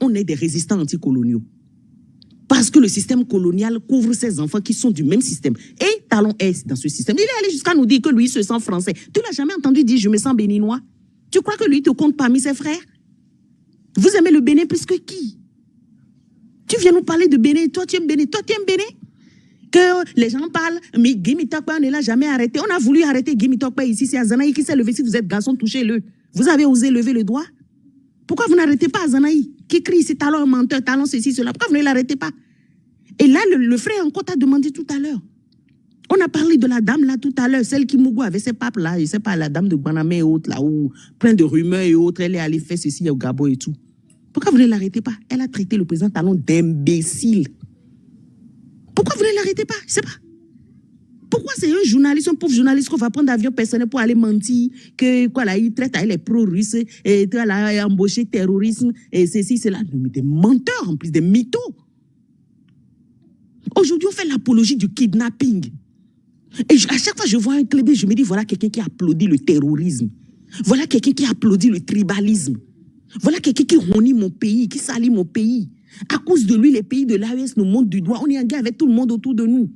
on est des résistants anticoloniaux. Parce que le système colonial couvre ces enfants qui sont du même système. Et Talon est dans ce système. Il est allé jusqu'à nous dire que lui se sent français. Tu l'as jamais entendu dire je me sens béninois? Tu crois que lui te compte parmi ses frères? Vous aimez le Bénin plus que qui? Tu viens nous parler de Bénin, toi tu aimes Bénin, toi tu aimes Bénin? Que les gens parlent, mais Guy Tokpa, on ne l'a jamais arrêté. On a voulu arrêter Guy Tokpa ici, c'est Azanaï qui s'est levé. Si vous êtes garçon, touchez-le. Vous avez osé lever le doigt? Pourquoi vous n'arrêtez pas Azanaï qui crie ici, Talon menteur, Talon ceci, cela? Pourquoi vous ne l'arrêtez pas? Et là, le frère encore t'a demandé tout à l'heure. On a parlé de la dame là tout à l'heure, celle qui Mougou avec ses papes là, je ne sais pas, la dame de Guanamé et autres là, où plein de rumeurs et autres, elle est allée faire ceci au Gabon et tout. Pourquoi vous ne l'arrêtez pas? Elle a traité le président Talon d'imbécile. Pourquoi vous ne l'arrêtez pas? Je ne sais pas. Pourquoi c'est un journaliste, un pauvre journaliste qu'on va prendre d'avion personnel pour aller mentir que quoi là, il traite avec les pro-russes et là, embauché terrorisme et ceci, cela. Des menteurs en plus, des mythos. Aujourd'hui, on fait l'apologie du kidnapping. Et à chaque fois que je vois un club, je me dis, voilà quelqu'un qui applaudit le terrorisme. Voilà quelqu'un qui applaudit le tribalisme. Voilà quelqu'un qui renie mon pays, qui salit mon pays. À cause de lui, les pays de l'AES nous montrent du doigt. On est en guerre avec tout le monde autour de nous.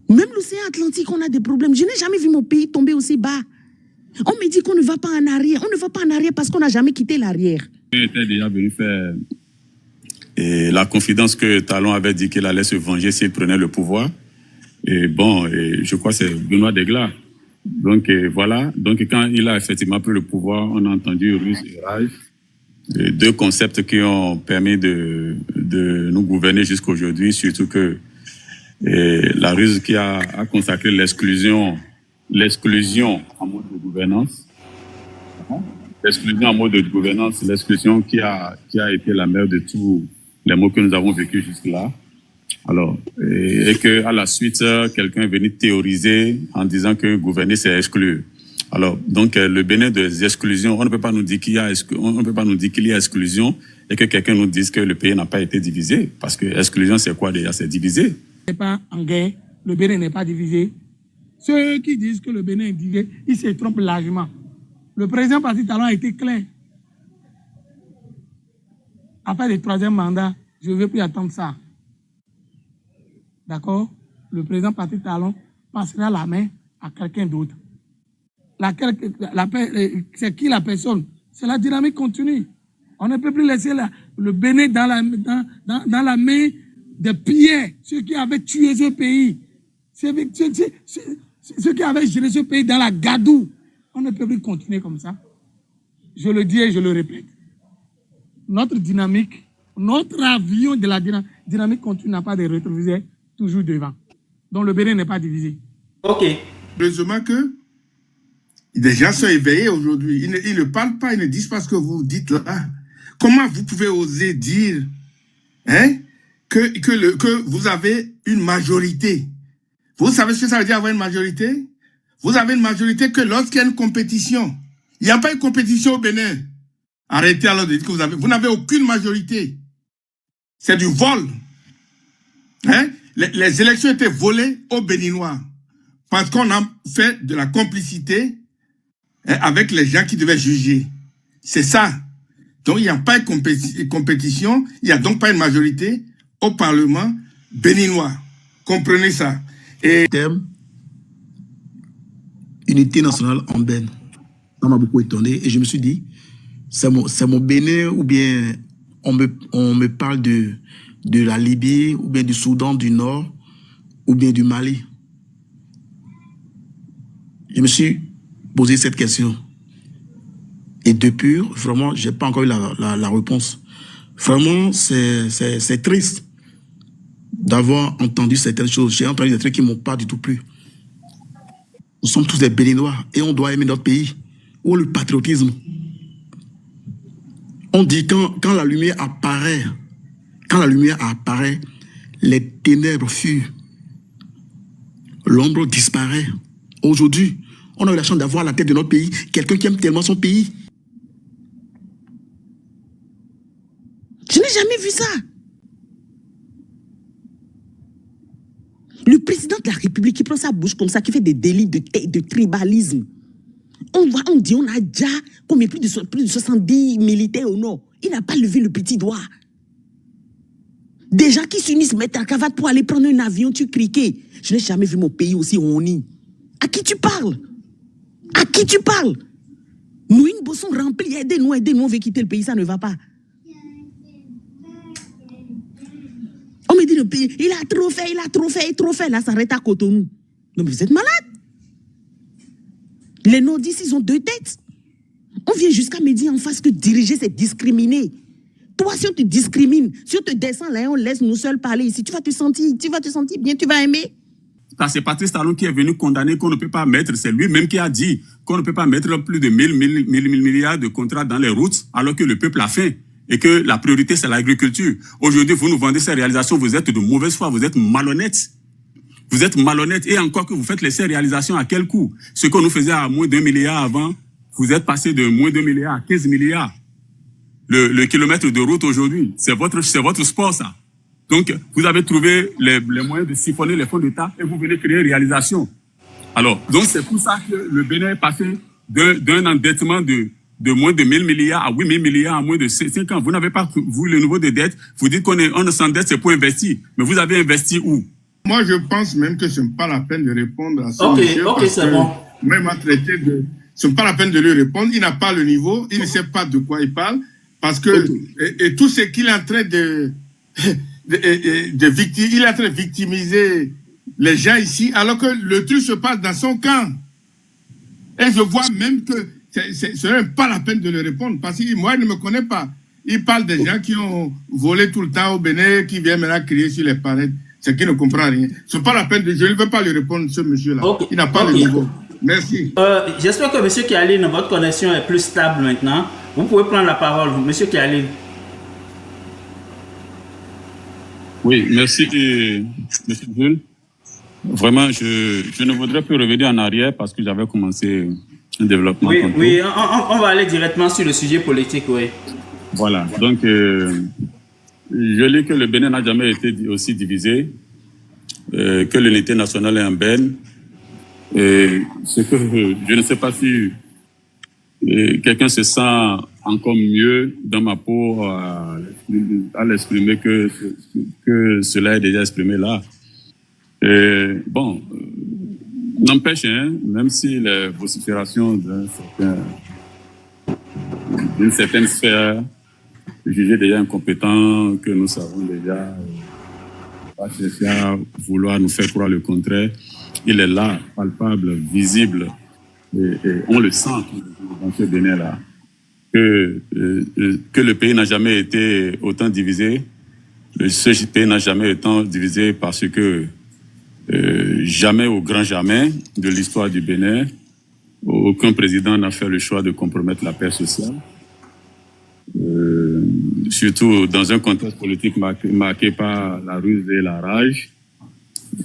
Même l'océan Atlantique, on a des problèmes. Je n'ai jamais vu mon pays tomber aussi bas. On me dit qu'on ne va pas en arrière. On ne va pas en arrière parce qu'on n'a jamais quitté l'arrière. Il était déjà venu faire la confidence que Talon avait dit qu'il allait se venger s'il prenait le pouvoir. Et bon, je crois que c'est Benoît Degla. Donc voilà. Donc quand il a effectivement pris le pouvoir, on a entendu Russe et Rage. Deux concepts qui ont permis de nous gouverner jusqu'à aujourd'hui, surtout que la Russie qui a consacré l'exclusion en mode de gouvernance. L'exclusion en mode de gouvernance, l'exclusion qui a été la mère de tous les maux que nous avons vécu jusque-là. Alors, et qu'à la suite, quelqu'un est venu théoriser en disant que gouverner, c'est exclure. Alors, donc, le Bénin des exclusions, on ne peut pas nous dire qu'il y a exclusion et que quelqu'un nous dise que le pays n'a pas été divisé. Parce que exclusion, c'est quoi déjà? C'est divisé. n'est pas en guerre, le Bénin n'est pas divisé. Ceux qui disent que le Bénin est divisé, ils se trompent largement. Le président Patrice Talon a été clair. Après le troisième mandat, je ne veux plus attendre ça. D'accord? Le président Patrice Talon passera la main à quelqu'un d'autre. C'est qui la personne? C'est la dynamique continue. On ne peut plus laisser le Bénin dans la main des pilleurs, ceux qui avaient tué ce pays, ceux qui avaient géré ce pays dans la gadoue. On ne peut plus continuer comme ça. Je le dis et je le répète. Notre dynamique, notre avion de la dynamique continue n'a pas de rétroviseur toujours devant. Donc le Bénin n'est pas divisé. Ok. Heureusement que les gens sont éveillés aujourd'hui. Ils ne parlent pas, ils ne disent pas ce que vous dites là. Comment vous pouvez oser dire que vous avez une majorité? Vous savez ce que ça veut dire avoir une majorité? Vous avez une majorité que lorsqu'il y a une compétition. Il n'y a pas une compétition au Bénin. Arrêtez alors de dire que vous n'avez aucune majorité. C'est du vol. Les élections étaient volées aux Béninois. Parce qu'on a fait de la complicité avec les gens qui devaient juger. C'est ça. Donc il n'y a pas de compétition, il n'y a donc pas une majorité au Parlement béninois. Comprenez ça. Et unité nationale en Ben. Ça m'a beaucoup étonné et je me suis dit, c'est mon Bénin ou bien on me parle de la Libye ou bien du Soudan du Nord ou bien du Mali. Je me suis posé cette question. Et depuis, vraiment, je n'ai pas encore eu la réponse. Vraiment, c'est triste d'avoir entendu certaines choses. J'ai entendu des trucs qui ne m'ont pas du tout plu. Nous sommes tous des Béninois et on doit aimer notre pays. Où le patriotisme? On dit quand la lumière apparaît, les ténèbres fuient. L'ombre disparaît. Aujourd'hui, on a eu la chance d'avoir à la tête de notre pays quelqu'un qui aime tellement son pays. Je n'ai jamais vu ça. Le président de la République qui prend sa bouche comme ça, qui fait des délits de tribalisme. On dit, on a déjà combien, plus de 70 militaires au nord. Il n'a pas levé le petit doigt. Des gens qui s'unissent, mettent la cravate pour aller prendre un avion, tu criquais. Je n'ai jamais vu mon pays aussi honni. À qui tu parles? À qui tu parles? Nous, une boisson remplie, aidez-nous, on veut quitter le pays, ça ne va pas. On me dit le pays, il a trop fait, là, ça arrête à Cotonou. Non, mais vous êtes malade. Les nordistes, ils ont 2 têtes. On vient jusqu'à me dire en face que diriger, c'est discriminer. Toi, si on te discrimine, si on te descend là et on laisse nous seuls parler ici, tu vas te sentir bien, tu vas aimer. C'est Patrice Talon qui est venu condamner qu'on ne peut pas mettre, c'est lui-même qui a dit qu'on ne peut pas mettre plus de 1000 milliards de contrats dans les routes alors que le peuple a faim et que la priorité c'est l'agriculture. Aujourd'hui, vous nous vendez ces réalisations, vous êtes de mauvaise foi, vous êtes malhonnêtes. Vous êtes malhonnêtes et encore que vous faites ces réalisations à quel coût? Ce qu'on nous faisait à moins d'1 milliard avant, vous êtes passé de moins d'1 milliard à 15 milliards. Le kilomètre de route aujourd'hui, c'est votre sport ça. Donc, vous avez trouvé les moyens de siphonner les fonds d'État et vous venez créer réalisation. Alors, donc c'est pour ça que le Bénin est passé d'un endettement de moins de 1000 milliards à 8000 milliards en moins de 5 ans. Vous n'avez pas, vous, le niveau de dette, vous dites on s'endette, c'est pour investir. Mais vous avez investi où? Moi, je pense même que ce n'est pas la peine de répondre à ça. Ok, c'est bon. Même à traiter de... Ce n'est pas la peine de lui répondre. Il n'a pas le niveau. Il ne sait pas de quoi il parle. Parce que... Et tout ce qu'il est en train il est en train de victimiser les gens ici, alors que le truc se passe dans son camp. Et je vois même que ce n'est pas la peine de le répondre. Parce que moi, il ne me connaît pas. Il parle des gens qui ont volé tout le temps au Bénin, qui viennent maintenant crier sur les paredes. C'est qui ne comprend rien. Ce n'est pas la peine de... Je ne veux pas lui répondre, ce monsieur-là. Okay. Il n'a pas le niveau. Merci. J'espère que M. Kialine, votre connexion est plus stable maintenant. Vous pouvez prendre la parole, M. Kialine. Oui, merci, M. Jules. Vraiment, je ne voudrais plus revenir en arrière parce que j'avais commencé un développement. Oui, on va aller directement sur le sujet politique, oui. Voilà, donc je lis que le Bénin n'a jamais été aussi divisé, que l'unité nationale est en berne. Ce que je ne sais pas si quelqu'un se sent encore mieux dans ma peau à l'exprimer que cela est déjà exprimé là. Bon, n'empêche, même si les vociférations d'une certaine sphère jugée déjà incompétent, que nous savons déjà pas chercher à vouloir nous faire croire le contraire, il est là, palpable, visible, et on le sent dans ce Bénin-là, que le pays n'a jamais été autant divisé. Ce pays n'a jamais été divisé parce que jamais, au grand jamais de l'histoire du Bénin, aucun président n'a fait le choix de compromettre la paix sociale. Surtout dans un contexte politique marqué par la ruse et la rage.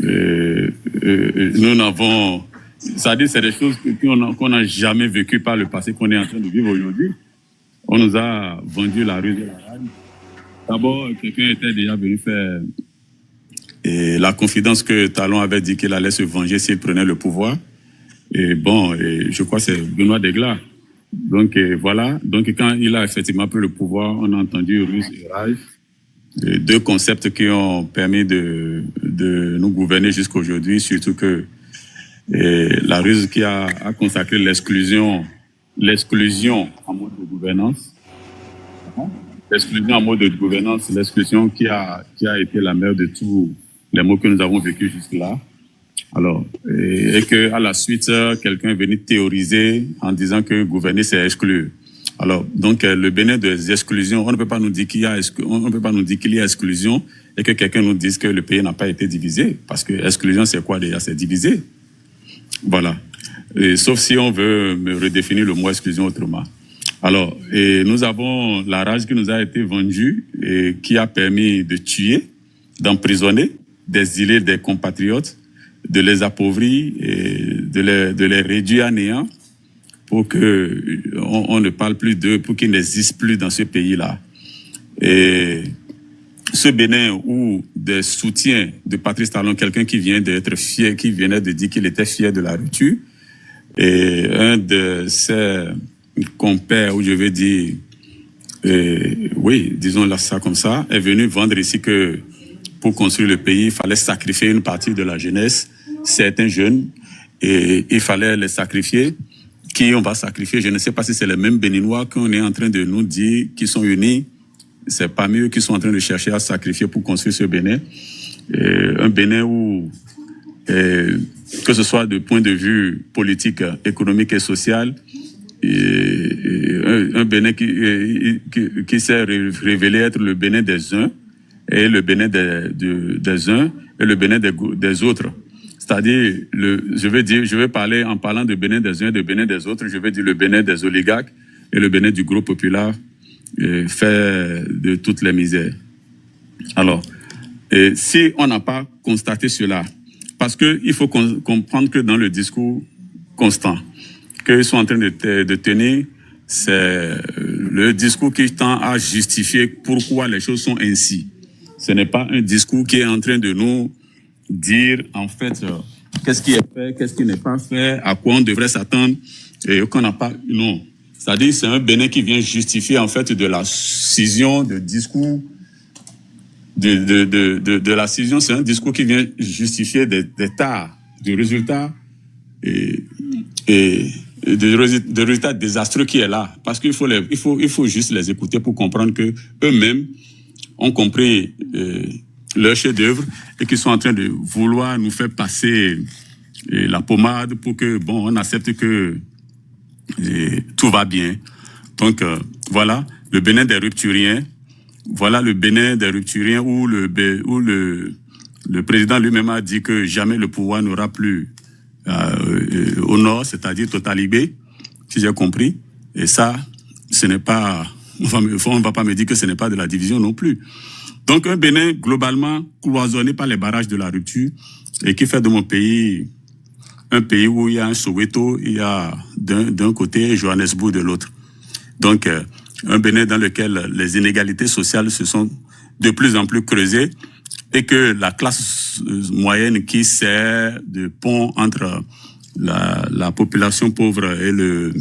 Nous n'avons... C'est-à-dire c'est des choses qu'on n'a jamais vécues par le passé, qu'on est en train de vivre aujourd'hui. On nous a vendu la ruse et la rage. D'abord, quelqu'un était déjà venu faire la confidence que Talon avait dit qu'il allait se venger s'il prenait le pouvoir. Et bon, je crois que c'est Benoît Degla. Donc voilà, donc quand il a effectivement pris le pouvoir, on a entendu ruse et rage, deux concepts qui ont permis de nous gouverner jusqu'aujourd'hui, surtout que la ruse qui a consacré l'exclusion en mode de gouvernance, l'exclusion qui a été la mère de tous les maux que nous avons vécus jusque-là. Alors, et que à la suite, quelqu'un est venu théoriser en disant que gouverner, c'est exclure. Alors, donc, le Bénin des exclusions, on ne peut pas nous dire qu'il y a exclusion et que quelqu'un nous dise que le pays n'a pas été divisé. Parce que exclusion, c'est quoi déjà? C'est diviser. Voilà. Sauf si on veut redéfinir le mot exclusion autrement. Alors, nous avons la rage qui nous a été vendue et qui a permis de tuer, d'emprisonner, d'exiler des compatriotes, de les appauvrir et de les réduire à néant pour que on ne parle plus d'eux, pour qu'ils n'existent plus dans ce pays-là. Et ce Bénin où des soutiens de Patrice Talon, quelqu'un qui vient d'être fier, qui venait de dire qu'il était fier de la rupture, Et un de ses compères, ou je vais dire, oui, disons là ça comme ça, est venu vendre ici que pour construire le pays, il fallait sacrifier une partie de la jeunesse, certains jeunes, et il fallait les sacrifier. Qui on va sacrifier? Je ne sais pas si c'est les mêmes Béninois qu'on est en train de nous dire qui sont unis. C'est parmi eux qui sont en train de chercher à sacrifier pour construire ce Bénin. Un Bénin où, que ce soit de point de vue politique, économique et social, un Bénin qui s'est révélé être le Bénin des uns et le Bénin des uns et le Bénin des autres. C'est-à-dire, je vais parler en parlant de Bénin des uns et de Bénin des autres, je vais dire le Bénin des oligarques et le Bénin du gros populaire fait de toutes les misères. Alors, si on n'a pas constaté cela, parce qu'il faut comprendre que dans le discours constant qu'ils sont en train de tenir, c'est le discours qui tend à justifier pourquoi les choses sont ainsi. Ce n'est pas un discours qui est en train de nous dire, en fait, qu'est-ce qui est fait, qu'est-ce qui n'est pas fait, à quoi on devrait s'attendre, et qu'on n'a pas... Non. C'est-à-dire, c'est un Bénin qui vient justifier, en fait, de la scission de discours, de la scission, c'est un discours qui vient justifier des tares, du résultat, et des résultats désastreux qui est là. Parce qu'il faut juste les écouter pour comprendre que eux-mêmes ont compris leur chef-d'œuvre et qu'ils sont en train de vouloir nous faire passer la pommade pour que, bon, on accepte que tout va bien. Donc, voilà, le Bénin des rupturiens. Voilà le Bénin des rupturiens où le président lui-même a dit que jamais le pouvoir n'aura plus au nord, c'est-à-dire Totalibé, si j'ai compris. Et ça, ce n'est pas... On ne va pas me dire que ce n'est pas de la division non plus. Donc, un Bénin globalement cloisonné par les barrages de la rupture et qui fait de mon pays un pays où il y a un Soweto, il y a d'un côté Johannesburg de l'autre. Donc, un Bénin dans lequel les inégalités sociales se sont de plus en plus creusées et que la classe moyenne qui sert de pont entre la population pauvre et le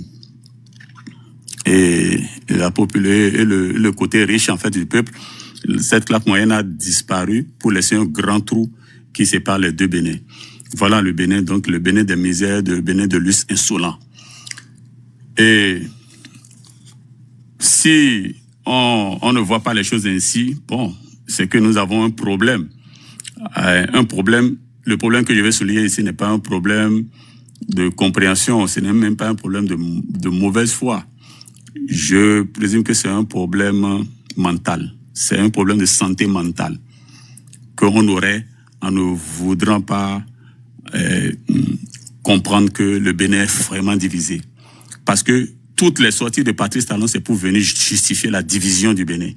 côté riche en fait du peuple, cette classe moyenne a disparu pour laisser un grand trou qui sépare les deux Bénins. Voilà le Bénin, donc le Bénin des misères, le Bénin de luxe insolent. Et si on ne voit pas les choses ainsi, bon, c'est que nous avons un problème. Le problème que je vais souligner ici n'est pas un problème de compréhension, ce n'est même pas un problème de mauvaise foi. Je présume que c'est un problème mental. C'est un problème de santé mentale qu'on aurait en ne voudrant pas comprendre que le Bénin est vraiment divisé. Parce que toutes les sorties de Patrice Talon, c'est pour venir justifier la division du Bénin.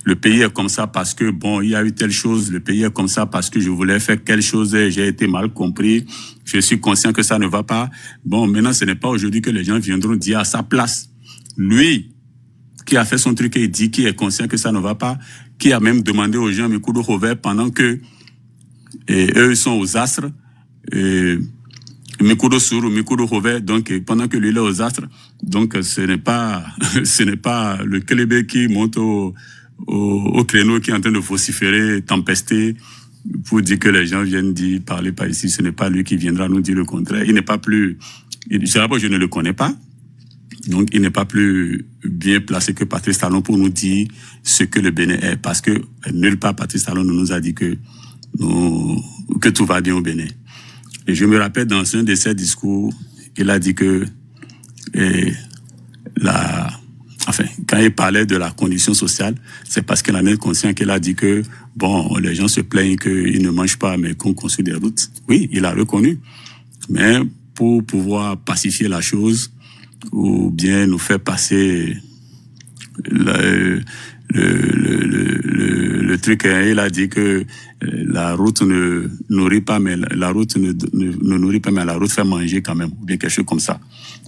Le pays est comme ça parce que, bon, il y a eu telle chose. Le pays est comme ça parce que je voulais faire quelque chose et j'ai été mal compris. Je suis conscient que ça ne va pas. Bon, maintenant, ce n'est pas aujourd'hui que les gens viendront dire à sa place. Lui, qui a fait son truc et il dit qu'il est conscient que ça ne va pas, qui a même demandé aux gens Mikudo Rover pendant que eux sont aux astres, Mikudo Sourou, Mikudo Rover, donc pendant que lui il est aux astres, donc ce n'est pas le Kélébé qui monte au créneau qui est en train de vociférer, tempester pour dire que les gens viennent parler par ici. Ce n'est pas lui qui viendra nous dire le contraire. Il n'est pas plus, je ne le connais pas. Donc, il n'est pas plus bien placé que Patrice Talon pour nous dire ce que le Bénin est. Parce que nulle part Patrice Talon ne nous a dit que tout va bien au Bénin. Et je me rappelle dans un de ses discours, il a dit que quand il parlait de la condition sociale, c'est parce qu'il en est conscient qu'il a dit que, bon, les gens se plaignent qu'ils ne mangent pas, mais qu'on construit des routes. Oui, il a reconnu. Mais pour pouvoir pacifier la chose, ou bien nous faire passer le truc, il a dit que la route ne nourrit pas, mais la route ne nourrit pas, mais la route fait manger quand même, ou bien quelque chose comme ça.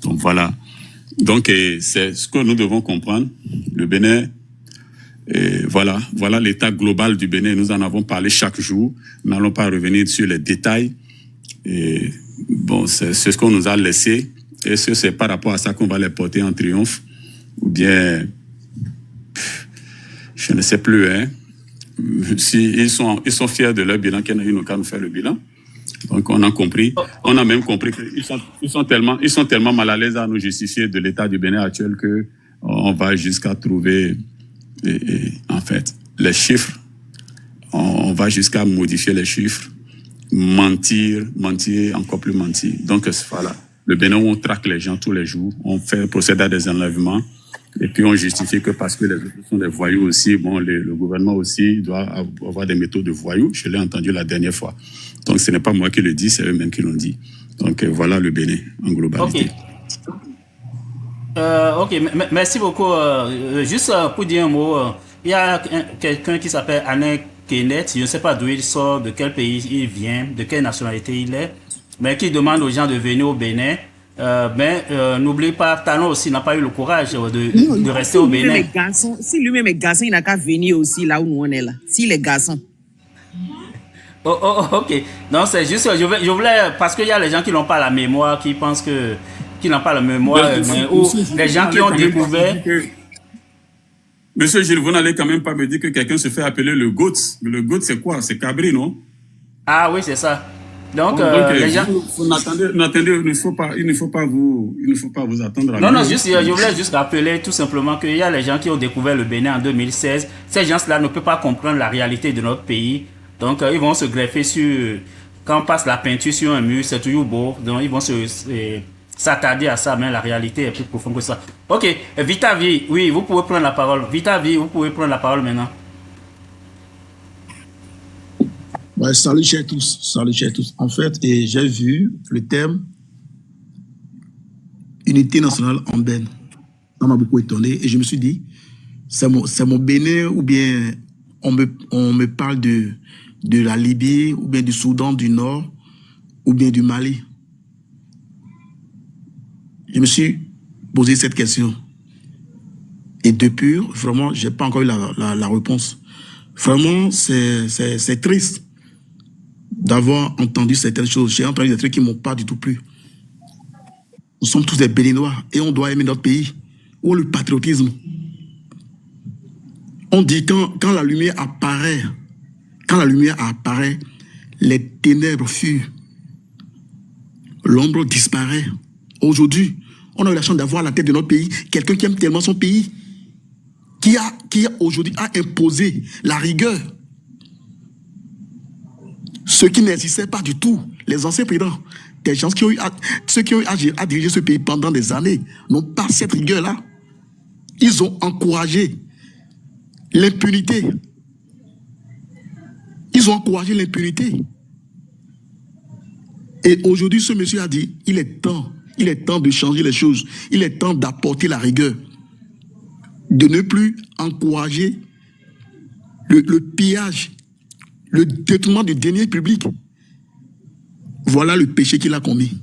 Donc voilà. Donc c'est ce que nous devons comprendre. Le Bénin, voilà l'état global du Bénin. Nous en avons parlé chaque jour. Nous n'allons pas revenir sur les détails. Et bon, c'est ce qu'on nous a laissé. Est-ce que c'est par rapport à ça qu'on va les porter en triomphe? Ou bien, je ne sais plus, hein. Si ils sont fiers de leur bilan, qu'ils n'ont qu'à nous faire le bilan. Donc, on a compris. On a même compris qu'ils sont tellement mal à l'aise à nous justifier de l'état du Bénin actuel que on va jusqu'à trouver, en fait, les chiffres. On va jusqu'à modifier les chiffres, mentir, encore plus mentir. Donc, voilà. Le Bénin, on traque les gens tous les jours, on procède à des enlèvements, et puis on justifie que parce que les autres sont des voyous aussi, bon, le gouvernement aussi doit avoir des méthodes de voyous. Je l'ai entendu la dernière fois. Donc, ce n'est pas moi qui le dis, c'est eux-mêmes qui l'ont dit. Donc, voilà le Bénin, en globalité. Ok, merci beaucoup. Juste pour dire un mot, il y a quelqu'un qui s'appelle Alain Kenneth, je ne sais pas d'où il sort, de quel pays il vient, de quelle nationalité il est, mais qui demande aux gens de venir au Bénin. N'oublie pas, Talon aussi n'a pas eu le courage de rester au Bénin. Si lui-même est garçon, il n'a qu'à venir aussi là où nous on est là. S'il est garçon. Ok. Non, c'est juste, je voulais, parce qu'il y a les gens qui n'ont pas la mémoire, qui pensent qui n'ont pas la mémoire, ou les gens qui ont découvert. Monsieur Gilles, vous n'allez quand même pas me dire que quelqu'un se fait appeler le GOAT. Le GOAT, c'est quoi? C'est Cabri, non? Ah oui, c'est ça. Donc, les gens... il ne faut pas vous attendre. Non, je voulais juste rappeler tout simplement qu'il y a les gens qui ont découvert le Bénin en 2016. Ces gens-là ne peuvent pas comprendre la réalité de notre pays. Donc, ils vont se greffer sur... Quand on passe la peinture sur un mur, c'est toujours beau. Donc, ils vont s'attarder à ça, mais la réalité est plus profonde que ça. Ok, Vitavi, oui, vous pouvez prendre la parole. Vitavi, vous pouvez prendre la parole maintenant. Ouais, salut chers tous. En fait, j'ai vu le terme unité nationale en Ben. Ça m'a beaucoup étonné et je me suis dit, c'est mon Bénin ou bien on me parle de la Libye ou bien du Soudan du Nord ou bien du Mali. Je me suis posé cette question. Et depuis, vraiment, je n'ai pas encore eu la réponse. Vraiment, c'est triste d'avoir entendu certaines choses. J'ai entendu des trucs qui ne m'ont pas du tout plu. Nous sommes tous des Béninois et on doit aimer notre pays. Où le patriotisme? On dit quand la lumière apparaît, les ténèbres fuient. L'ombre disparaît. Aujourd'hui, on a eu la chance d'avoir à la tête de notre pays quelqu'un qui aime tellement son pays, qui aujourd'hui a imposé la rigueur. Ce qui n'existait pas du tout. Les anciens présidents, ceux qui ont eu à diriger ce pays pendant des années, n'ont pas cette rigueur-là. Ils ont encouragé l'impunité. Et aujourd'hui, ce monsieur a dit, il est temps de changer les choses. Il est temps d'apporter la rigueur. De ne plus encourager le pillage, le détournement du denier public. Voilà le péché qu'il a commis.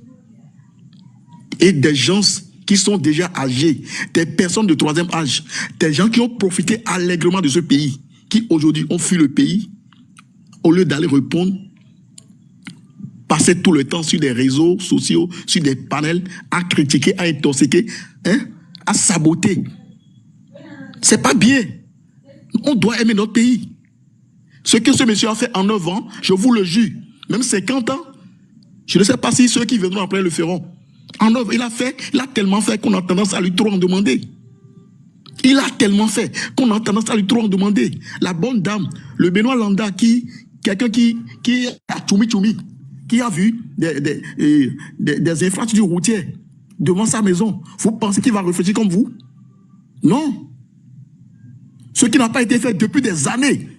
Et des gens qui sont déjà âgés, des personnes de troisième âge, des gens qui ont profité allègrement de ce pays, qui aujourd'hui ont fui le pays, au lieu d'aller répondre, passer tout le temps sur des réseaux sociaux, sur des panels, à critiquer, à intoxiquer, à saboter. C'est pas bien. On doit aimer notre pays. Ce que ce monsieur a fait en 9 ans, je vous le jure, même 50 ans, je ne sais pas si ceux qui viendront après le feront. En 9 ans, il a tellement fait qu'on a tendance à lui trop en demander. Il a tellement fait qu'on a tendance à lui trop en demander. La bonne dame, le Benoît Landa, quelqu'un qui a choumi, qui a vu des infrastructures routières devant sa maison, vous pensez qu'il va réfléchir comme vous? Non. Ce qui n'a pas été fait depuis des années.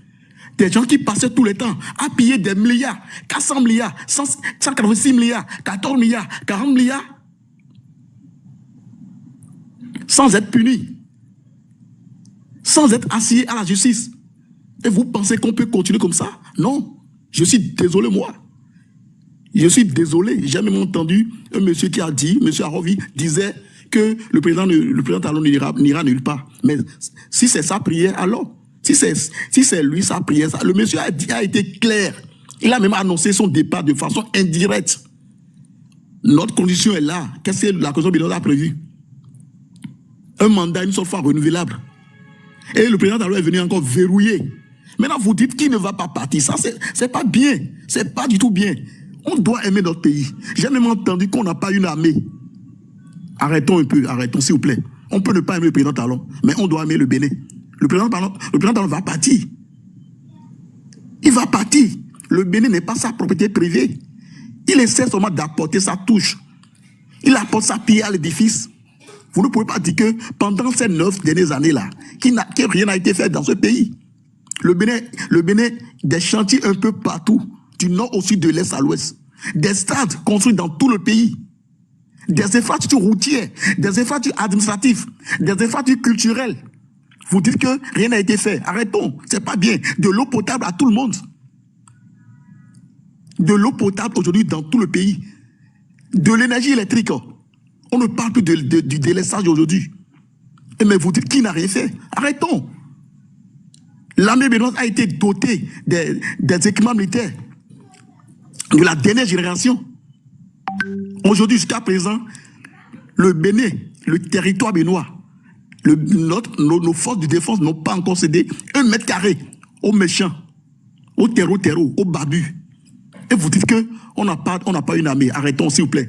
Des gens qui passaient tout le temps à piller des milliards, 400 milliards, 186 milliards, 14 milliards, 40 milliards, sans être punis, sans être assis à la justice. Et vous pensez qu'on peut continuer comme ça? Non. Je suis désolé, moi. Je suis désolé. J'ai même entendu un monsieur qui a dit, monsieur Arovi, disait que le président Talon n'ira nulle part. Mais si c'est sa prière, alors, si c'est lui sa prière, le monsieur a été clair. Il a même annoncé son départ de façon indirecte. Notre condition est là. Qu'est-ce que la Constitution béninoise a prévu? Un mandat une seule fois renouvelable. Et le président Talon est venu encore verrouiller. Maintenant, vous dites qu'il ne va pas partir. Ça, c'est pas bien. C'est pas du tout bien. On doit aimer notre pays. J'ai même entendu qu'on n'a pas une armée. Arrêtons un peu, arrêtons, s'il vous plaît. On peut ne pas aimer le président Talon, mais on doit aimer le Bénin. Le président Talon va partir. Il va partir. Le Bénin n'est pas sa propriété privée. Il essaie seulement d'apporter sa touche. Il apporte sa pierre à l'édifice. Vous ne pouvez pas dire que pendant ces 9 dernières années-là, que rien n'a été fait dans ce pays. Le Bénin, des chantiers un peu partout, du nord au sud, de l'est à l'ouest. Des stades construits dans tout le pays. Des infrastructures routières, des infrastructures administratives, des infrastructures culturelles. Vous dites que rien n'a été fait. Arrêtons, c'est pas bien. De l'eau potable à tout le monde. De l'eau potable aujourd'hui dans tout le pays. De l'énergie électrique. On ne parle plus du délaissage aujourd'hui. Mais vous dites qu'il n'a rien fait. Arrêtons. L'armée béninoise a été dotée des équipements militaires de la dernière génération. Aujourd'hui, jusqu'à présent, le Bénin, le territoire béninois, nos forces de défense n'ont pas encore cédé 1 mètre carré aux méchants, aux terreaux, aux babus. Et vous dites qu'on n'a pas une armée. Arrêtons, s'il vous plaît.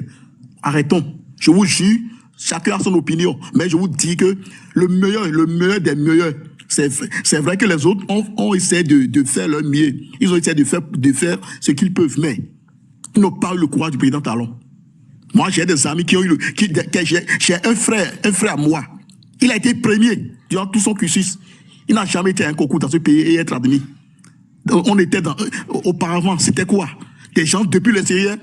Arrêtons. Je vous jure, chacun a son opinion. Mais je vous dis que le meilleur des meilleurs, c'est vrai que les autres ont essayé de faire leur mieux. Ils ont essayé de faire ce qu'ils peuvent, mais ils n'ont pas eu le courage du président Talon. Moi, j'ai des amis qui ont eu j'ai un frère à moi. Il a été premier durant tout son cursus. Il n'a jamais été à un concours dans ce pays et être admis. On était auparavant, c'était quoi? Des gens depuis l'extérieur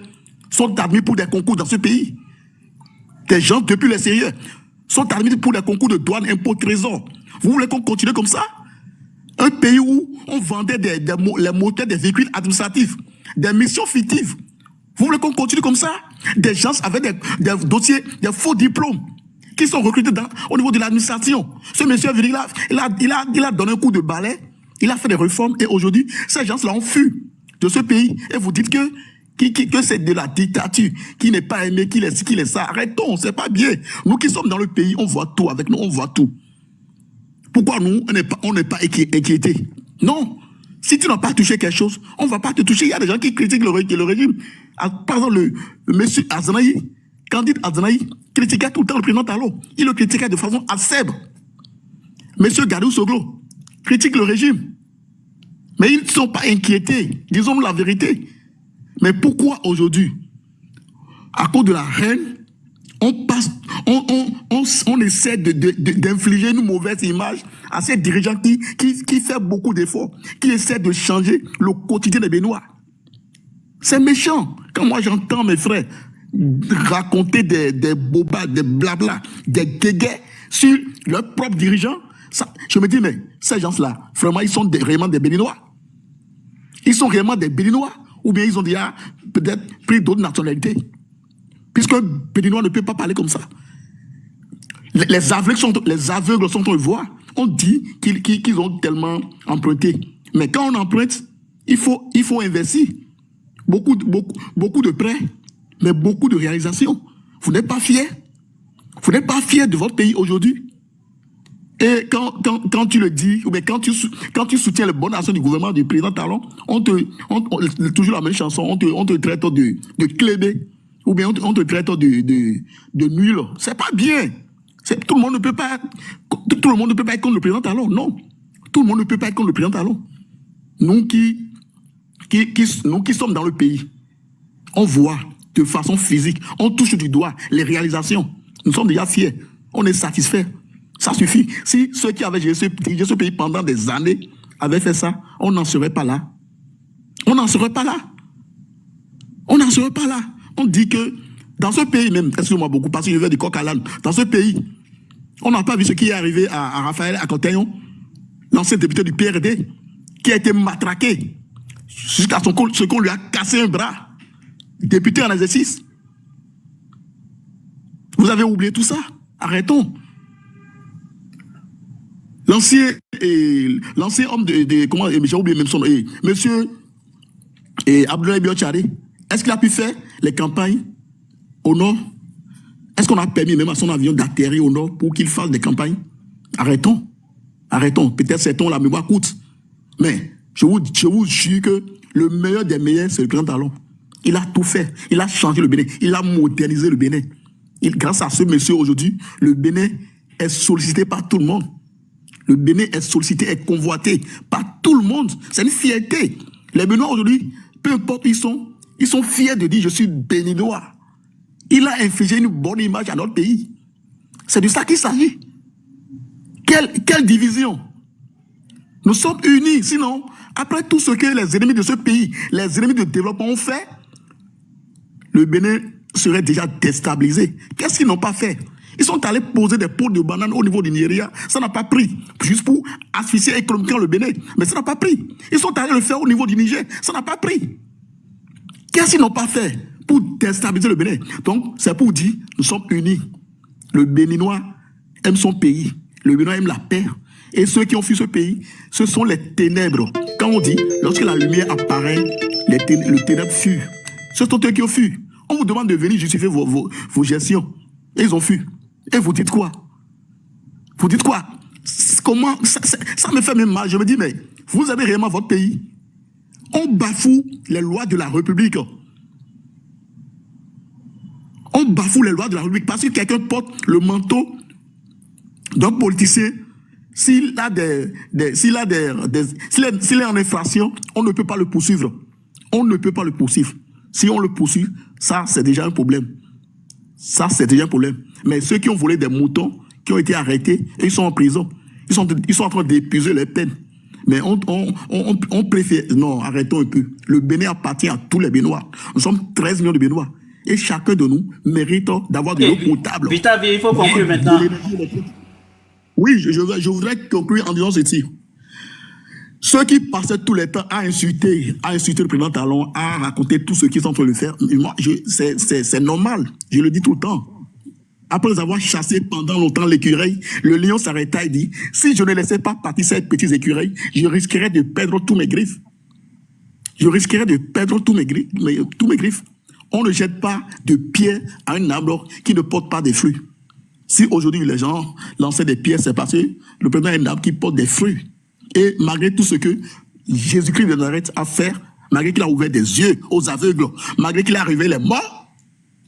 sont admis pour des concours dans ce pays. Des gens depuis l'extérieur sont admis pour des concours de douane, impôts, trésor. Vous voulez qu'on continue comme ça? Un pays où on vendait les moteurs des véhicules administratifs, des missions fictives. Vous voulez qu'on continue comme ça? Des gens avec des dossiers, des faux diplômes qui sont recrutés au niveau de l'administration. Ce monsieur est venu là, il a donné un coup de balai, il a fait des réformes et aujourd'hui, ces gens-là ont fui de ce pays. Et vous dites que c'est de la dictature, qui n'est pas aimé, qui est ça. Arrêtons, c'est pas bien. Nous qui sommes dans le pays, on voit tout avec nous, on voit tout. Pourquoi nous, on n'est pas inquiétés? Non. Si tu n'as pas touché quelque chose, on ne va pas te toucher. Il y a des gens qui critiquent le régime. Par exemple, le monsieur Aznaï, Candide Aznaï, critiquait tout le temps le président Talon. Il le critiquait de façon acèbre. Monsieur Gadou Soglo critique le régime. Mais ils ne sont pas inquiétés. Disons la vérité. Mais pourquoi aujourd'hui, à cause de la reine, on essaie d'infliger une mauvaise image à ces dirigeants qui fait beaucoup d'efforts, qui essaient de changer le quotidien des Béninois. C'est méchant. Quand moi j'entends mes frères raconter des bobas, des blabla, des guéguets sur leurs propres dirigeants, je me dis, mais ces gens-là, vraiment, ils sont réellement des Béninois. Ils sont réellement des Béninois. Ou bien ils ont déjà peut-être pris d'autres nationalités. Puisque Béninois ne peut pas parler comme ça. Les aveugles sont en voix. On dit qu'ils ont tellement emprunté. Mais quand on emprunte, il faut investir. Beaucoup de prêts, mais beaucoup de réalisations. Vous n'êtes pas fiers. Vous n'êtes pas fiers de votre pays aujourd'hui. Et quand tu le dis, ou bien quand tu soutiens les bonnes actions du gouvernement du président Talon, toujours la même chanson, on te traite de clébé, ou bien on te traite de nul. C'est pas bien. Tout le monde ne peut pas être contre le président Talon, non. Tout le monde ne peut pas être contre le président Talon. Nous qui sommes dans le pays, on voit de façon physique, on touche du doigt les réalisations. Nous sommes déjà fiers, on est satisfaits. Ça suffit. Si ceux qui avaient dirigé ce pays pendant des années avaient fait ça, on n'en serait pas là. On n'en serait pas là. On n'en serait pas là. On dit que dans ce pays même, excusez-moi beaucoup, parce que je viens du coq à l'âne, dans ce pays, on n'a pas vu ce qui est arrivé à Raphaël Akotayon, l'ancien député du PRD, qui a été matraqué jusqu'à ce qu'on lui a cassé un bras. Député en exercice. Vous avez oublié tout ça? Arrêtons. L'ancien homme comment, j'ai oublié même son nom, monsieur Abdoulaye Biotchare, est-ce qu'il a pu faire les campagnes au nord. Est-ce qu'on a permis même à son avion d'atterrir au nord pour qu'il fasse des campagnes? Arrêtons. Arrêtons. Peut-être certains la mémoire coûte. Mais je vous jure que le meilleur des meilleurs, c'est le Président Talon. Il a tout fait. Il a changé le Bénin. Il a modernisé le Bénin. Grâce à ce monsieur aujourd'hui, le Bénin est sollicité par tout le monde. Le Bénin est sollicité, est convoité par tout le monde. C'est une fierté. Les Béninois aujourd'hui, peu importe où ils sont fiers de dire je suis béninois. Il a infligé une bonne image à notre pays. C'est de ça qu'il s'agit. Quelle division? Nous sommes unis. Sinon, après tout ce que les ennemis de ce pays, les ennemis de développement ont fait, le Bénin serait déjà déstabilisé. Qu'est-ce qu'ils n'ont pas fait? Ils sont allés poser des pots de bananes au niveau du Nigeria. Ça n'a pas pris. Juste pour asphyxier économiquement le Bénin. Mais ça n'a pas pris. Ils sont allés le faire au niveau du Niger. Ça n'a pas pris. Qu'est-ce qu'ils n'ont pas fait pour déstabiliser le Bénin? Donc, c'est pour dire, nous sommes unis. Le Béninois aime son pays. Le Béninois aime la paix. Et ceux qui ont fui ce pays, ce sont les ténèbres. Quand on dit, lorsque la lumière apparaît, le ténèbre fuit. Ce sont eux qui ont fui. On vous demande de venir justifier vos gestions. Et ils ont fui. Et vous dites quoi? Vous dites quoi? Comment ça me fait même mal. Je me dis, mais vous avez réellement votre pays? On bafoue les lois de la République. On bafoue les lois de la République parce que quelqu'un porte le manteau d'un politicien. S'il est en infraction, on ne peut pas le poursuivre. On ne peut pas le poursuivre. Si on le poursuit, ça c'est déjà un problème. Ça c'est déjà un problème. Mais ceux qui ont volé des moutons, qui ont été arrêtés, ils sont en prison. Ils sont en train d'épuiser leur peine. Mais on préfère... Non, arrêtons un peu. Le Bénin appartient à tous les Béninois. Nous sommes 13 millions de Béninois. Et chacun de nous mérite d'avoir de l'eau potable. Vita, il faut conclure maintenant. Oui, je voudrais conclure en disant ceci. Ceux qui passaient tout le temps à insulter le président Talon, à raconter tout ce qu'ils sont en train de faire, moi, c'est normal. Je le dis tout le temps. Après avoir chassé pendant longtemps l'écureuil, le lion s'arrêta et dit, si je ne laissais pas partir ces petits écureuils, je risquerais de perdre tous mes griffes. Je risquerais de perdre tous mes griffes. On ne jette pas de pierre à un arbre qui ne porte pas des fruits. Si aujourd'hui les gens lançaient des pierres, c'est parce que le président est un arbre qui porte des fruits. Et malgré tout ce que Jésus-Christ de Nazareth a fait, malgré qu'il a ouvert des yeux aux aveugles, malgré qu'il a arrivé les morts,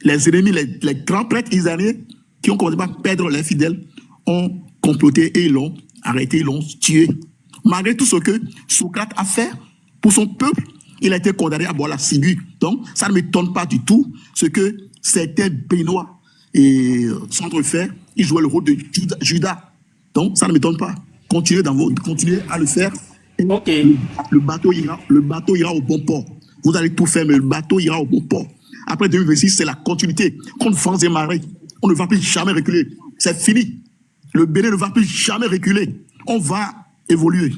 les ennemis, les grands prêtres israéliens qui ont commencé à perdre les fidèles, ont comploté et ils l'ont arrêté, ils l'ont tué. Malgré tout ce que Socrate a fait pour son peuple, il a été condamné à boire la ciguë. Donc, ça ne m'étonne pas du tout ce que certains Béninois sont en train de faire. Ils jouaient le rôle de Judas. Donc, ça ne m'étonne pas. Continuez à le faire. Ok. Le bateau ira au bon port. Vous allez tout faire, mais le bateau ira au bon port. Après 2026, c'est la continuité. Contre vents et marées, on ne va plus jamais reculer. C'est fini. Le Bénin ne va plus jamais reculer. On va évoluer.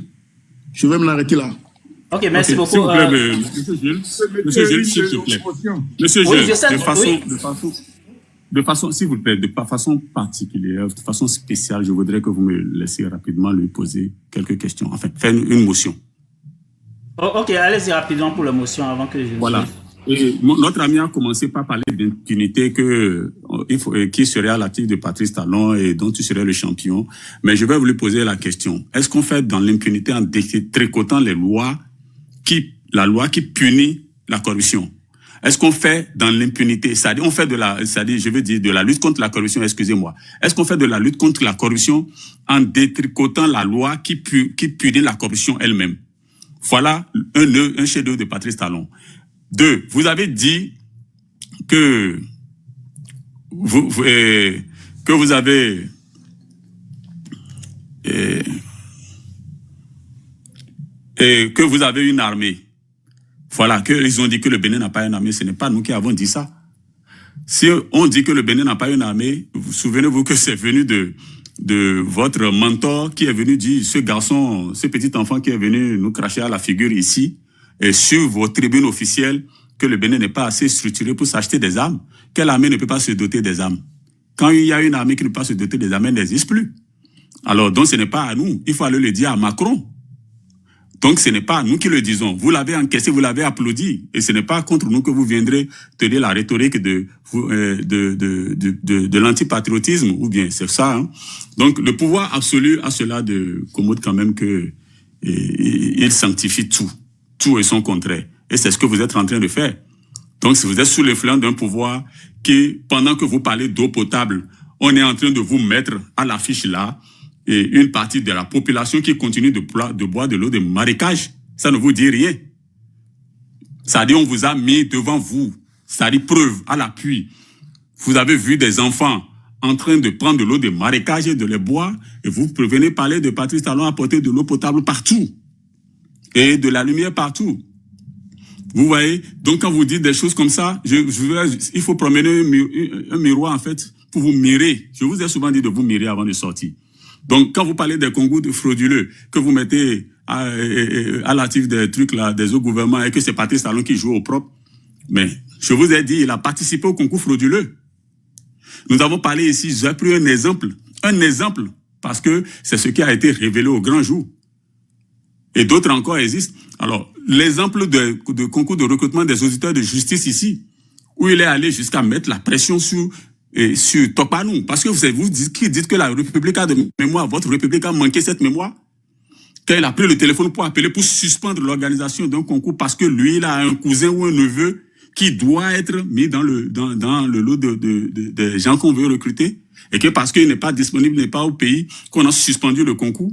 Je vais me l'arrêter là. Ok, merci beaucoup. S'il vous plaît, Monsieur Gilles, s'il te plaît. Monsieur Gilles, de façon, s'il vous plaît, de façon particulière, de façon spéciale, je voudrais que vous me laissiez rapidement lui poser quelques questions. En fait, faire une motion. Oh, ok, allez-y rapidement pour la motion avant que je... Voilà. Et notre ami a commencé par parler d'impunité qui serait à l'actif de Patrice Talon et dont tu serais le champion. Mais je vais vous lui poser la question. Est-ce qu'on fait dans l'impunité en tricotant la loi qui punit la corruption? Est-ce qu'on fait dans l'impunité, c'est-à-dire on fait de la lutte contre la corruption, excusez-moi. Est-ce qu'on fait de la lutte contre la corruption en détricotant la loi qui punit la corruption elle-même? Voilà un chef-d'œuvre de Patrice Talon. 2, vous avez dit que vous avez que vous avez une armée. Voilà, qu'ils ont dit que le Bénin n'a pas une armée. Ce n'est pas nous qui avons dit ça. Si on dit que le Bénin n'a pas une armée, souvenez-vous que c'est venu de votre mentor qui est venu dire, ce garçon, ce petit enfant qui est venu nous cracher à la figure ici, et sur vos tribunes officielles, que le Bénin n'est pas assez structuré pour s'acheter des armes. Quelle armée ne peut pas se doter des armes? Quand il y a une armée qui ne peut pas se doter des armes, elle n'existe plus. Alors, donc ce n'est pas à nous. Il faut aller le dire à Macron. Donc, ce n'est pas nous qui le disons. Vous l'avez encaissé, vous l'avez applaudi. Et ce n'est pas contre nous que vous viendrez tenir la rhétorique de l'antipatriotisme, ou bien c'est ça. Hein. Donc, le pouvoir absolu a cela de commode quand même que il sanctifie tout. Tout et son contraire. Et c'est ce que vous êtes en train de faire. Donc, si vous êtes sous l'influence d'un pouvoir qui, pendant que vous parlez d'eau potable, on est en train de vous mettre à l'affiche là, et une partie de la population qui continue de boire de l'eau de marécage, ça ne vous dit rien. Ça dit, on vous a mis devant vous, ça dit preuve à l'appui. Vous avez vu des enfants en train de prendre de l'eau de marécage et de les boire, et vous venez parler de Patrice Talon apporter de l'eau potable partout, et de la lumière partout. Vous voyez, donc quand vous dites des choses comme ça, il faut promener un miroir en fait, pour vous mirer. Je vous ai souvent dit de vous mirer avant de sortir. Donc, quand vous parlez des concours frauduleux, que vous mettez à l'actif des trucs là, des autres gouvernements, et que c'est Patrice Talon qui joue au propre, mais je vous ai dit, il a participé au concours frauduleux. Nous avons parlé ici, j'ai pris un exemple, parce que c'est ce qui a été révélé au grand jour. Et d'autres encore existent. Alors, l'exemple de concours de recrutement des auditeurs de justice ici, où il est allé jusqu'à mettre la pression sur Tokpanou. Parce que vous dites que la République a de mémoire, votre République a manqué cette mémoire. Quand il a pris le téléphone pour appeler, pour suspendre l'organisation d'un concours parce que lui, il a un cousin ou un neveu qui doit être mis dans le lot de gens qu'on veut recruter, et que parce qu'il n'est pas disponible, n'est pas au pays, qu'on a suspendu le concours.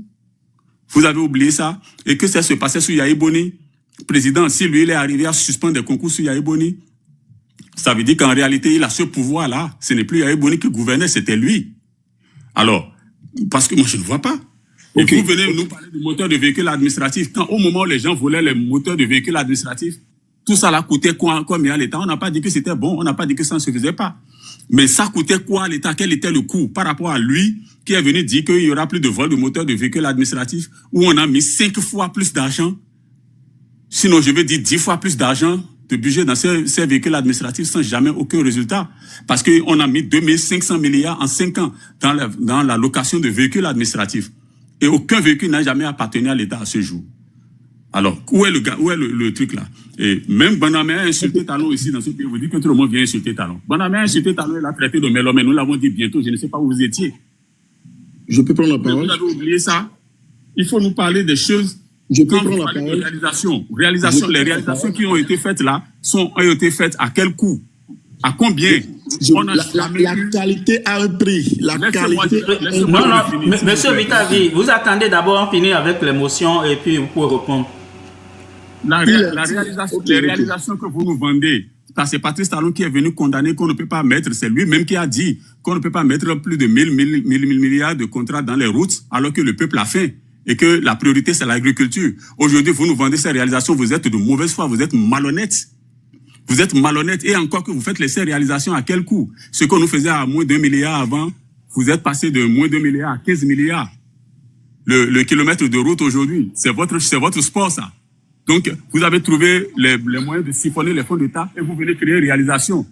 Vous avez oublié ça? Et que ça se passait sous Yahi Boni. Président, si lui, il est arrivé à suspendre des concours sous Yahi Boni, ça veut dire qu'en réalité, il a ce pouvoir-là. Ce n'est plus Yahi Boni qui gouvernait, c'était lui. Alors, parce que moi, je ne vois pas. Et vous venez nous parler de moteurs de véhicules administratifs. Quand au moment où les gens volaient les moteurs de véhicules administratifs, tout ça là coûtait quoi à l'État? On n'a pas dit que c'était bon, on n'a pas dit que ça ne se faisait pas. Mais ça coûtait quoi à l'État? Quel était le coût par rapport à lui qui est venu dire qu'il y aura plus de vol de moteurs de véhicules administratifs, où on a mis 5 fois plus d'argent, sinon je veux dire 10 fois plus d'argent de budget dans ces véhicules administratifs sans jamais aucun résultat. Parce qu'on a mis 2500 milliards en 5 ans dans la location de véhicules administratifs. Et aucun véhicule n'a jamais appartenu à l'État à ce jour. Alors, où est le truc là? Et même Banamé a insulté Talon ici dans ce pays. Vous dites que tout le monde vient insulter Talon. Banamé a insulté Talon, il a traité de mélomane. Nous l'avons dit bientôt, je ne sais pas où vous étiez. Je peux prendre la parole? Vous avez oublié ça? Il faut nous parler des choses. Je peux prendre la parole? Les réalisations qui ont été faites là ont été faites à quel coût? À combien? La qualité a un prix. Monsieur Vitavi, vous attendez d'abord finir avec l'émotion et puis vous pouvez répondre. Les réalisations que vous nous vendez, c'est Patrice Talon qui est venu condamner qu'on ne peut pas mettre, c'est lui-même qui a dit qu'on ne peut pas mettre plus de 1000 milliards de contrats dans les routes alors que le peuple a faim et que la priorité c'est l'agriculture. Aujourd'hui, vous nous vendez ces réalisations, vous êtes de mauvaise foi, vous êtes malhonnête. Vous êtes malhonnête et encore que vous faites ces réalisations à quel coût? Ce qu'on nous faisait à moins d'1 milliard avant, vous êtes passé de moins d'1 milliard à 15 milliards. Le kilomètre de route aujourd'hui, c'est votre sport ça. Donc, vous avez trouvé les moyens de siphonner les fonds d'État et vous venez créer réalisation.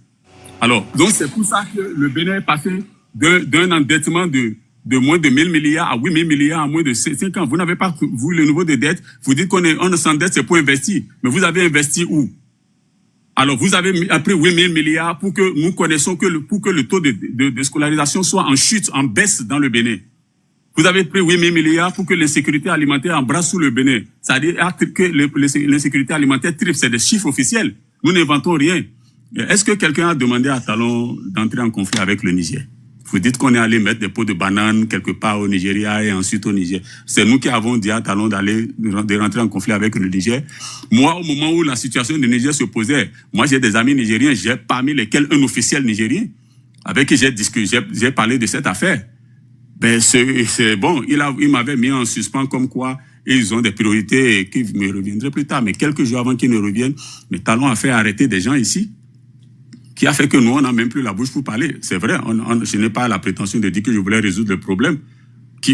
Alors, donc c'est pour ça que le Bénin est passé d'un endettement de moins de 1000 milliards à 8000 milliards en moins de 5 ans. Vous n'avez pas, vous, le niveau de dette, vous dites qu'on s'endette, c'est pour investir. Mais vous avez investi où? Alors, vous avez pris 8000 milliards pour que nous connaissons pour que le taux de scolarisation soit en chute, en baisse dans le Bénin. Vous avez pris 8000 milliards pour que l'insécurité alimentaire embrasse sous le Bénin. C'est-à-dire que l'insécurité alimentaire triple, c'est des chiffres officiels. Nous n'inventons rien. Est-ce que quelqu'un a demandé à Talon d'entrer en conflit avec le Niger? Vous dites qu'on est allé mettre des pots de bananes quelque part au Nigeria et ensuite au Niger. C'est nous qui avons dit à Talon de rentrer en conflit avec le Niger. Moi, au moment où la situation du Niger se posait, moi j'ai des amis nigériens, j'ai parmi lesquels un officiel nigérien avec qui j'ai parlé de cette affaire. Ben c'est bon, il m'avait mis en suspens comme quoi ils ont des priorités qui me reviendraient plus tard. Mais quelques jours avant qu'ils ne reviennent, mais Talon a fait arrêter des gens ici, qui a fait que nous, on n'a même plus la bouche pour parler. C'est vrai, je n'ai pas la prétention de dire que je voulais résoudre le problème.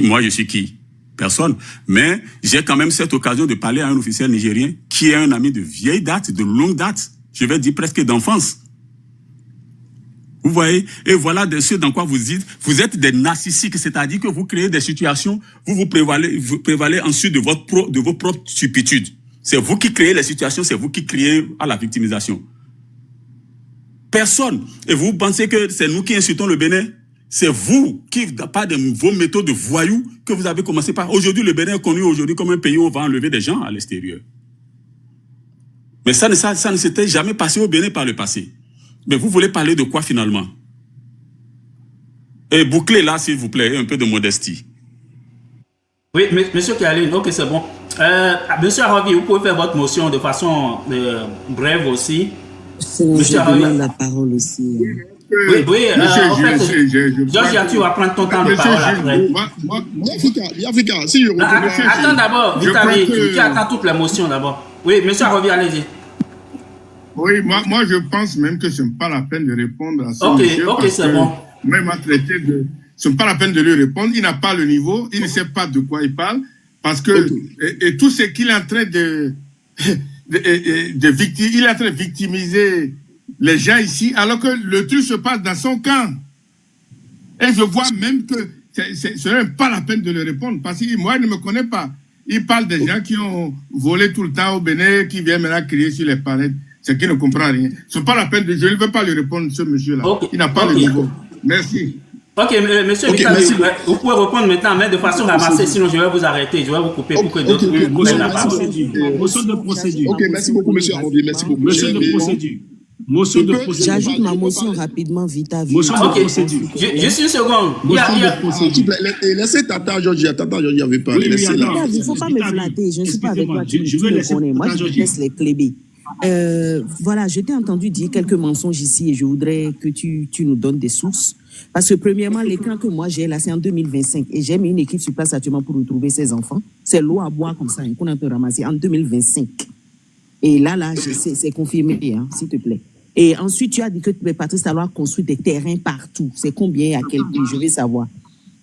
Moi, je suis qui? Personne. Mais j'ai quand même cette occasion de parler à un officiel nigérien qui est un ami de vieille date, de longue date, je vais dire presque d'enfance. Vous voyez? Et voilà ce dans quoi vous dites, vous êtes des narcissiques, c'est-à-dire que vous créez des situations, vous prévalez ensuite de vos propres stupitudes. C'est vous qui créez les situations, c'est vous qui créez à la victimisation. Personne. Et vous pensez que c'est nous qui insultons le Bénin? C'est vous qui, par vos méthodes de voyous, que vous avez commencé par. Aujourd'hui, le Bénin est connu aujourd'hui comme un pays où on va enlever des gens à l'extérieur. Mais ça ne s'était jamais passé au Bénin par le passé. Mais vous voulez parler de quoi finalement? Et bouclez là, s'il vous plaît, un peu de modestie. Oui, monsieur Kaline, ok, c'est bon. Monsieur Arabi, vous pouvez faire votre motion de façon brève aussi. Sinon, je demande la parole aussi. Oui, en fait, Georgia, tu vas prendre ton temps de parole après. Africa, si je attends d'abord, Vitaly, tu attends toutes les motions d'abord. Oui, monsieur Arabi, allez-y. Oui, moi je pense même que ce n'est pas la peine de répondre à ce monsieur. Ok, c'est bon. Même à traiter de... Ce n'est pas la peine de lui répondre. Il n'a pas le niveau, il ne sait pas de quoi il parle. Parce que et tout ce qu'il est en train de il est en train de victimiser les gens ici, alors que le truc se passe dans son camp. Et je vois même que ce n'est pas la peine de le répondre, parce que moi, il ne me connaît pas. Il parle des gens qui ont volé tout le temps au Bénin, qui viennent maintenant crier sur les palettes. C'est qu'il ne comprend rien. Ce n'est pas la peine de... Je ne veux pas lui répondre, ce monsieur-là. Il n'a pas le niveau. Merci. Ok, monsieur Vitaly, vous pouvez répondre maintenant, mais de façon ramassée, sinon je vais vous arrêter, je vais vous couper pour que d'autres prennent la parole. Motion de procédure. Ok, merci beaucoup, monsieur Arabi. Merci beaucoup. Motion de procédure. Motion de procédure. J'ajoute ma motion rapidement, vite à vite. Motion de procédure. Juste une seconde. Laissez Tata Georgia. Tata Georgia avait parlé. Il ne faut pas me flatter. Je ne suis pas avec toi. Tu me connais. Moi, je laisse les clébés. Voilà, je t'ai entendu dire quelques mensonges ici et je voudrais que tu nous donnes des sources. Parce que premièrement, l'écran que moi j'ai là, c'est en 2025 et j'ai mis une équipe sur place actuellement pour retrouver ces enfants. C'est l'eau à boire comme ça, qu'on a pu ramasser en 2025. Et là, c'est confirmé, hein, s'il te plaît. Et ensuite, tu as dit que Patrice Talon a construit des terrains partout. C'est combien et à quel prix? Je vais savoir.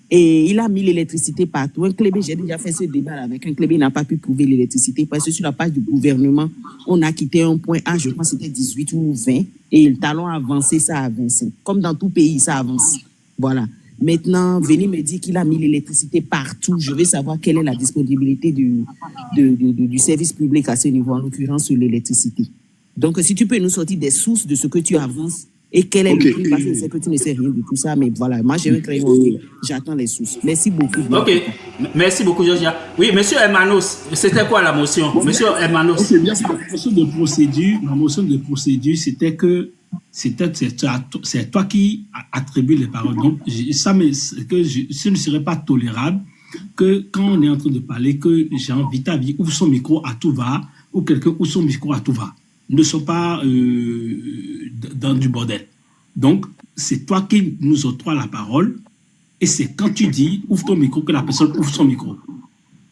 Et il a mis l'électricité partout. Un clébé, j'ai déjà fait ce débat avec un clébé, il n'a pas pu prouver l'électricité parce que sur la page du gouvernement, on a quitté un point A, je crois que c'était 18 ou 20, et le Talon a avancé ça à 25. Comme dans tout pays, ça avance. Voilà. Maintenant, venez me dire qu'il a mis l'électricité partout. Je veux savoir quelle est la disponibilité du service public à ce niveau, en l'occurrence sur l'électricité. Donc, si tu peux nous sortir des sources de ce que tu avances, et quel est le prix, parce que je sais que tu ne sais rien de tout ça, mais voilà, moi j'ai un crayon, j'attends les sources. Merci beaucoup. Ok, merci beaucoup, Georgia. Oui, monsieur Hermanos, c'était quoi la motion? Monsieur Hermanos. Ok, bien, ma motion de procédure, c'était que c'est toi qui attribues les paroles. Donc, ce ne serait pas tolérable que quand on est en train de parler, que Jean Vitaly ouvre son micro à tout va, ou quelqu'un ouvre son micro à tout va. Ne sont pas dans du bordel. Donc, c'est toi qui nous octroies la parole et c'est quand tu dis ouvre ton micro que la personne ouvre son micro.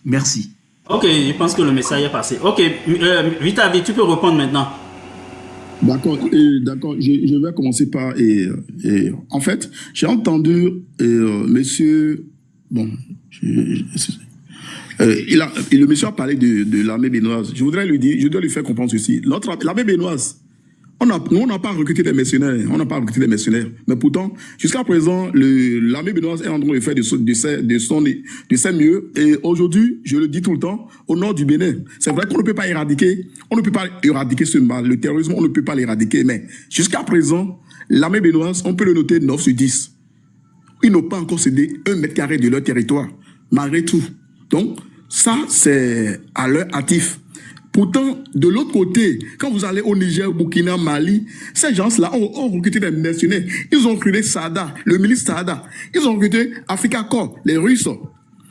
Merci. Ok, je pense que le message est passé. Ok, Vitaly, tu peux répondre maintenant. D'accord, je vais commencer par... en fait, j'ai entendu monsieur... Bon, le monsieur a parlé de l'armée béninoise. Je dois lui faire comprendre ceci. L'armée béninoise, nous, on n'a pas recruté des mercenaires. Mais pourtant, jusqu'à présent, l'armée béninoise est en train de faire de ses mieux. Et aujourd'hui, je le dis tout le temps, au nord du Bénin, c'est vrai qu'on ne peut pas éradiquer ce mal. Le terrorisme, on ne peut pas l'éradiquer. Mais jusqu'à présent, l'armée béninoise, on peut le noter 9 sur 10. Ils n'ont pas encore cédé 1 mètre carré de leur territoire, malgré tout. Donc, ça, c'est à leur actif. Pourtant, de l'autre côté, quand vous allez au Niger, au Burkina, Mali, ces gens-là ont recruté des mercenaires. Ils ont recruté Sada, le milice Sada. Ils ont recruté Africa Corps, les Russes.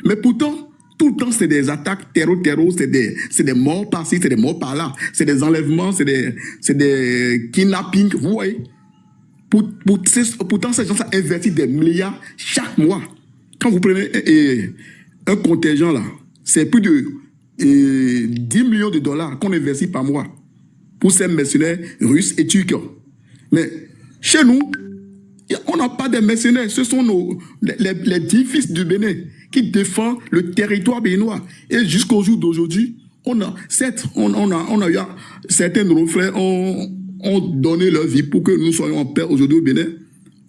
Mais pourtant, tout le temps, c'est des attaques terreau, c'est des morts par-ci, c'est des morts par-là. C'est des enlèvements, c'est des kidnappings, vous voyez. Pourtant, ces gens-là investissent des milliards chaque mois. Quand vous prenez un contingent là, c'est plus de 10 millions de dollars qu'on investit par mois pour ces mercenaires russes et turcs. Mais chez nous, on n'a pas de mercenaires. Ce sont les 10 fils du Bénin qui défendent le territoire béninois. Et jusqu'au jour d'aujourd'hui, on a eu certains de nos frères ont donné leur vie pour que nous soyons en paix aujourd'hui au Bénin.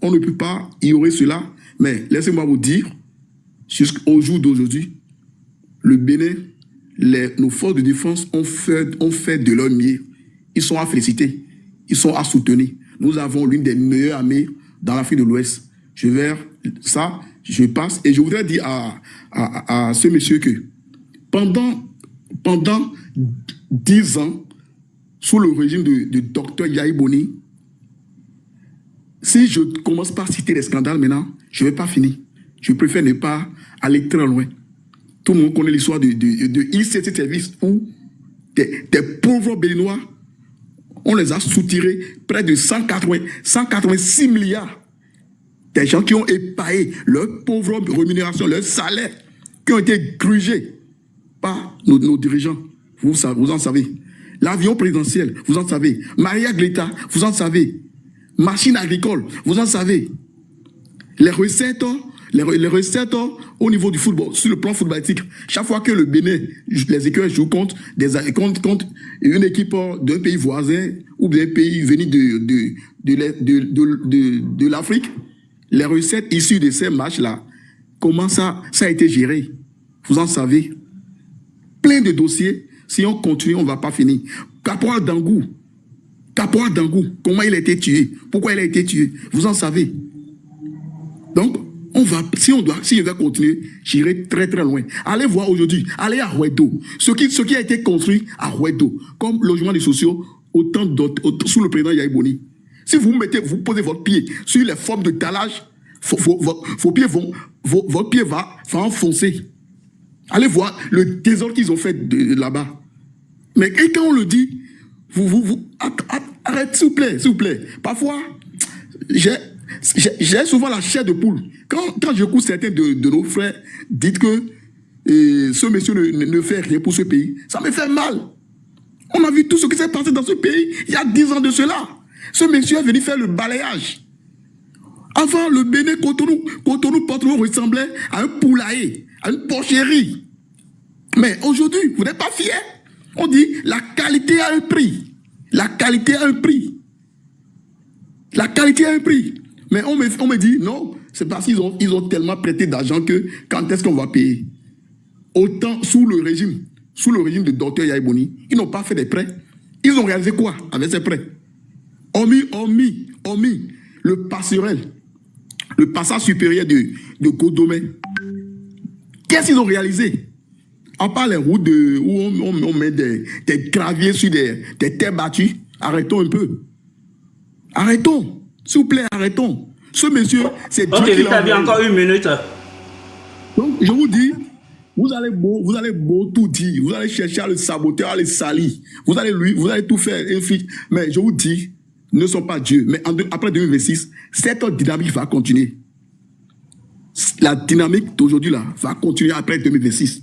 on ne peut pas ignorer cela, mais laissez-moi vous dire, jusqu'au jour d'aujourd'hui, le Bénin, nos forces de défense ont fait de leur mieux. Ils sont à féliciter, ils sont à soutenir. Nous avons l'une des meilleures armées dans l'Afrique de l'Ouest. Je passe et je voudrais dire à ce monsieur que pendant 10 ans, sous le régime de Dr Yahi Boni, si je ne commence pas à citer les scandales maintenant, je ne vais pas finir. Je préfère ne pas aller très loin. Tout le monde connaît l'histoire de ICT Service où des pauvres Béninois, on les a soutirés près de 186 milliards. Des gens qui ont épaillé leurs pauvres rémunérations, leurs salaires, qui ont été grugés par nos dirigeants. Vous en savez. L'avion présidentiel, vous en savez. Maria Gleta, vous en savez. Machines agricoles, vous en savez. Les recettes au niveau du football, sur le plan footballistique, chaque fois que le Bénin, les équipes jouent contre une équipe d'un pays voisin ou d'un pays venu de l'Afrique, les recettes issues de ces matchs-là, comment ça a été géré? Vous en savez. Plein de dossiers. Si on continue, on ne va pas finir. Caporal Dangou, comment il a été tué? Pourquoi il a été tué? Vous en savez. Donc, si je vais continuer, j'irai très très loin. Allez voir aujourd'hui, allez à Rouedo. Ce qui a été construit à Rouedo, comme logement des sociaux, sous le président Yahi Boni. Si vous posez votre pied sur les formes de talage, votre pied va enfoncer. Allez voir le désordre qu'ils ont fait là-bas. Mais quand on le dit, arrêtez, s'il vous plaît. Parfois, j'ai souvent la chair de poule. Quand j'écoute certains de nos frères dire que ce monsieur ne fait rien pour ce pays, ça me fait mal. On a vu tout ce qui s'est passé dans ce pays il y a 10 ans de cela. Ce monsieur est venu faire le balayage. Avant, le Bénin Cotonou ressemblait à un poulailler, à une porcherie. Mais aujourd'hui, vous n'êtes pas fiers. On dit la qualité a un prix. La qualité a un prix. La qualité a un prix. Mais on me dit non, c'est parce qu'ils ont tellement prêté d'argent que quand est-ce qu'on va payer? Autant sous le régime de Dr Yahi Boni, ils n'ont pas fait des prêts. Ils ont réalisé quoi avec ces prêts? Hormis le passerelle, le passage supérieur de Godomé. Qu'est-ce qu'ils ont réalisé? À part les routes où on met des graviers sur des terres battues, arrêtons un peu. Arrêtons. S'il vous plaît, arrêtons. Ce monsieur, c'est Dieu qui l'a envoyé. Encore 1 minute. Donc, je vous dis, vous allez beau tout dire. Vous allez chercher à le saboter, à le salir. Vous allez tout faire. Mais je vous dis, ne sont pas Dieu. Mais après 2026, cette dynamique va continuer. La dynamique d'aujourd'hui là va continuer après 2026.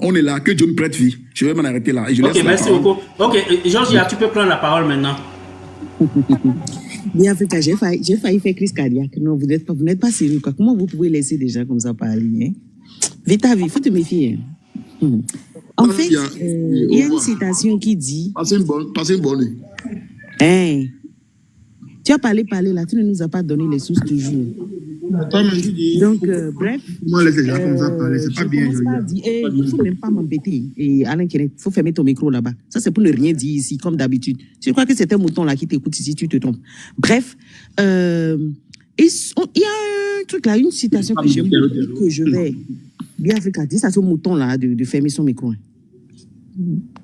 On est là, que Dieu nous prête vie. Je vais m'en arrêter là. Ok, merci beaucoup. Ok, Georges, tu peux prendre la parole maintenant. Bien, Africa, j'ai failli faire crise cardiaque. Non, vous n'êtes pas sérieux, quoi. Comment vous pouvez laisser des gens comme ça parler, hein? Vite à vie, il faut te méfier. En fait, il y a une citation qui dit... Passez une bonne nuit. Hein? Tu as parlé là, tu ne nous as pas donné les sources toujours. Donc, bref. Moi, laissez les gens comme ça parler, c'est pas bien. Il ne faut même pas m'embêter. Et Alain Kéret, il faut fermer ton micro là-bas. Ça, c'est pour ne rien dire ici, comme d'habitude. Je crois que c'est un mouton là qui t'écoute ici, tu te trompes. Bref, il y a un truc là, une citation que j'aime beaucoup, que je vais bien faire. Dis à ce mouton là de fermer son micro.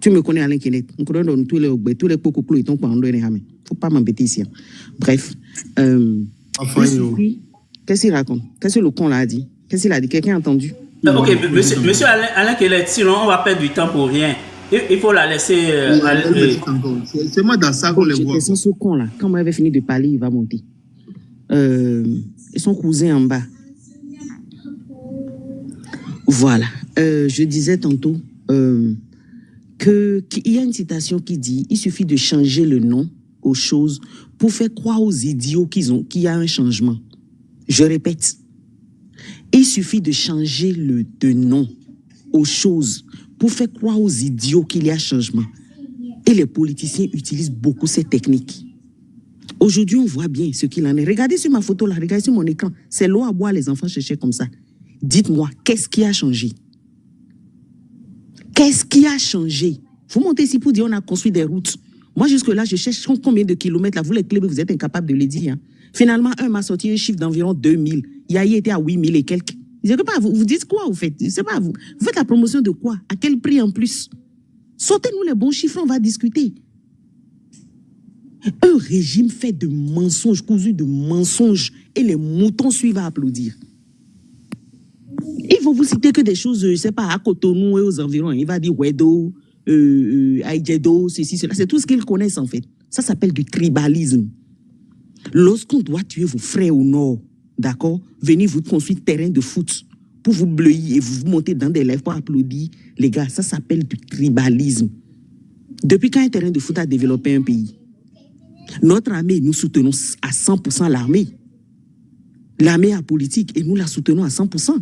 Tu me connais, Alain Kéret. On connaît tous les pococlos et ton pas en il faut pas m'embêter ici. Bref. Qu'est-ce qu'il raconte? Qu'est-ce que le con là a dit? Qu'est-ce qu'il a dit? Quelqu'un a entendu? Ok, monsieur Alain Kélet, sinon on va perdre du temps pour rien. Il faut la laisser aller. C'est moi dans ça qu'on les voit. C'est ce con là. Quand moi avait fini de parler, il va monter. Et son cousin en bas. Voilà. Je disais tantôt qu'il y a une citation qui dit il suffit de changer le nom aux choses pour faire croire aux idiots qu'il y a un changement. Je répète, il suffit de changer de nom aux choses pour faire croire aux idiots qu'il y a changement. Et les politiciens utilisent beaucoup ces techniques. Aujourd'hui, on voit bien ce qu'il en est. Regardez sur ma photo là, regardez sur mon écran. C'est l'eau à boire, les enfants cherchaient comme ça. Dites-moi, qu'est-ce qui a changé? Qu'est-ce qui a changé? Vous montez ici pour dire on a construit des routes. Moi, jusque-là, je cherche combien de kilomètres là. Vous, les clés, vous êtes incapables de les dire. Hein. Finalement, un m'a sorti un chiffre d'environ 2000. Yahi était à 8000 et quelques. Je ne sais pas, vous dites quoi, vous faites? Je ne sais pas, vous faites la promotion de quoi? À quel prix en plus? Sortez-nous les bons chiffres, on va discuter. Un régime fait de mensonges, cousu de mensonges, et les moutons suivent à applaudir. Ils vont vous citer que des choses, je ne sais pas, à Cotonou et aux environs. Il va dire Wedo, Aïdjedo, ceci, cela. C'est tout ce qu'ils connaissent en fait. Ça s'appelle du tribalisme. Lorsqu'on doit tuer vos frères au nord, d'accord, venez vous construire terrain de foot pour vous bleuir et vous monter dans des lèvres pour applaudir. Les gars, ça s'appelle du tribalisme. Depuis quand un terrain de foot a développé un pays? Notre armée, nous soutenons à 100% l'armée. L'armée apolitique et nous la soutenons à 100%.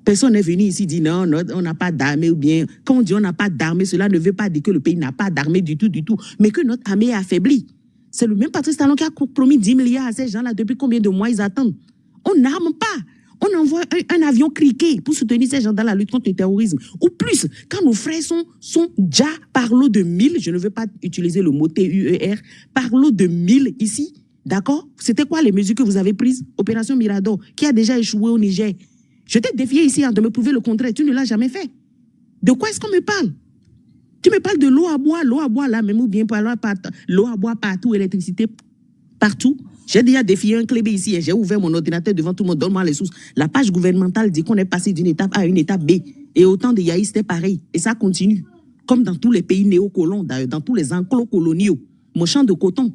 Personne n'est venu ici dire non, on n'a pas d'armée ou bien, quand on dit on n'a pas d'armée, cela ne veut pas dire que le pays n'a pas d'armée du tout, mais que notre armée est affaiblie. C'est le même Patrice Talon qui a promis 10 milliards à ces gens-là. Depuis combien de mois ils attendent? On n'arme pas. On envoie un avion criquet pour soutenir ces gens dans la lutte contre le terrorisme. Ou plus, quand nos frères sont déjà par lot de 1000, je ne veux pas utiliser le mot TUER, par lot de 1000 ici, d'accord? C'était quoi les mesures que vous avez prises? Opération Mirador, qui a déjà échoué au Niger. Je t'ai défié ici de me prouver le contraire. Tu ne l'as jamais fait. De quoi est-ce qu'on me parle? Tu me parles de l'eau à boire là, même ou bien l'eau à boire partout, électricité partout. J'ai déjà défié un clébé ici et j'ai ouvert mon ordinateur devant tout le monde. Donne-moi les sources. La page gouvernementale dit qu'on est passé d'une étape A à une étape B. Et autant de Yahi, c'était pareil. Et ça continue. Comme dans tous les pays néocolons, d'ailleurs, dans tous les enclos coloniaux. Mon champ de coton.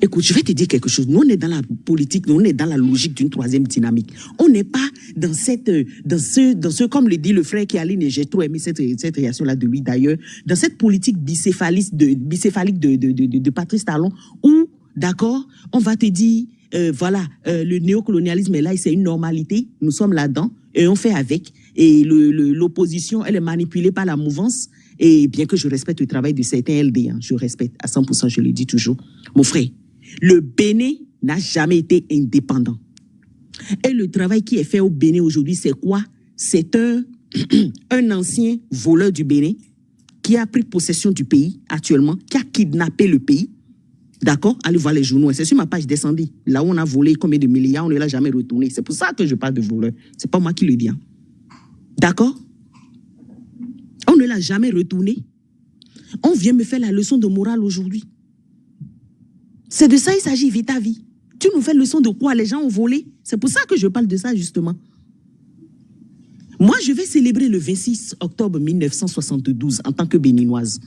Écoute, je vais te dire quelque chose. Nous, on est dans la politique, nous, on est dans la logique d'une troisième dynamique. On n'est pas dans ce, comme le dit le frère qui allait, j'ai trop aimé cette réaction-là de lui d'ailleurs, dans cette politique bicéphalique de Patrice Talon, où, d'accord, on va te dire, voilà, le néocolonialisme est là et c'est une normalité, nous sommes là-dedans et on fait avec. Et l'opposition, elle est manipulée par la mouvance. Et bien que je respecte le travail de certains LD, hein, je respecte à 100%, je le dis toujours. Mon frère, le Bénin n'a jamais été indépendant. Et le travail qui est fait au Bénin aujourd'hui, c'est quoi? C'est un ancien voleur du Bénin qui a pris possession du pays actuellement, qui a kidnappé le pays. D'accord? Allez voir les journaux. C'est sur ma page descendue. Là où on a volé combien de milliards, on ne l'a jamais retourné. C'est pour ça que je parle de voleur. C'est pas moi qui le dis. Hein. D'accord? On ne l'a jamais retourné. On vient me faire la leçon de morale aujourd'hui. C'est de ça il s'agit, vite ta vie. Tu nous fais leçon de quoi? Les gens ont volé. C'est pour ça que je parle de ça, justement. Moi, je vais célébrer le 26 octobre 1972 en tant que béninoise,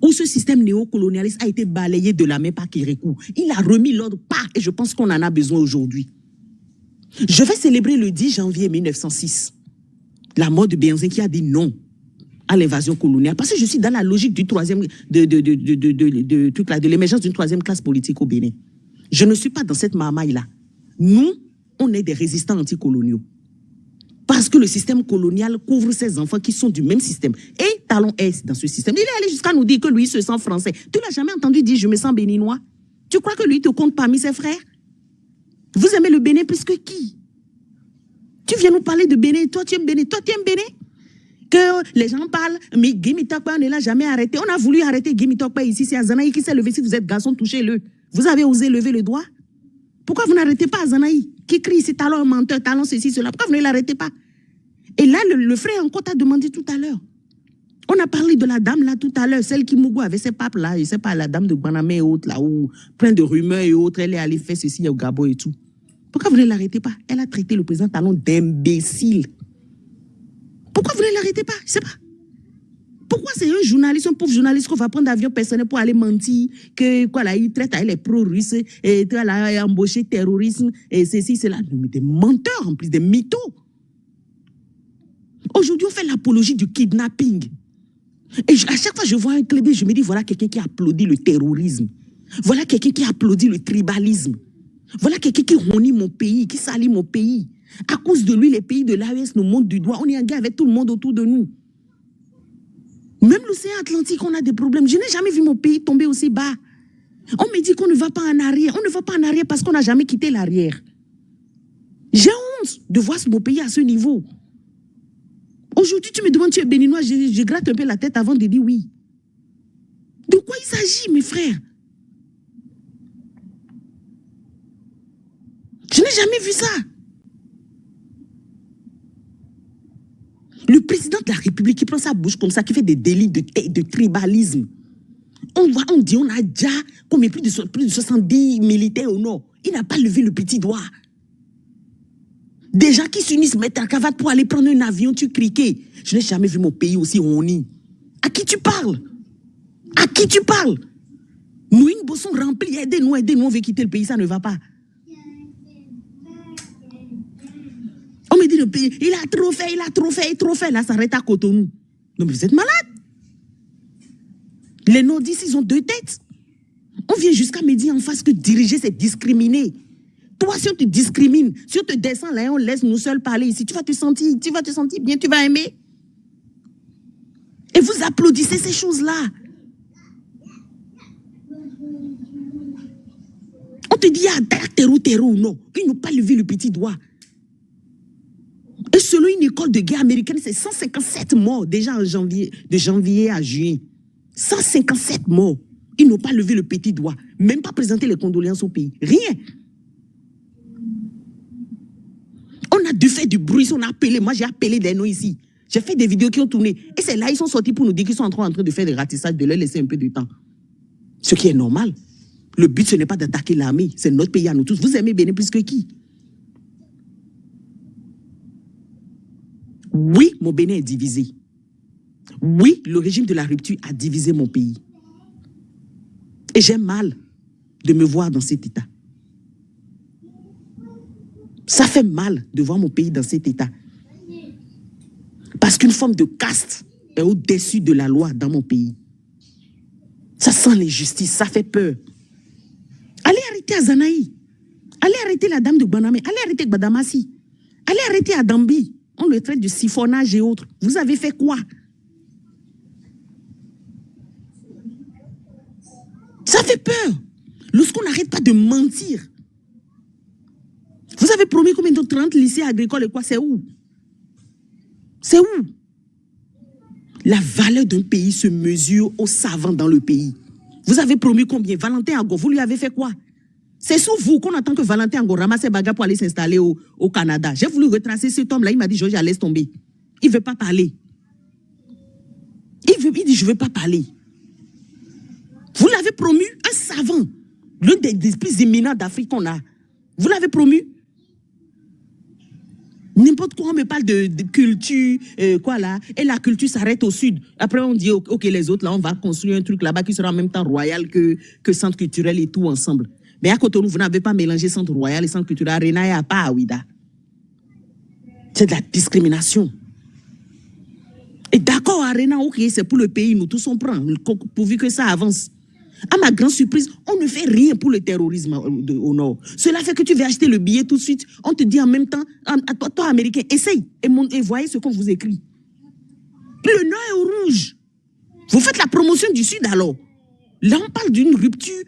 où ce système néocolonialiste a été balayé de la main par Kérékou. Il a remis l'ordre, et je pense qu'on en a besoin aujourd'hui. Je vais célébrer le 10 janvier 1906, la mort de Béhanzin qui a dit non à l'invasion coloniale, parce que je suis dans la logique du troisième, de l'émergence d'une troisième classe politique au Bénin. Je ne suis pas dans cette marmaille-là. Nous, on est des résistants anticoloniaux. Parce que le système colonial couvre ces enfants qui sont du même système. Et Talon est dans ce système. Il est allé jusqu'à nous dire que lui se sent français. Tu l'as jamais entendu dire je me sens béninois? Tu crois que lui te compte parmi ses frères? Vous aimez le Bénin plus que qui? Tu viens nous parler de Bénin, toi tu aimes Bénin, que les gens parlent, mais Guimi Tokpa, on ne l'a jamais arrêté. On a voulu arrêter Guimi Tokpa ici, c'est Azanaï qui s'est levé. Si vous êtes garçon, touchez-le. Vous avez osé lever le doigt? Pourquoi vous n'arrêtez pas Azanaï qui crie c'est Talon un menteur, Talon ceci, cela? Pourquoi vous ne l'arrêtez pas? Et là, le frère encore t'a demandé tout à l'heure. On a parlé de la dame là tout à l'heure, celle qui Mougou avait ses papes là, je sais pas, la dame de Guanamé et autres là, où plein de rumeurs et autres, elle est allée faire ceci au Gabon et tout. Pourquoi vous ne l'arrêtez pas? Elle a traité le président Talon d'imbécile. Pourquoi vous ne l'arrêtez pas? Je sais pas. Pourquoi c'est un journaliste, un pauvre journaliste qu'on va prendre d'avion personnel pour aller mentir, que quoi là, il traite avec les pro-russes, et il a embauché terrorisme, et ceci, cela. Des menteurs en plus, des mythos. Aujourd'hui, on fait l'apologie du kidnapping. Et à chaque fois que je vois un clébé, je me dis, voilà quelqu'un qui applaudit le terrorisme. Voilà quelqu'un qui applaudit le tribalisme. Voilà quelqu'un qui renie mon pays, qui salit mon pays. À cause de lui, les pays de l'AES nous montrent du doigt. On est en guerre avec tout le monde autour de nous. Même l'océan Atlantique, on a des problèmes. Je n'ai jamais vu mon pays tomber aussi bas. On me dit qu'on ne va pas en arrière. On ne va pas en arrière parce qu'on n'a jamais quitté l'arrière. J'ai honte de voir mon pays à ce niveau. Aujourd'hui, tu me demandes, tu es béninois, je gratte un peu la tête avant de dire oui. De quoi il s'agit, mes frères? Je n'ai jamais vu ça. Le président de la République qui prend sa bouche comme ça, qui fait des délits de tribalisme. On dit, on a déjà combien, plus de 70 militaires au nord. Il n'a pas levé le petit doigt. Des gens qui s'unissent, mettent la cravate pour aller prendre un avion, tu criquais. Je n'ai jamais vu mon pays aussi honni. À qui tu parles? À qui tu parles? Nous, une boisson remplie, aidez-nous, on veut quitter le pays, ça ne va pas. On me dit le pays, il a trop fait, là, ça arrête à Cotonou. Non, mais vous êtes malade. Les nordistes, ils ont deux têtes. On vient jusqu'à me dire en face que diriger, c'est discriminer. Toi, si on te discrimine, si on te descend là et on laisse nous seuls parler ici, tu vas te sentir bien, tu vas aimer. Et vous applaudissez ces choses-là. On te dit, terreau, non. Ils n'ont pas levé le petit doigt. Et selon une école de guerre américaine, c'est 157 morts déjà en janvier, de janvier à juillet. 157 morts. Ils n'ont pas levé le petit doigt. Même pas présenté les condoléances au pays. Rien. On a dû faire du bruit, on a appelé. Moi, j'ai appelé des noms ici. J'ai fait des vidéos qui ont tourné. Et c'est là, ils sont sortis pour nous dire qu'ils sont en train de faire des ratissages, de leur laisser un peu de temps. Ce qui est normal. Le but, ce n'est pas d'attaquer l'armée. C'est notre pays à nous tous. Vous aimez Bénin plus que qui? Oui, mon Bénin est divisé. Oui, le régime de la rupture a divisé mon pays. Et j'ai mal de me voir dans cet état. Ça fait mal de voir mon pays dans cet état. Parce qu'une forme de caste est au-dessus de la loi dans mon pays. Ça sent l'injustice, ça fait peur. Allez arrêter Azanaï. Allez arrêter la dame de Banamé. Allez arrêter Gbadamassi. Allez arrêter Adambi. On le traite de siphonnage et autres. Vous avez fait quoi? Ça fait peur. Lorsqu'on n'arrête pas de mentir. Vous avez promis combien de 30 lycées agricoles et quoi? C'est où? C'est où? La valeur d'un pays se mesure aux savants dans le pays. Vous avez promis combien? Valentin Ago, vous lui avez fait quoi? C'est sous vous qu'on attend que Valentin Ago ramasse ses bagages pour aller s'installer au Canada. J'ai voulu retracer cet homme-là, il m'a dit, Georges, laisse tomber. Il ne veut pas parler. Il dit, je ne veux pas parler. Vous l'avez promu, un savant, l'un des plus éminents d'Afrique qu'on a. Vous l'avez promu. N'importe quoi, on me parle de culture, quoi là, et la culture s'arrête au sud. Après, on dit, ok, les autres, là, on va construire un truc là-bas qui sera en même temps royal que centre culturel et tout ensemble. Mais à Cotonou, vous n'avez pas mélangé centre royal et centre culturel. Arena et à pas à Ouida. C'est de la discrimination. Et d'accord, Arena, ok, c'est pour le pays, nous tous on prend, pourvu que ça avance. À ma grande surprise, on ne fait rien pour le terrorisme au nord. Cela fait que tu vas acheter le billet tout de suite. On te dit en même temps, toi Américain, essaye et voyez ce qu'on vous écrit. Le nord est au rouge. Vous faites la promotion du sud alors. Là, on parle d'une rupture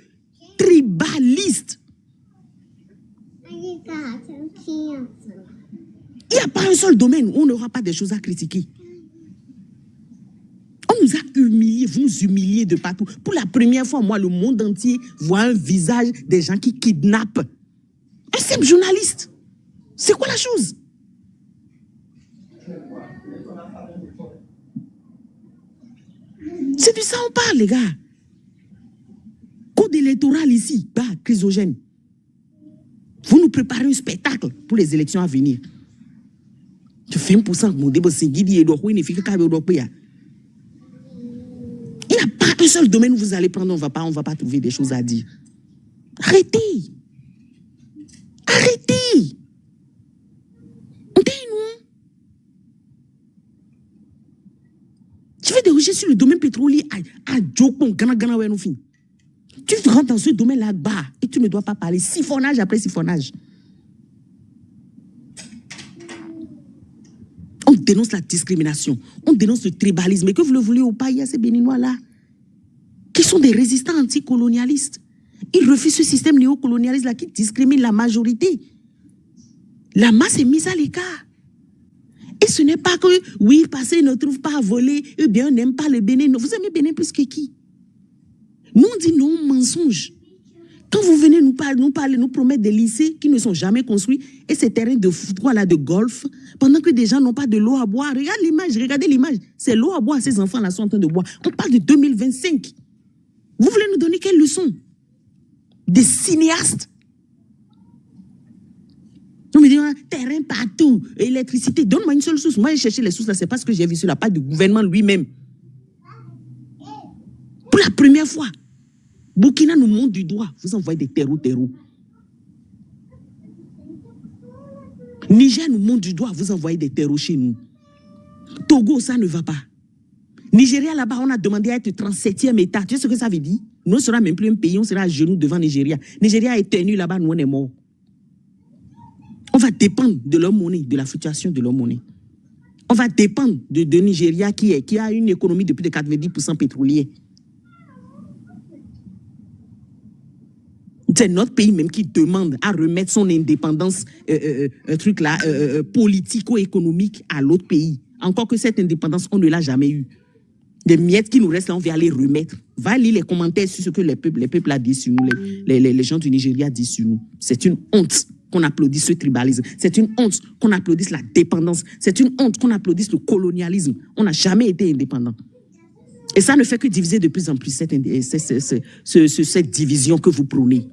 tribaliste. Il n'y a pas un seul domaine où on n'aura pas des choses à critiquer. On nous a humiliés, vous nous humiliez de partout. Pour la première fois, moi, le monde entier voit un visage des gens qui kidnappent. Un simple journaliste. C'est quoi la chose? C'est de ça on parle, les gars. Code électoral ici, bah, chrysogène. Vous nous préparez un spectacle pour les élections à venir. Tu fais 1% de mon débat, c'est guidé, il n'y a pas un seul domaine où vous allez prendre, on va pas trouver des choses à dire. Arrêtez. Arrêtez. Tu fais des recherches sur le domaine pétrolier à Djokon, Ghana, tu rentres dans ce domaine là-bas et tu ne dois pas parler siphonnage après siphonnage. On dénonce la discrimination, on dénonce le tribalisme. Et que vous le voulez ou pas, il y a ces Béninois-là qui sont des résistants anticolonialistes. Ils refusent ce système néocolonialiste là qui discrimine la majorité. La masse est mise à l'écart. Et ce n'est pas que, oui, parce qu'ils ne trouvent pas à voler, eh bien, on n'aime pas le Bénin. Vous aimez Bénin plus que qui? Nous, on dit non, mensonge. Quand vous venez nous parler, nous promettre des lycées qui ne sont jamais construits et ces terrains de football là, de golf, pendant que des gens n'ont pas de l'eau à boire. Regardez l'image. C'est l'eau à boire, ces enfants-là sont en train de boire. On parle de 2025. Vous voulez nous donner quelle leçon? Des cinéastes. Vous me dites, terrain partout, électricité. Donne-moi une seule source. Moi, j'ai cherché les sources là, c'est pas ce que j'ai vu sur la page du gouvernement lui-même. Pour la première fois, Burkina nous montre du doigt. Vous envoyez des terreaux. Niger nous montre du doigt. Vous envoyez des terreaux chez nous. Togo, ça ne va pas. Nigeria, là-bas, on a demandé à être 37e État. Tu sais ce que ça veut dire? Nous, on ne sera même plus un pays, on sera à genoux devant Nigeria. Nigeria est tenu là-bas, nous, on est morts. On va dépendre de leur monnaie, de la fluctuation de leur monnaie. On va dépendre de Nigeria qui a une économie de plus de 90% pétrolière. C'est notre pays même qui demande à remettre son indépendance politico-économique à l'autre pays. Encore que cette indépendance, on ne l'a jamais eue. Des miettes qui nous restent là, on va les remettre. Va lire les commentaires sur ce que les peuples a dit sur nous, les gens du Nigeria disent sur nous. C'est une honte qu'on applaudisse ce tribalisme. C'est une honte qu'on applaudisse la dépendance. C'est une honte qu'on applaudisse le colonialisme. On n'a jamais été indépendant. Et ça ne fait que diviser de plus en plus cette division que vous prônez.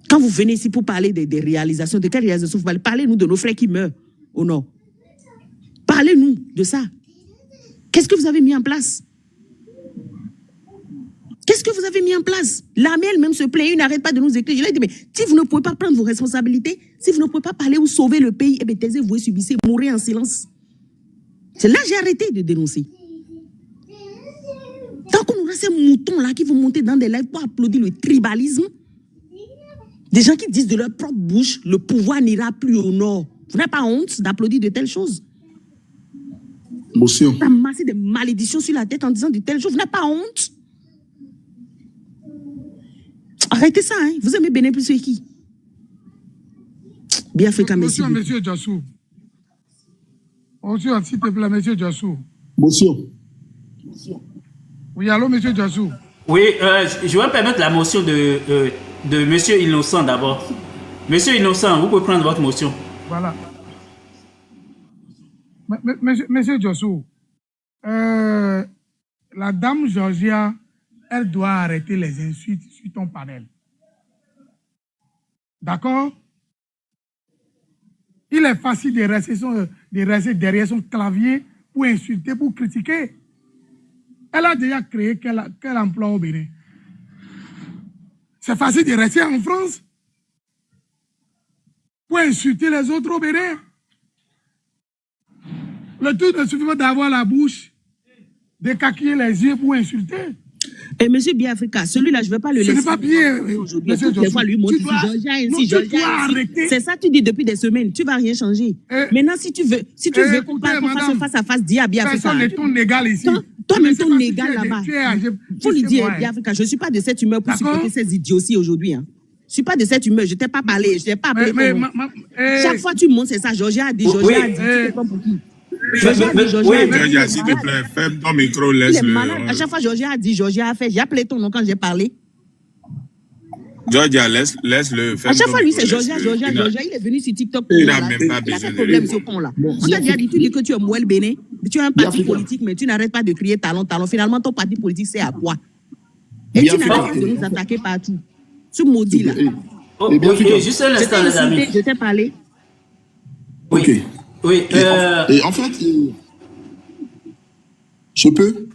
Quand vous venez ici pour parler des réalisations, de quelles réalisations vous parlez? Parlez-nous de nos frères qui meurent au nord. Parlez-nous de ça. Qu'est-ce que vous avez mis en place? Qu'est-ce que vous avez mis en place? L'armée elle-même se plaint, il n'arrête pas de nous écrire. Je lui ai dit, mais si vous ne pouvez pas prendre vos responsabilités, si vous ne pouvez pas parler ou sauver le pays, eh bien, taisez-vous et subissez, mourrez en silence. C'est là que j'ai arrêté de dénoncer. Tant qu'on aura ces moutons-là qui vont monter dans des lives pour applaudir le tribalisme, des gens qui disent de leur propre bouche, le pouvoir n'ira plus au nord. Vous n'avez pas honte d'applaudir de telles choses? Monsieur. Vous amassez des malédictions sur la tête en disant de telles choses. Vous n'avez pas honte? Arrêtez ça, hein. Vous aimez Bénin plus que qui? Bien fait, merci. Monsieur Djassou. Monsieur, s'il te plaît, monsieur Djassou. Monsieur. Oui, allô, monsieur Djassou. Oui, je vais me permettre la motion de monsieur Innocent d'abord. Monsieur Innocent, vous pouvez prendre votre motion. Voilà. Monsieur Djassou, la dame Georgia, elle doit arrêter les insultes sur ton panel. D'accord? Il est facile de rester derrière son clavier pour insulter, pour critiquer. Elle a déjà créé quel emploi au Bénin? C'est facile de rester en France pour insulter les autres au Bénin. Le tout ne suffit pas d'avoir la bouche, d'écaquiller les yeux pour insulter. Et monsieur Biafrika, celui-là, je ne vais pas le laisser. Ce n'est pas bien. Aujourd'hui, des fois, lui montre si Georgia ainsi. C'est ça que tu dis depuis des semaines. Tu ne vas rien changer. Maintenant, si tu veux qu'on parle face à face, dis à Biafrika. Personne n'est ton égal ici. Toi-même, ton égal là-bas. Il faut lui dire, Biafrika, je ne suis pas de cette humeur pour supporter ces idioties aujourd'hui. Hein. Je ne suis pas de cette humeur. Je ne t'ai pas parlé. Je ne t'ai pas appelé. Chaque fois, tu montes, c'est ça. Georgia a dit. Georgia a dit. Tu comprends pour qui? Georgia, s'il te plaît, ferme ton micro, laisse-le. À chaque fois, Georgia a dit, Georgia a fait. J'ai appelé ton nom quand j'ai parlé. Georgia, laisse-le. À chaque fois, lui, c'est Georgia. Il est venu sur TikTok. Il n'a même pas besoin de problème ce con-là. On t'a déjà dit, tu dis que tu es Mouel Bénin. Tu as un parti politique, mais tu n'arrêtes pas de crier talon. Finalement, ton parti politique, c'est à quoi? Et tu n'arrêtes pas de nous attaquer partout. Ce maudit-là. Juste un instant, les amis. Je t'ai parlé. Ok. Oui. Et en fait, je peux.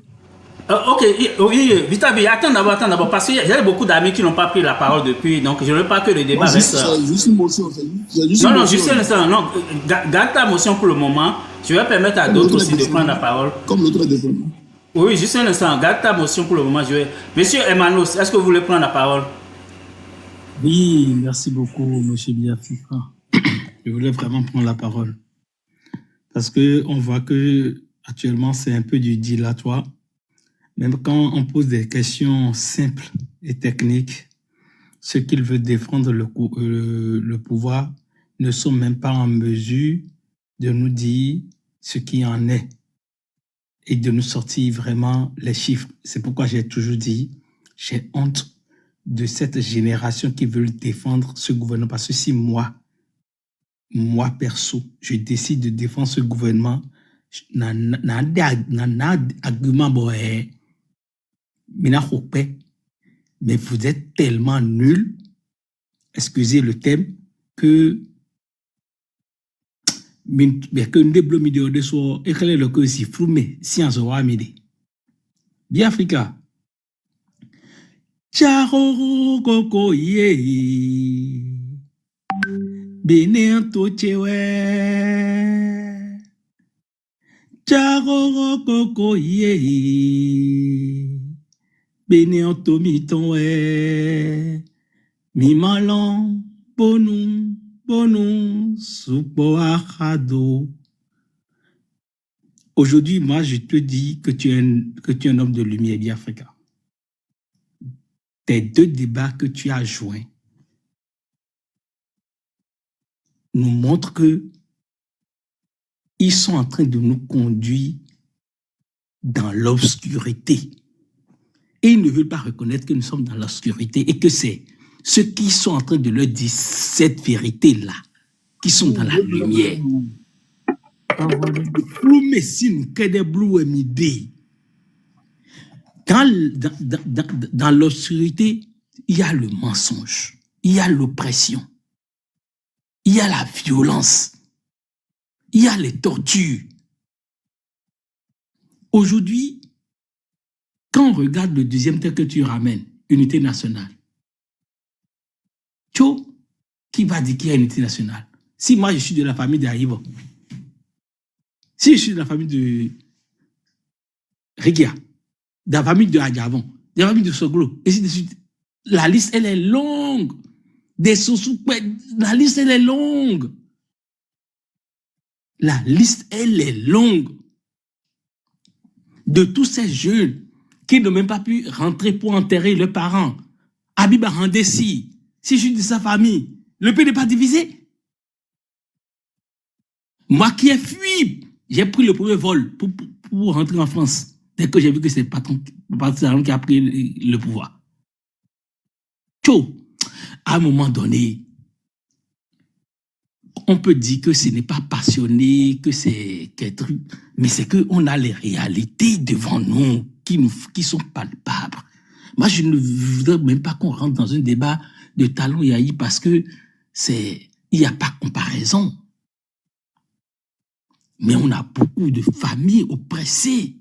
Ok, oui, Vitabi, attends d'abord, parce qu'il y a beaucoup d'amis qui n'ont pas pris la parole depuis, donc je ne veux pas que le débat reste. C'est juste une motion. Non, juste un instant, non, garde ta motion pour le moment, je vais permettre à d'autres aussi de prendre la parole. Comme l'autre défendant. Oui, juste un instant, garde ta motion pour le moment, Monsieur Emmanos, est-ce que vous voulez prendre la parole? Oui, merci beaucoup, monsieur Biafrika. Je voulais vraiment prendre la parole. Parce qu'on voit que actuellement c'est un peu du dilatoire. Même quand on pose des questions simples et techniques, ceux qui veulent défendre le pouvoir ne sont même pas en mesure de nous dire ce qui en est et de nous sortir vraiment les chiffres. C'est pourquoi j'ai toujours dit, j'ai honte de cette génération qui veut défendre ce gouvernement. Parce que si moi perso, je décide de défendre ce gouvernement, mais vous êtes tellement nuls, excusez le thème, que Biafrika. Charo koko ye Benin to chewe Charo koko ye Benin to miton we Mi malon bonou Supo achado. Aujourd'hui, moi, je te dis que tu es un homme de lumière, Biafrika. Tes 2 débats que tu as joints nous montrent que ils sont en train de nous conduire dans l'obscurité. Et ils ne veulent pas reconnaître que nous sommes dans l'obscurité et que c'est ceux qui sont en train de leur dire cette vérité-là, qui sont dans la lumière. Dans l'obscurité, il y a le mensonge, il y a l'oppression, il y a la violence, il y a les tortures. Aujourd'hui, quand on regarde le 2e texte que tu ramènes, Unité nationale, qui va dire qu'il y a unité nationale? Si moi je suis de la famille d'Aïbo, si je suis de la famille de Regia, de la famille de Adjavon, de la famille de Soglo, et ainsi de suite, la liste, elle est longue. Des sous la liste, elle est longue. La liste, elle est longue. De tous ces jeunes qui n'ont même pas pu rentrer pour enterrer leurs parents. Abiba Randessi, si je suis de sa famille, le pays n'est pas divisé. Moi qui ai fui, j'ai pris le premier vol pour rentrer en France. Dès que j'ai vu que c'est le patron qui a pris le pouvoir. À un moment donné, on peut dire que ce n'est pas passionné, que c'est qu'un truc, mais c'est qu'on a les réalités devant nous qui sont palpables. Moi, je ne voudrais même pas qu'on rentre dans un débat de Talon Yahi parce que il n'y a pas comparaison. Mais on a beaucoup de familles oppressées.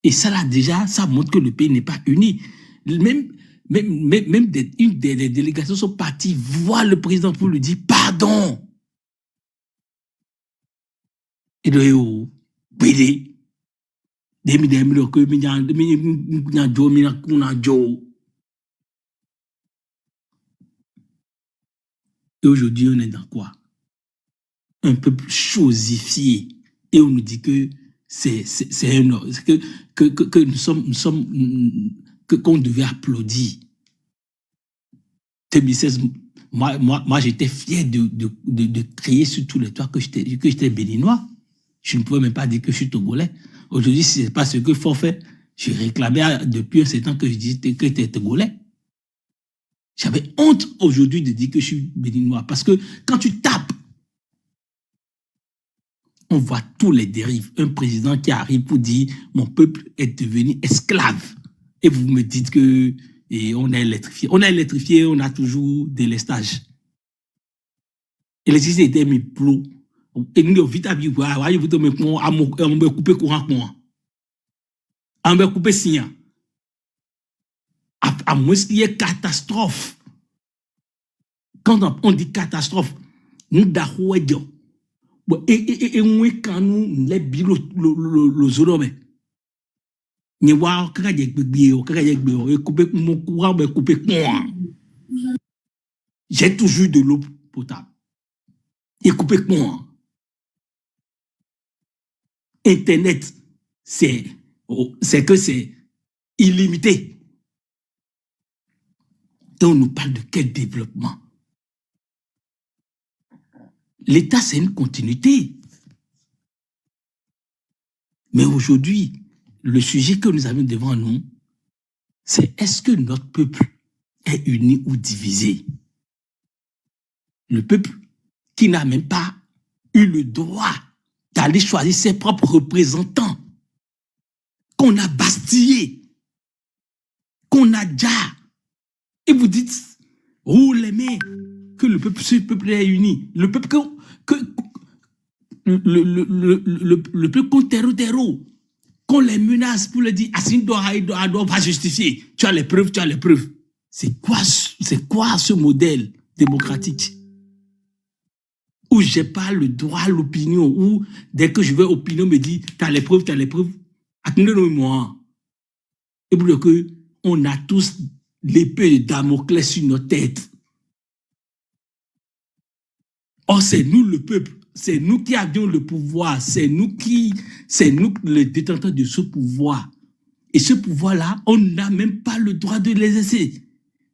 Et ça, là, déjà, ça montre que le pays n'est pas uni. Même une des délégations sont parties voir le président pour lui dire pardon. Et de PD. Et aujourd'hui, on est dans quoi? Un peuple chosifié. Et on nous dit que que nous sommes qu'on devait applaudir. 2016, moi j'étais fier de crier sur tous les toits que j'étais béninois. Je ne pouvais même pas dire que je suis togolais. Aujourd'hui, si ce n'est pas ce qu'il faut faire, je réclamais depuis un certain temps que je disais que j'étais togolais. J'avais honte aujourd'hui de dire que je suis béninois. Parce que quand tu tapes, on voit tous les dérives. Un président qui arrive pour dire mon peuple est devenu esclave. Et vous me dites que on est électrifié. On est électrifié, on a toujours délestage. L'électricité était mis plou. Et nous, vite à vivre, vous me couper courant. On me couper signal. À moins qu'il y ait catastrophe. Quand on dit catastrophe, nous d'ahoué. Et moi, quand nous les bilos le zorome, ni voir quand il y a couper mon courant, couper moi. J'ai toujours de l'eau potable. Et couper moi. Internet, c'est que c'est illimité. Donc, on nous parle de quel développement? L'État, c'est une continuité. Mais aujourd'hui, le sujet que nous avons devant nous, c'est est-ce que notre peuple est uni ou divisé? Le peuple qui n'a même pas eu le droit d'aller choisir ses propres représentants, qu'on a bastillés, qu'on a déjà. Et vous dites, oh les mains, que ce peuple est uni. Le peuple le peuple qu'on terreau, qu'on les menace pour le dire, Assine doit pas justifier. Tu as les preuves, tu as les preuves. C'est quoi ce modèle démocratique? Où j'ai pas le droit à l'opinion, où dès que je veux opinion, me dit, tu as les preuves, tu as les preuves. Attendez-moi. Et pour que on a tous l'épée de Damoclès sur nos têtes. Or, c'est nous le peuple, c'est nous qui avions le pouvoir, c'est nous les détenteurs de ce pouvoir. Et ce pouvoir-là, on n'a même pas le droit de l'exercer,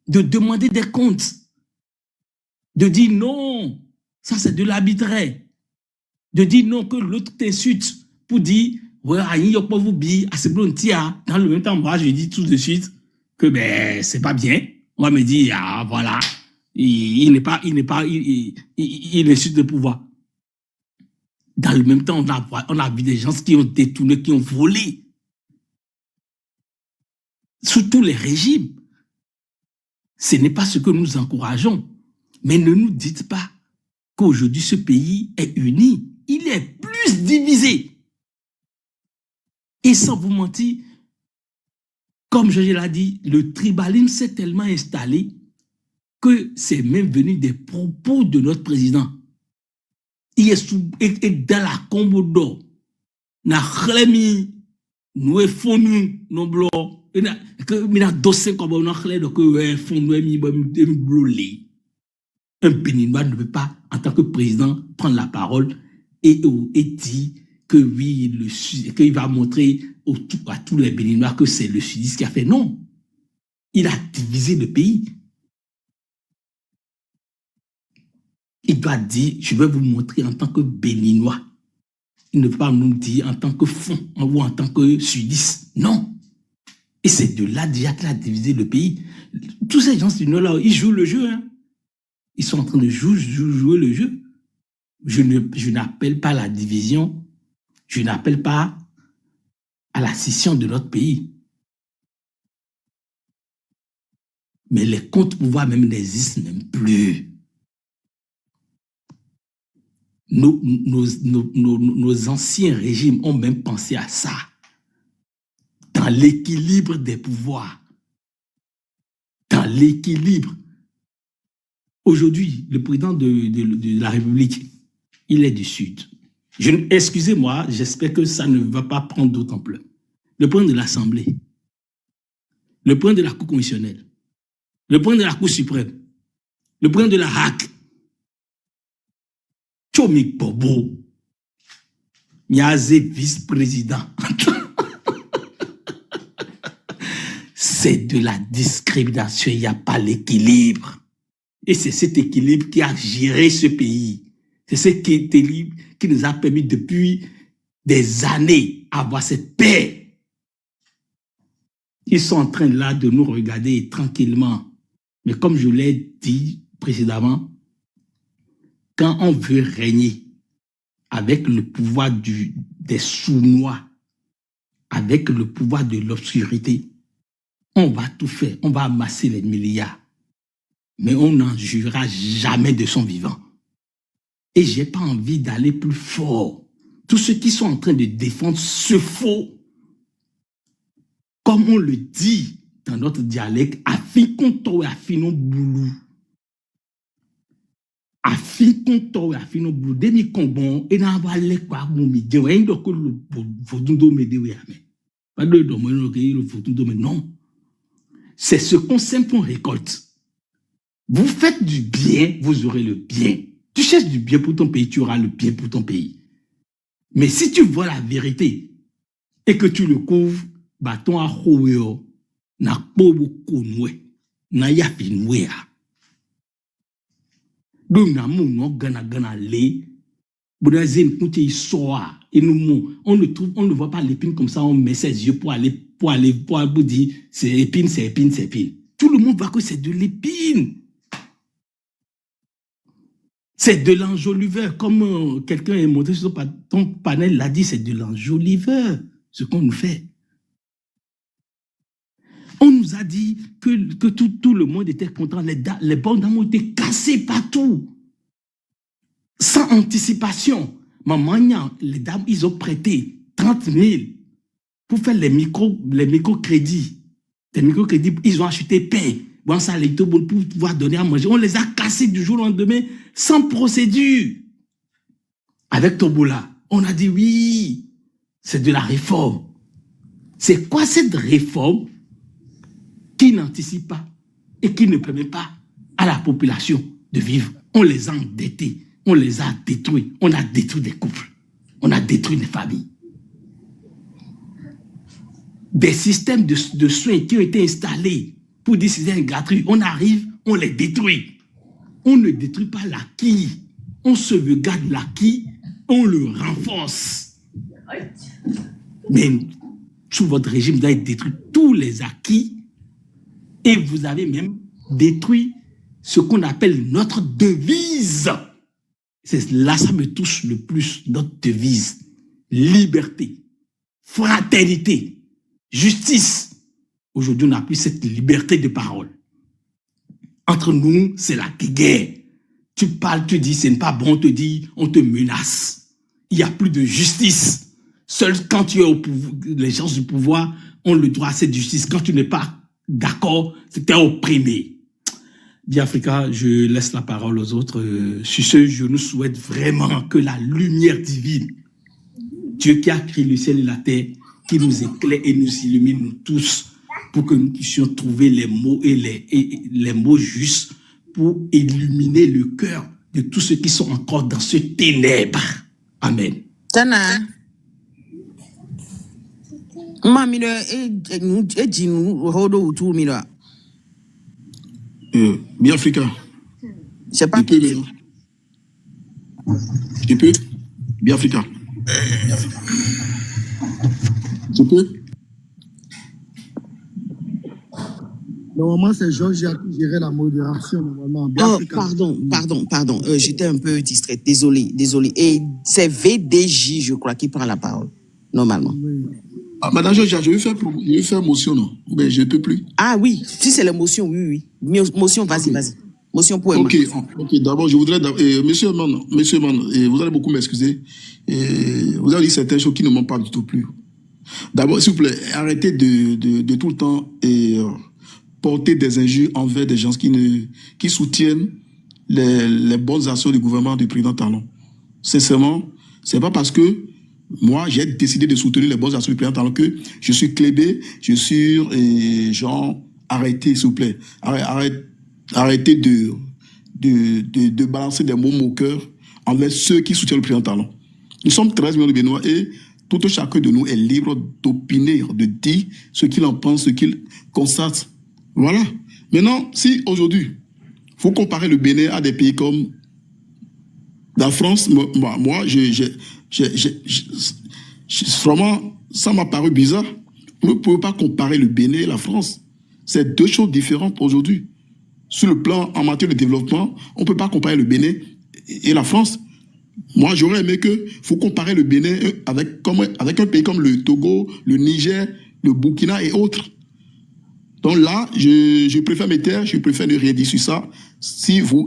de demander des comptes, de dire non, ça c'est de l'arbitraire, de dire non que l'autre t'insulte pour dire, ouais, dans le même temps, moi je dis tout de suite que ben c'est pas bien. On va me dire, ah voilà, il insulte le pouvoir. Dans le même temps, on a vu des gens qui ont détourné, qui ont volé. Sous tous les régimes. Ce n'est pas ce que nous encourageons. Mais ne nous dites pas qu'aujourd'hui ce pays est uni. Il est plus divisé. Et sans vous mentir, comme je l'ai dit, le tribalisme s'est tellement installé que c'est même venu des propos de notre président. Il est dans la combo d'or. Na chlemi, nous efons nous blo. Que mina dossier comme on a chlé donc fond nous mi blolé. Un Béninois ne peut pas, en tant que président, prendre la parole et dire que oui, qu'il va montrer à tous les Béninois que c'est le sudiste qui a fait. Non. Il a divisé le pays. Il doit dire, je vais vous montrer en tant que Béninois. Il ne peut pas nous dire en tant que fond ou en tant que sudiste. Non. Et c'est de là déjà qu'il a divisé le pays. Tous ces gens du Nord-là, ils jouent le jeu. Hein. Ils sont en train de jouer le jeu. Je n'appelle pas la division. Je n'appelle pas à la scission de notre pays. Mais les contre-pouvoirs même n'existent même plus. Nos anciens régimes ont même pensé à ça. Dans l'équilibre des pouvoirs. Dans l'équilibre. Aujourd'hui, le président de la République, il est du Sud. Excusez-moi, j'espère que ça ne va pas prendre d'autant plus. Le président de l'Assemblée, le président de la Cour constitutionnelle, le président de la Cour suprême, le président de la HAC, Chomik Bobo, Niaze vice-président. C'est de la discrimination, il n'y a pas l'équilibre. Et c'est cet équilibre qui a géré ce pays. C'est cet équilibre qui nous a permis depuis des années d'avoir cette paix. Ils sont en train là de nous regarder tranquillement. Mais comme je l'ai dit précédemment, quand on veut régner avec le pouvoir des sous-noirs, avec le pouvoir de l'obscurité, on va tout faire, on va amasser les milliards. Mais on n'en jurera jamais de son vivant. Et je n'ai pas envie d'aller plus fort. Tous ceux qui sont en train de défendre ce faux, comme on le dit dans notre dialecte, afikonto et afinon boulou. Afikonto et afinon boulou. Demi konbon, et n'a pas l'air quoi, mon midi, et donc le fotundo me dit, oui, pas de domaine, le fotundo, mais non. C'est ce qu'on sème qu'on récolte. Vous faites du bien, vous aurez le bien. Tu cherches du bien pour ton pays, tu auras le bien pour ton pays. Mais si tu vois la vérité et que tu le couvres, bah ton arouéo n'a pas beaucoup noué. na ya pinwea. Donc na mon no gana le. Boudazine quand il sort et nous on ne voit pas l'épine comme ça, on met ses yeux pour dire c'est épine. Tout le monde voit que c'est de l'épine. C'est de l'enjoliveur, comme quelqu'un est monté sur ton panel l'a dit, c'est de l'enjoliveur, ce qu'on nous fait. On nous a dit que tout le monde était content, les bandes d'amour étaient cassées partout, sans anticipation. Maman, les dames, ils ont prêté 30 000 pour faire les microcrédits. Les microcrédits, ils ont acheté pain. Bon, ça, les tout pour pouvoir donner à manger. On les a cassés du jour au lendemain, sans procédure. Avec Tobola, on a dit oui, c'est de la réforme. C'est quoi cette réforme qui n'anticipe pas et qui ne permet pas à la population de vivre? On les a endettés, on les a détruits, on a détruit des couples, on a détruit des familles. Des systèmes de soins qui ont été installés pour des systèmes gratuits, on arrive, on les détruit. On ne détruit pas l'acquis, on sauvegarde l'acquis, on le renforce. Mais sous votre régime, vous avez détruit tous les acquis et vous avez même détruit ce qu'on appelle notre devise. C'est là, ça me touche le plus, notre devise. Liberté, fraternité, justice. Aujourd'hui, on n'a plus cette liberté de parole. Entre nous, c'est la guerre. Tu parles, tu dis, c'est pas bon, on te dit, on te menace. Il n'y a plus de justice. Seul quand tu es au pouvoir, les gens du pouvoir ont le droit à cette justice. Quand tu n'es pas d'accord, tu es opprimé. Biafrika, je laisse la parole aux autres. Sur ce, je nous souhaite vraiment que la lumière divine, Dieu qui a créé le ciel et la terre, qui nous éclaire et nous illumine, nous tous, pour que nous puissions trouver les mots et les mots justes pour illuminer le cœur de tous ceux qui sont encore dans ce ténèbre. Amen. Tana. Mamie, et dis-nous, Rodo ou tout, Mira. Biafrika. C'est pas tu peux Biafrika. Tu peux. Normalement, c'est Georges qui gérait la modération. Normalement. Oh, pardon. J'étais un peu distraite. Désolé. Et c'est VDJ, je crois, qui prend la parole, normalement. Oui. Ah, Madame Georges, je vais faire motion, non? Mais je ne peux plus. Ah oui, si c'est la motion, oui. Motion, vas-y. Motion pour Emma. Ok, d'abord, je voudrais... monsieur Man, vous allez beaucoup m'excuser. Vous avez dit certaines choses qui ne m'ont pas du tout plu. D'abord, s'il vous plaît, arrêtez de tout le temps porter des injures envers des gens qui soutiennent les bonnes actions du gouvernement du président Talon. Sincèrement, c'est pas parce que moi, j'ai décidé de soutenir les bonnes actions du président Talon que je suis clébé, je suis genre, arrêtez, s'il vous plaît. Arrêtez de balancer des mots moqueurs envers ceux qui soutiennent le président Talon. Nous sommes 13 millions de Béninois et tout chacun de nous est libre d'opiner, de dire ce qu'il en pense, ce qu'il constate. Voilà. Maintenant, si aujourd'hui, il faut comparer le Bénin à des pays comme la France, moi, vraiment, ça m'a paru bizarre. Vous ne pouvez pas comparer le Bénin et la France. C'est deux choses différentes aujourd'hui. Sur le plan, en matière de développement, on ne peut pas comparer le Bénin et la France. Moi, j'aurais aimé qu'il faut comparer le Bénin avec un pays comme le Togo, le Niger, le Burkina et autres. Donc là, je préfère me taire, je préfère ne rien dire sur ça. Si vous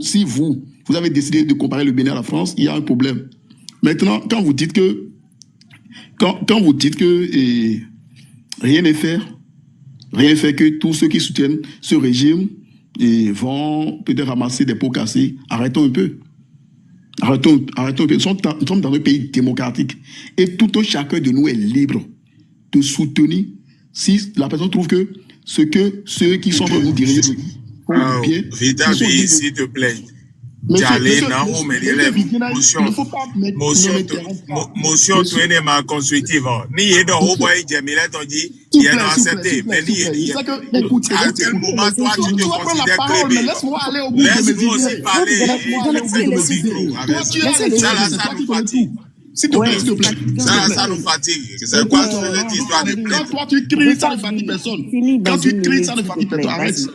avez décidé de comparer le Bénin à la France, il y a un problème. Maintenant, quand vous dites que rien n'est fait, que tous ceux qui soutiennent ce régime vont peut-être ramasser des pots cassés, arrêtons un peu. Arrêtons un peu. Nous sommes dans un pays démocratique et tout chacun de nous est libre de soutenir si la personne trouve que ceux qui sont en train de nous diriger font bien. Vida, s'il te plaît. Monsieur Vigina, il ne faut pas mettre motion tourner ma constructive. Ni est dans au bois Jamila t'ont dit il y a accepté mais ni c'est que écoutez, à quel moment toi tu te considères parole, mais laisse-moi aller au bout de mes laisse-moi aussi parler ça nous fatigue. S'il te plaît, s'il te plaît. Ça nous fatigue. C'est quoi cette histoire de quand toi tu cries, ça ne fatigue personne. Quand tu cries, ça ne fatigue personne. Arrête.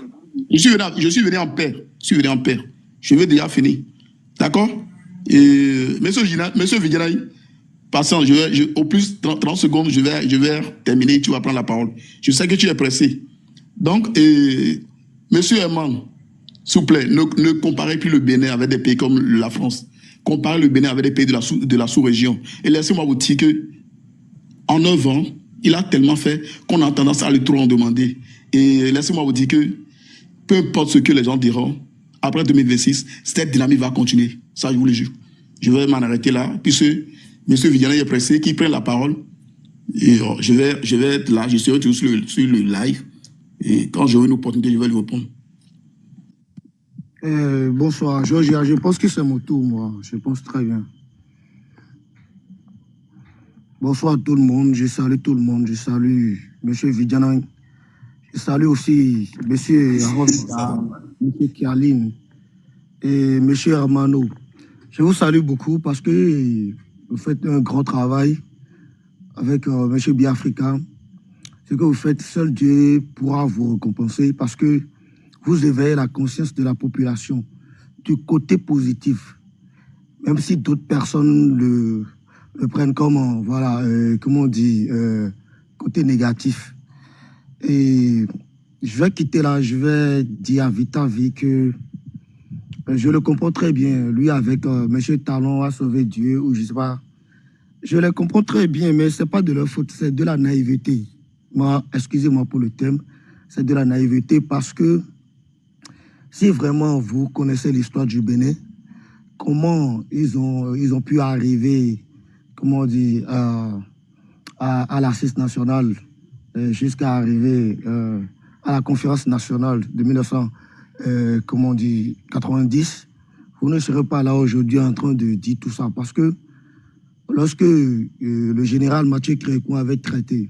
Je suis venu en paix. Je veux déjà finir. D'accord? Monsieur Viginaï, passant, au plus 30 secondes, je vais terminer, tu vas prendre la parole. Je sais que tu es pressé. Donc, monsieur Herman, s'il vous plaît, ne comparez plus le Bénin avec des pays comme la France. Comparez le Bénin avec des pays de la sous-région. Et laissez-moi vous dire que en 9 ans, il a tellement fait qu'on a tendance à le trop en demander. Et laissez-moi vous dire que peu importe ce que les gens diront, après 2026, cette dynamique va continuer. Ça, je vous le jure. Je vais m'en arrêter là, puisque M. Viginaï est pressé, qu'il prenne la parole. Et je vais être là, je serai toujours sur le live. Et quand j'aurai une opportunité, je vais lui répondre. Bonsoir, je pense que c'est mon tour, moi. Je pense très bien. Bonsoir à tout le monde. Je salue tout le monde. Je salue M. Viginaï. Je salue aussi M. Aronda, M. Kialine et M. Armano. Je vous salue beaucoup parce que vous faites un grand travail avec M. Biafrika. Ce que vous faites, seul Dieu pourra vous récompenser parce que vous éveillez la conscience de la population du côté positif. Même si d'autres personnes le prennent comme, voilà, comment on dit, côté négatif. Et je vais quitter là, je vais dire à Vitavi que je le comprends très bien. Lui, avec M. Talon, a sauvé Dieu, ou je sais pas. Je le comprends très bien, mais ce n'est pas de leur faute, c'est de la naïveté. Moi, excusez-moi pour le thème, c'est de la naïveté parce que si vraiment vous connaissez l'histoire du Bénin, comment ils ont pu arriver, comment on dit, à l'assise nationale, jusqu'à arriver à la conférence nationale de 1990, vous ne serez pas là aujourd'hui en train de dire tout ça. Parce que lorsque le général Mathieu Créco avait traité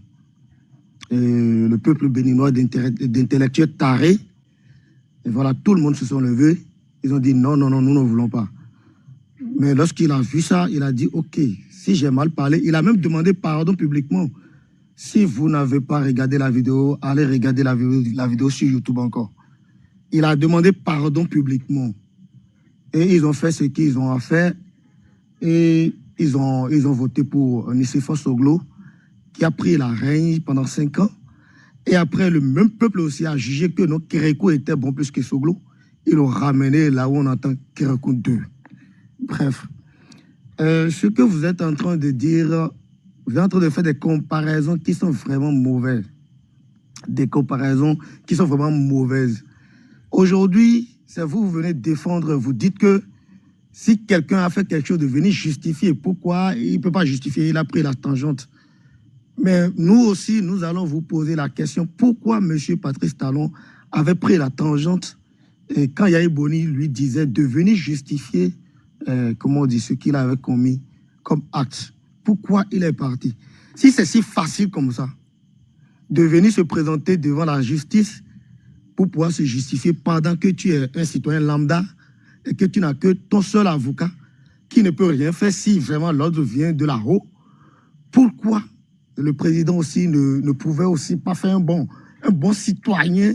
le peuple béninois d'intellectuels tarés, et voilà, tout le monde se sont levés. Ils ont dit non, nous ne voulons pas. Mais lorsqu'il a vu ça, il a dit ok, si j'ai mal parlé, il a même demandé pardon publiquement. Si vous n'avez pas regardé la vidéo, allez regarder la vidéo sur YouTube encore. Il a demandé pardon publiquement. Et ils ont fait ce qu'ils ont à faire. Et ils ont voté pour Nicéphore Soglo, qui a pris la règne pendant 5 ans. Et après, le même peuple aussi a jugé que notre Kérékou était bon plus que Soglo. Ils l'ont ramené là où on entend Kérékou 2. Bref. Ce que vous êtes en train de dire, vous êtes en train de faire des comparaisons qui sont vraiment mauvaises. Des comparaisons qui sont vraiment mauvaises. Aujourd'hui, c'est vous venez défendre, vous dites que si quelqu'un a fait quelque chose, de venir justifier. Pourquoi il ne peut pas justifier? Il a pris la tangente. Mais nous aussi, nous allons vous poser la question. Pourquoi M. Patrice Talon avait pris la tangente et quand Yahi Boni lui disait de venir justifier comment on dit, ce qu'il avait commis comme acte? Pourquoi il est parti? Si c'est si facile comme ça, de venir se présenter devant la justice pour pouvoir se justifier pendant que tu es un citoyen lambda et que tu n'as que ton seul avocat qui ne peut rien faire si vraiment l'ordre vient de là-haut, pourquoi le président aussi ne pouvait aussi pas faire un bon citoyen,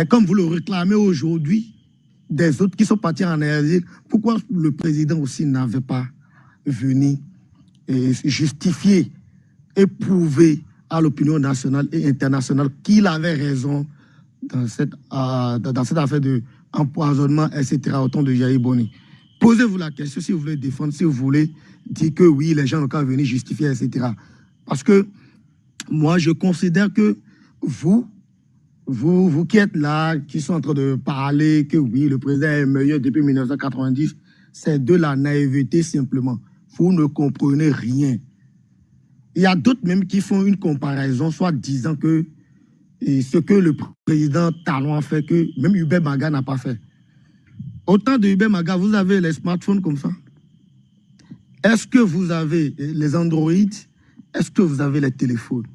comme vous le réclamez aujourd'hui, des autres qui sont partis en exil? Pourquoi le président aussi n'avait pas venu justifier et prouver à l'opinion nationale et internationale qu'il avait raison dans cette affaire de empoisonnement, etc., au temps de Yahi Boni? Posez-vous la question si vous voulez défendre, si vous voulez dire que oui, les gens n'ont qu'à venir justifier, etc. Parce que moi, je considère que vous qui êtes là, qui sont en train de parler que oui, le président est meilleur depuis 1990, c'est de la naïveté simplement. Vous ne comprenez rien. Il y a d'autres même qui font une comparaison, soit disant que ce que le président Talon a fait, que même Hubert Baga n'a pas fait. Au temps de Hubert Maga, vous avez les smartphones comme ça? Est-ce que vous avez les Android? Est-ce que vous avez les téléphones?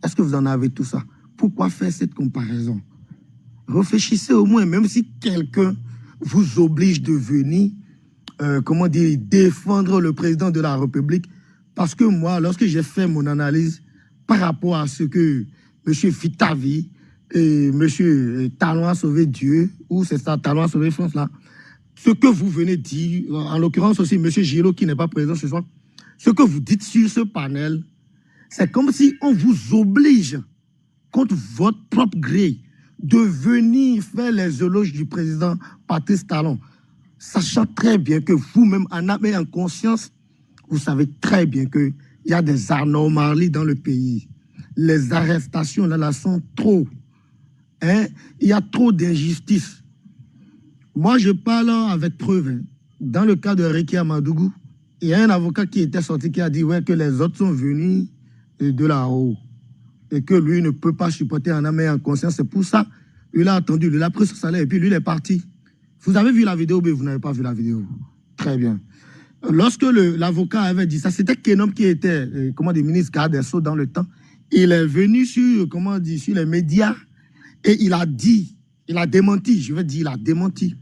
Est-ce que vous en avez tout ça? Pourquoi faire cette comparaison? Réfléchissez au moins, même si quelqu'un vous oblige de venir, défendre le président de la République. Parce que moi, lorsque j'ai fait mon analyse par rapport à ce que M. Vitavi et M. Talon a sauvé Dieu, ou c'est ça, Talon a sauvé France là, ce que vous venez dire, en l'occurrence aussi M. Gillot qui n'est pas présent ce soir, ce que vous dites sur ce panel, c'est comme si on vous oblige, contre votre propre gré, de venir faire les éloges du président Patrice Talon, sachant très bien que vous-même, en âme et en conscience, vous savez très bien qu'il y a des anomalies dans le pays. Les arrestations là sont trop. Il y a trop d'injustice. Moi, je parle avec preuve. Dans le cas de Ricky Amadougou, il y a un avocat qui était sorti qui a dit que les autres sont venus de là-haut et que lui ne peut pas supporter en âme et en conscience. C'est pour ça qu'il a attendu, il a pris son salaire et puis lui, il est parti. Vous avez vu la vidéo, mais vous n'avez pas vu la vidéo. Très bien. Lorsque l'avocat avait dit ça, c'était Kenom qui était ministre garde des Sceaux dans le temps. Il est venu sur les médias et il a dit, il a démenti, il a démenti.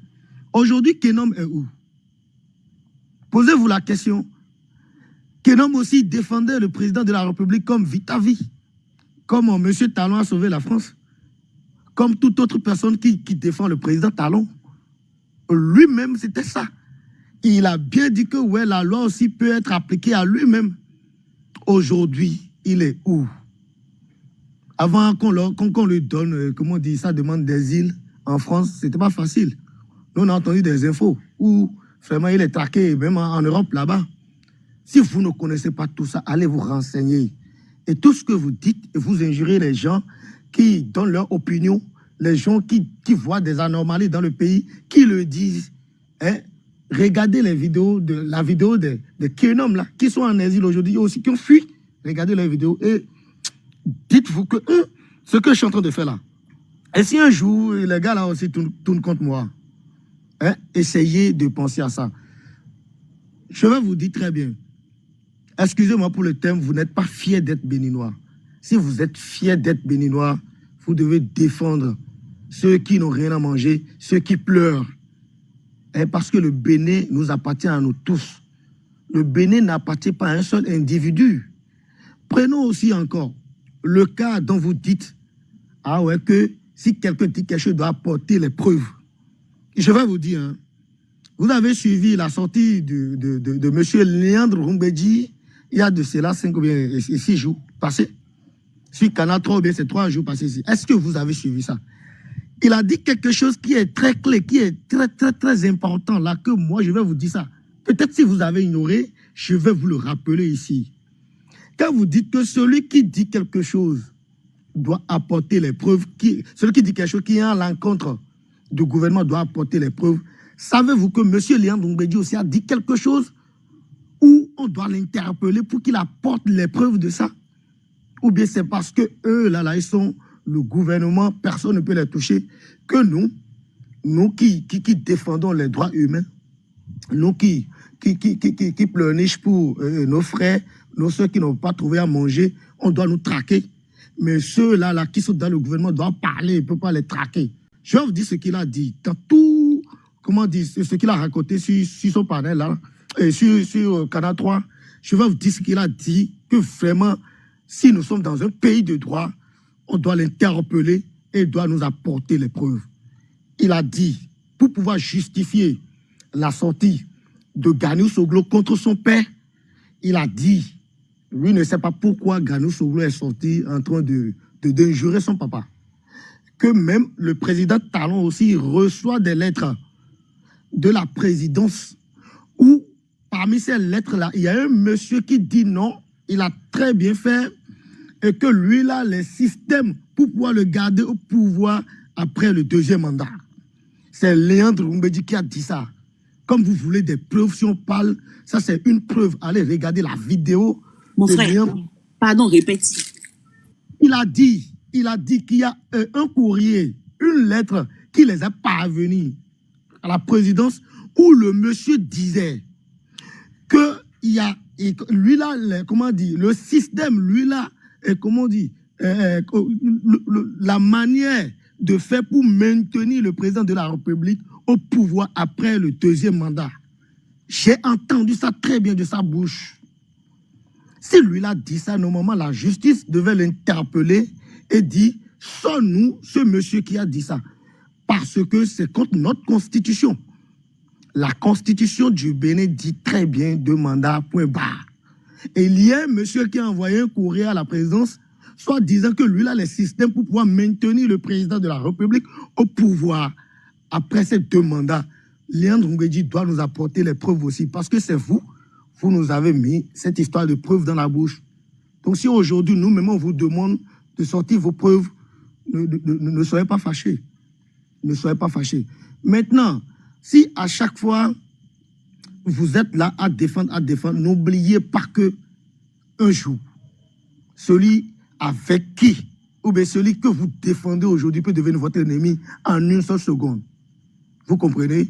Aujourd'hui, Kenom est où? Posez-vous la question. Kenom aussi défendait le président de la République comme Vitavi, comme M. Talon a sauvé la France, comme toute autre personne qui défend le président Talon. Lui-même, c'était ça. Il a bien dit que la loi aussi peut être appliquée à lui-même. Aujourd'hui, il est où? Avant qu'on lui donne, sa demande d'asile en France, c'était pas facile. Nous, on a entendu des infos où vraiment il est traqué, même en Europe là-bas. Si vous ne connaissez pas tout ça, allez vous renseigner. Et tout ce que vous dites, vous injurez les gens qui donnent leur opinion, les gens qui voient des anomalies dans le pays, qui le disent. Regardez la vidéo de Kenom là, qui sont en exil aujourd'hui, aussi qui ont fui. Regardez les vidéos et dites-vous que ce que je suis en train de faire là, et si un jour les gars là aussi tournent contre moi, essayez de penser à ça. Je vais vous dire très bien, excusez-moi pour le terme, vous n'êtes pas fiers d'être béninois. Si vous êtes fiers d'être béninois, vous devez défendre ceux qui n'ont rien à manger, ceux qui pleurent. Parce que le Bénin nous appartient à nous tous. Le Bénin n'appartient pas à un seul individu. Prenons aussi encore le cas dont vous dites que si quelqu'un dit quelque chose, doit apporter les preuves. Je vais vous dire, vous avez suivi la sortie de M. Léandre Rumbedji il y a de cela 5 ou bien 6 jours passés. Sur Canal 3 ou bien c'est 3 jours passés ici. Est-ce que vous avez suivi ça? Il a dit quelque chose qui est très clé, qui est très, très, très important là, que moi, je vais vous dire ça. Peut-être si vous avez ignoré, je vais vous le rappeler ici. Quand vous dites que celui qui dit quelque chose doit apporter les preuves, celui qui dit quelque chose qui est à l'encontre du gouvernement doit apporter les preuves, savez-vous que M. Léandre Rumbedji aussi a dit quelque chose où on doit l'interpeller pour qu'il apporte les preuves de ça? Ou bien c'est parce que eux, là, ils sont le gouvernement, personne ne peut les toucher, que nous qui défendons les droits humains, nous qui pleurnichent pour nos frères, nos soeurs qui n'ont pas trouvé à manger, on doit nous traquer. Mais ceux-là qui sont dans le gouvernement doivent parler, ils ne peuvent pas les traquer. Je vais vous dire ce qu'il a dit. Dans tout, ce qu'il a raconté sur son panel, là, sur Canal 3, je vais vous dire ce qu'il a dit, que vraiment, si nous sommes dans un pays de droit, on doit l'interpeller et il doit nous apporter les preuves. Il a dit, pour pouvoir justifier la sortie de Ganou Soglo contre son père, il a dit, lui ne sait pas pourquoi Ganou Soglo est sorti en train d'injurer son papa. Que même le président Talon aussi reçoit des lettres de la présidence où, parmi ces lettres-là, il y a un monsieur qui dit non, il a très bien fait, et que lui, là, les systèmes pour pouvoir le garder au pouvoir après le 2e mandat. C'est Léandre Rumbedji qui a dit ça. Comme vous voulez des preuves, si on parle, ça c'est une preuve. Allez regarder la vidéo. Mon frère, Léandre. Pardon, répète. Il a dit qu'il y a un courrier, une lettre qui les a parvenus à la présidence, où le monsieur disait que il y a, lui là, comment dire, le système, lui là, comment dire, la manière de faire pour maintenir le président de la République au pouvoir après le deuxième mandat. J'ai entendu ça très bien de sa bouche. Si lui là dit ça, normalement, la justice devait l'interpeller et dire, sors-nous ce monsieur qui a dit ça. Parce que c'est contre notre constitution. La constitution du Bénin dit très bien 2 mandats, point barre. Et il y a un monsieur qui a envoyé un courrier à la présidence, soit disant que lui, là, les systèmes pour pouvoir maintenir le président de la République au pouvoir après ces 2 mandats. Léandre Ngwedji doit nous apporter les preuves aussi, parce que c'est vous nous avez mis cette histoire de preuves dans la bouche. Donc si aujourd'hui, nous-mêmes, on vous demande de sortir vos preuves, ne soyez pas fâchés. Ne soyez pas fâchés. Maintenant, si à chaque fois, vous êtes là à défendre, n'oubliez pas que un jour, celui avec qui, ou bien celui que vous défendez aujourd'hui peut devenir votre ennemi en une seule seconde. Vous comprenez?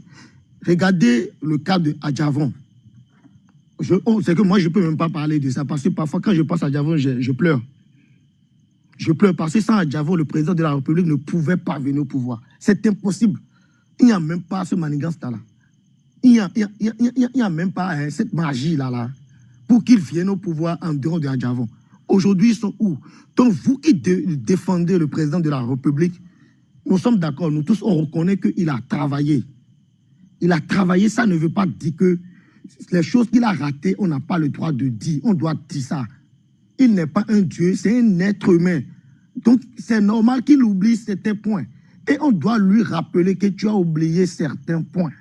Regardez le cas de Adjavon. C'est que moi, je ne peux même pas parler de ça, parce que parfois, quand je passe à Adjavon, je pleure. Je pleure parce que sans Adjavon, le président de la République ne pouvait pas venir au pouvoir. C'est impossible. Il n'y a même pas ce manigance-là. Il n'y a même pas cette magie-là pour qu'ils viennent au pouvoir en dehors de Adjavon. Aujourd'hui, ils sont où? Donc, vous qui défendez le président de la République, nous sommes d'accord, nous tous, on reconnaît qu'il a travaillé. Il a travaillé, ça ne veut pas dire que les choses qu'il a ratées, on n'a pas le droit de dire. On doit dire ça. Il n'est pas un Dieu, c'est un être humain. Donc, c'est normal qu'il oublie certains points. Et on doit lui rappeler que tu as oublié certains points.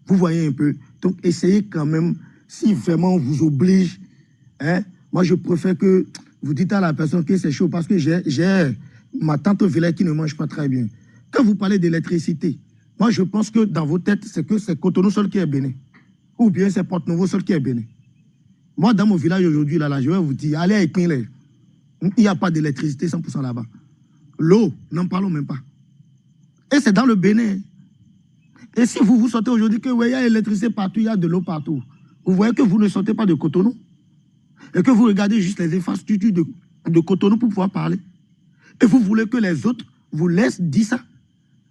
Vous voyez un peu. Donc, essayez quand même, si vraiment on vous oblige, moi, je préfère que vous dites à la personne que c'est chaud, parce que j'ai ma tante Villette qui ne mange pas très bien. Quand vous parlez d'électricité, moi, je pense que dans vos têtes, c'est que c'est Cotonou seul qui est béni. Ou bien c'est Porte-Nouveau seul qui est béni. Moi, dans mon village aujourd'hui, là, je vais vous dire, allez à Épingle. Il n'y a pas d'électricité 100% là-bas. L'eau, n'en parlons même pas. Et c'est dans le Bénin. Et si vous sortez aujourd'hui que il y a l'électricité partout, il y a de l'eau partout, vous voyez que vous ne sortez pas de Cotonou. Et que vous regardez juste les infrastructures de Cotonou pour pouvoir parler. Et vous voulez que les autres vous laissent dire ça.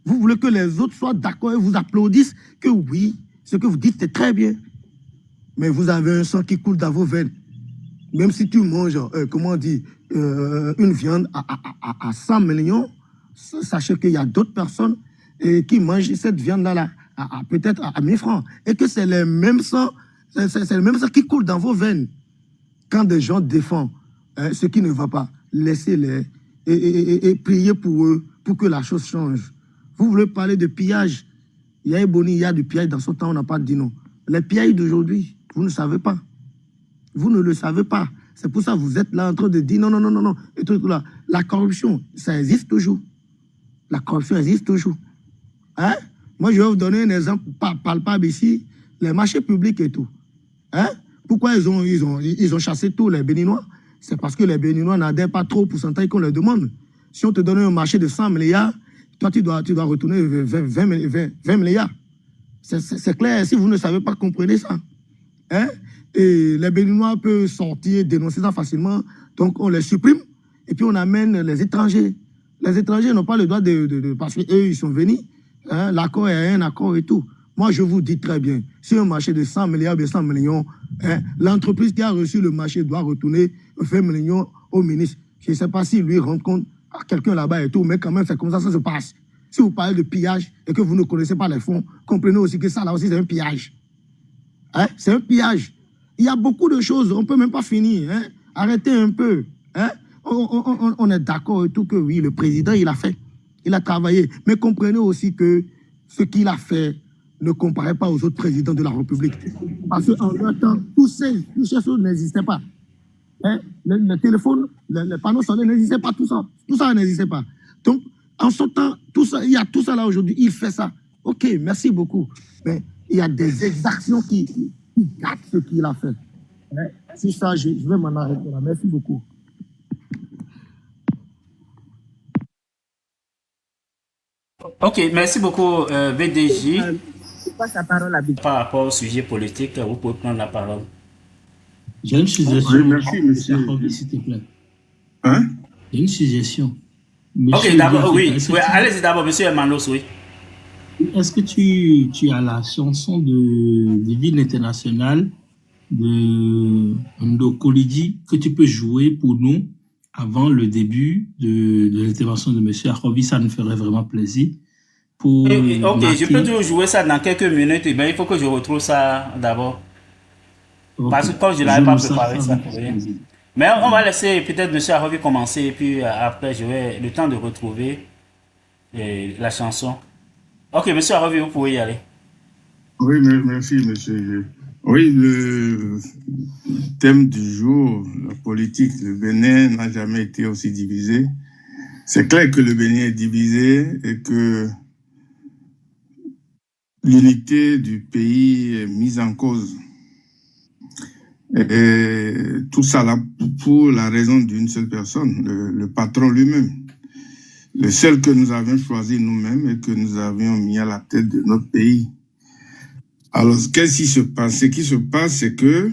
Vous voulez que les autres soient d'accord et vous applaudissent que oui, ce que vous dites, c'est très bien. Mais vous avez un sang qui coule dans vos veines. Même si tu manges, comment on dit, une viande à 100 millions, sachez qu'il y a d'autres personnes qui mangent cette viande-là peut-être à 1000 francs. Et que c'est le même sang, c'est le même sang qui coule dans vos veines. Quand des gens défendent ce qui ne va pas, laissez-les et priez pour eux pour que la chose change. Vous voulez parler de pillage? Il y a Ebony, il y a du pillage dans son temps, on n'a pas dit non. Les pillages d'aujourd'hui, vous ne savez pas. Vous ne le savez pas. C'est pour ça que vous êtes là en train de dire non. Et tout là. La corruption, ça existe toujours. La corruption existe toujours. Hein? Moi, je vais vous donner un exemple palpable ici. Les marchés publics et tout. Hein? Pourquoi ils ont chassé tous les Béninois? C'est parce que les Béninois n'adhèrent pas trop au pourcentage qu'on leur demande. Si on te donne un marché de 100 milliards, toi, tu dois retourner 20 milliards. C'est clair, si vous ne savez pas, comprenez ça. Hein? Et les Béninois peuvent sortir, dénoncer ça facilement, donc on les supprime, et puis on amène les étrangers. Les étrangers n'ont pas le droit parce qu'eux, ils sont venus, hein? L'accord est un accord et tout. Moi, je vous dis très bien, si un marché de 100 milliards ou 100 millions, hein, l'entreprise qui a reçu le marché doit retourner 20 millions au ministre. Je ne sais pas si lui rend compte à quelqu'un là-bas et tout, mais quand même, c'est comme ça se passe. Si vous parlez de pillage et que vous ne connaissez pas les fonds, comprenez aussi que ça, là aussi, c'est un pillage. Hein? C'est un pillage. Il y a beaucoup de choses, on ne peut même pas finir. Hein? Arrêtez un peu. Hein? On est d'accord et tout que oui, le président, il a fait. Il a travaillé. Mais comprenez aussi que ce qu'il a fait ne comparait pas aux autres présidents de la République. Parce qu'en leur temps, toutes ces choses n'existaient pas. Hein? Le téléphone, les panneaux solaires n'existaient pas, tout ça. Tout ça n'existait pas. Donc, en son temps, tout ça, il y a tout ça là aujourd'hui, il fait ça. Ok, merci beaucoup. Mais il y a des exactions qui gâtent ce qu'il a fait. Hein? C'est ça, je vais m'en arrêter là. Merci beaucoup. Ok, merci beaucoup, VDJ. Je passe la parole à Victor. Par rapport au sujet politique, vous pouvez prendre la parole. J'ai une suggestion. Oui, merci, monsieur. Harvey, s'il te plaît. Hein? J'ai une suggestion. Ok, d'abord, oui. Allez-y d'abord, monsieur Hermanos, oui. Est-ce que tu as la chanson de Ville Internationale de Ndo Kolidi que tu peux jouer pour nous avant le début de l'intervention de M. Harvey? Ça nous ferait vraiment plaisir. Pour Ok, marquer. je peux toujours jouer ça dans quelques minutes, mais il faut que je retrouve ça d'abord. Ok. Parce que comme je ne l'avais pas Joue-nous préparé, ça avec pour rien. plaisir. Mais on va laisser peut-être M. Harvey commencer, et puis après, j'aurai le temps de retrouver la chanson. Ok, M. Harvey, vous pouvez y aller. Oui, merci, monsieur. Oui, le thème du jour, la politique, le Bénin n'a jamais été aussi divisé. C'est clair que le Bénin est divisé et que l'unité du pays est mise en cause. Et tout ça là pour la raison d'une seule personne, le patron lui-même. Le seul que nous avions choisi nous-mêmes et que nous avions mis à la tête de notre pays. Alors, qu'est-ce qui se passe? Ce qui se passe, c'est que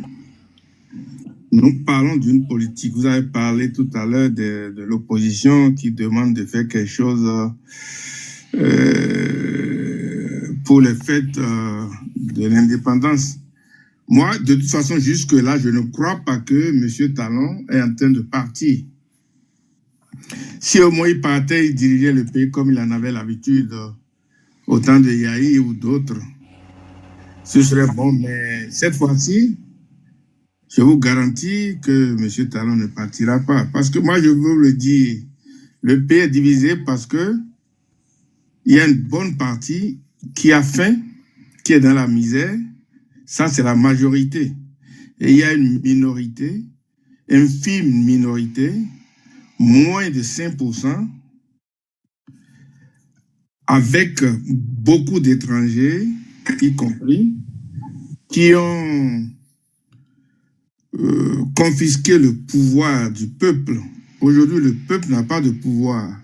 nous parlons d'une politique. Vous avez parlé tout à l'heure de l'opposition qui demande de faire quelque chose pour les fêtes de l'indépendance. Moi, de toute façon, jusque-là, je ne crois pas que M. Talon est en train de partir. Si au moins il partait, il dirigeait le pays comme il en avait l'habitude au temps de Yahi ou d'autres, ce serait bon. Mais cette fois-ci, je vous garantis que M. Talon ne partira pas. Parce que moi, je veux le dire, le pays est divisé parce que il y a une bonne partie qui a faim, qui est dans la misère. Ça, c'est la majorité. Et il y a une minorité, infime minorité, moins de 5%, avec beaucoup d'étrangers, y compris, qui ont confisqué le pouvoir du peuple. Aujourd'hui, le peuple n'a pas de pouvoir.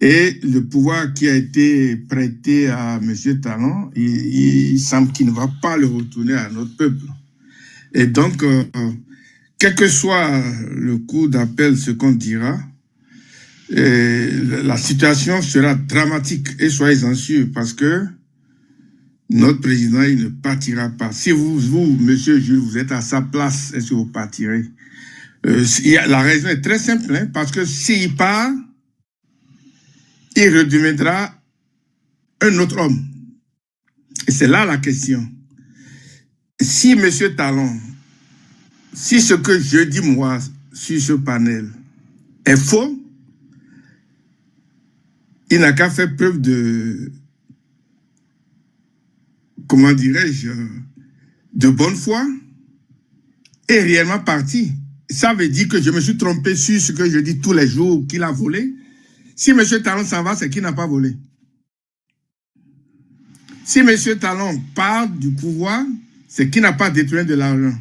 Et le pouvoir qui a été prêté à M. Talon, il semble qu'il ne va pas le retourner à notre peuple. Et donc, quel que soit le coup d'appel, ce qu'on dira, la situation sera dramatique. Et soyez-en sûrs, parce que notre président, il ne partira pas. Si vous, monsieur Jules, vous êtes à sa place, est-ce que vous partirez? La raison est très simple, hein, parce que s'il part, il redeviendra un autre homme. Et c'est là la question. Si M. Talon, si ce que je dis moi sur ce panel est faux, il n'a qu'à faire preuve de, comment dirais-je, de bonne foi et réellement parti. Ça veut dire que je me suis trompé sur ce que je dis tous les jours qu'il a volé. Si M. Talon s'en va, c'est qu'il n'a pas volé. Si M. Talon part du pouvoir, c'est qu'il n'a pas détourné de l'argent.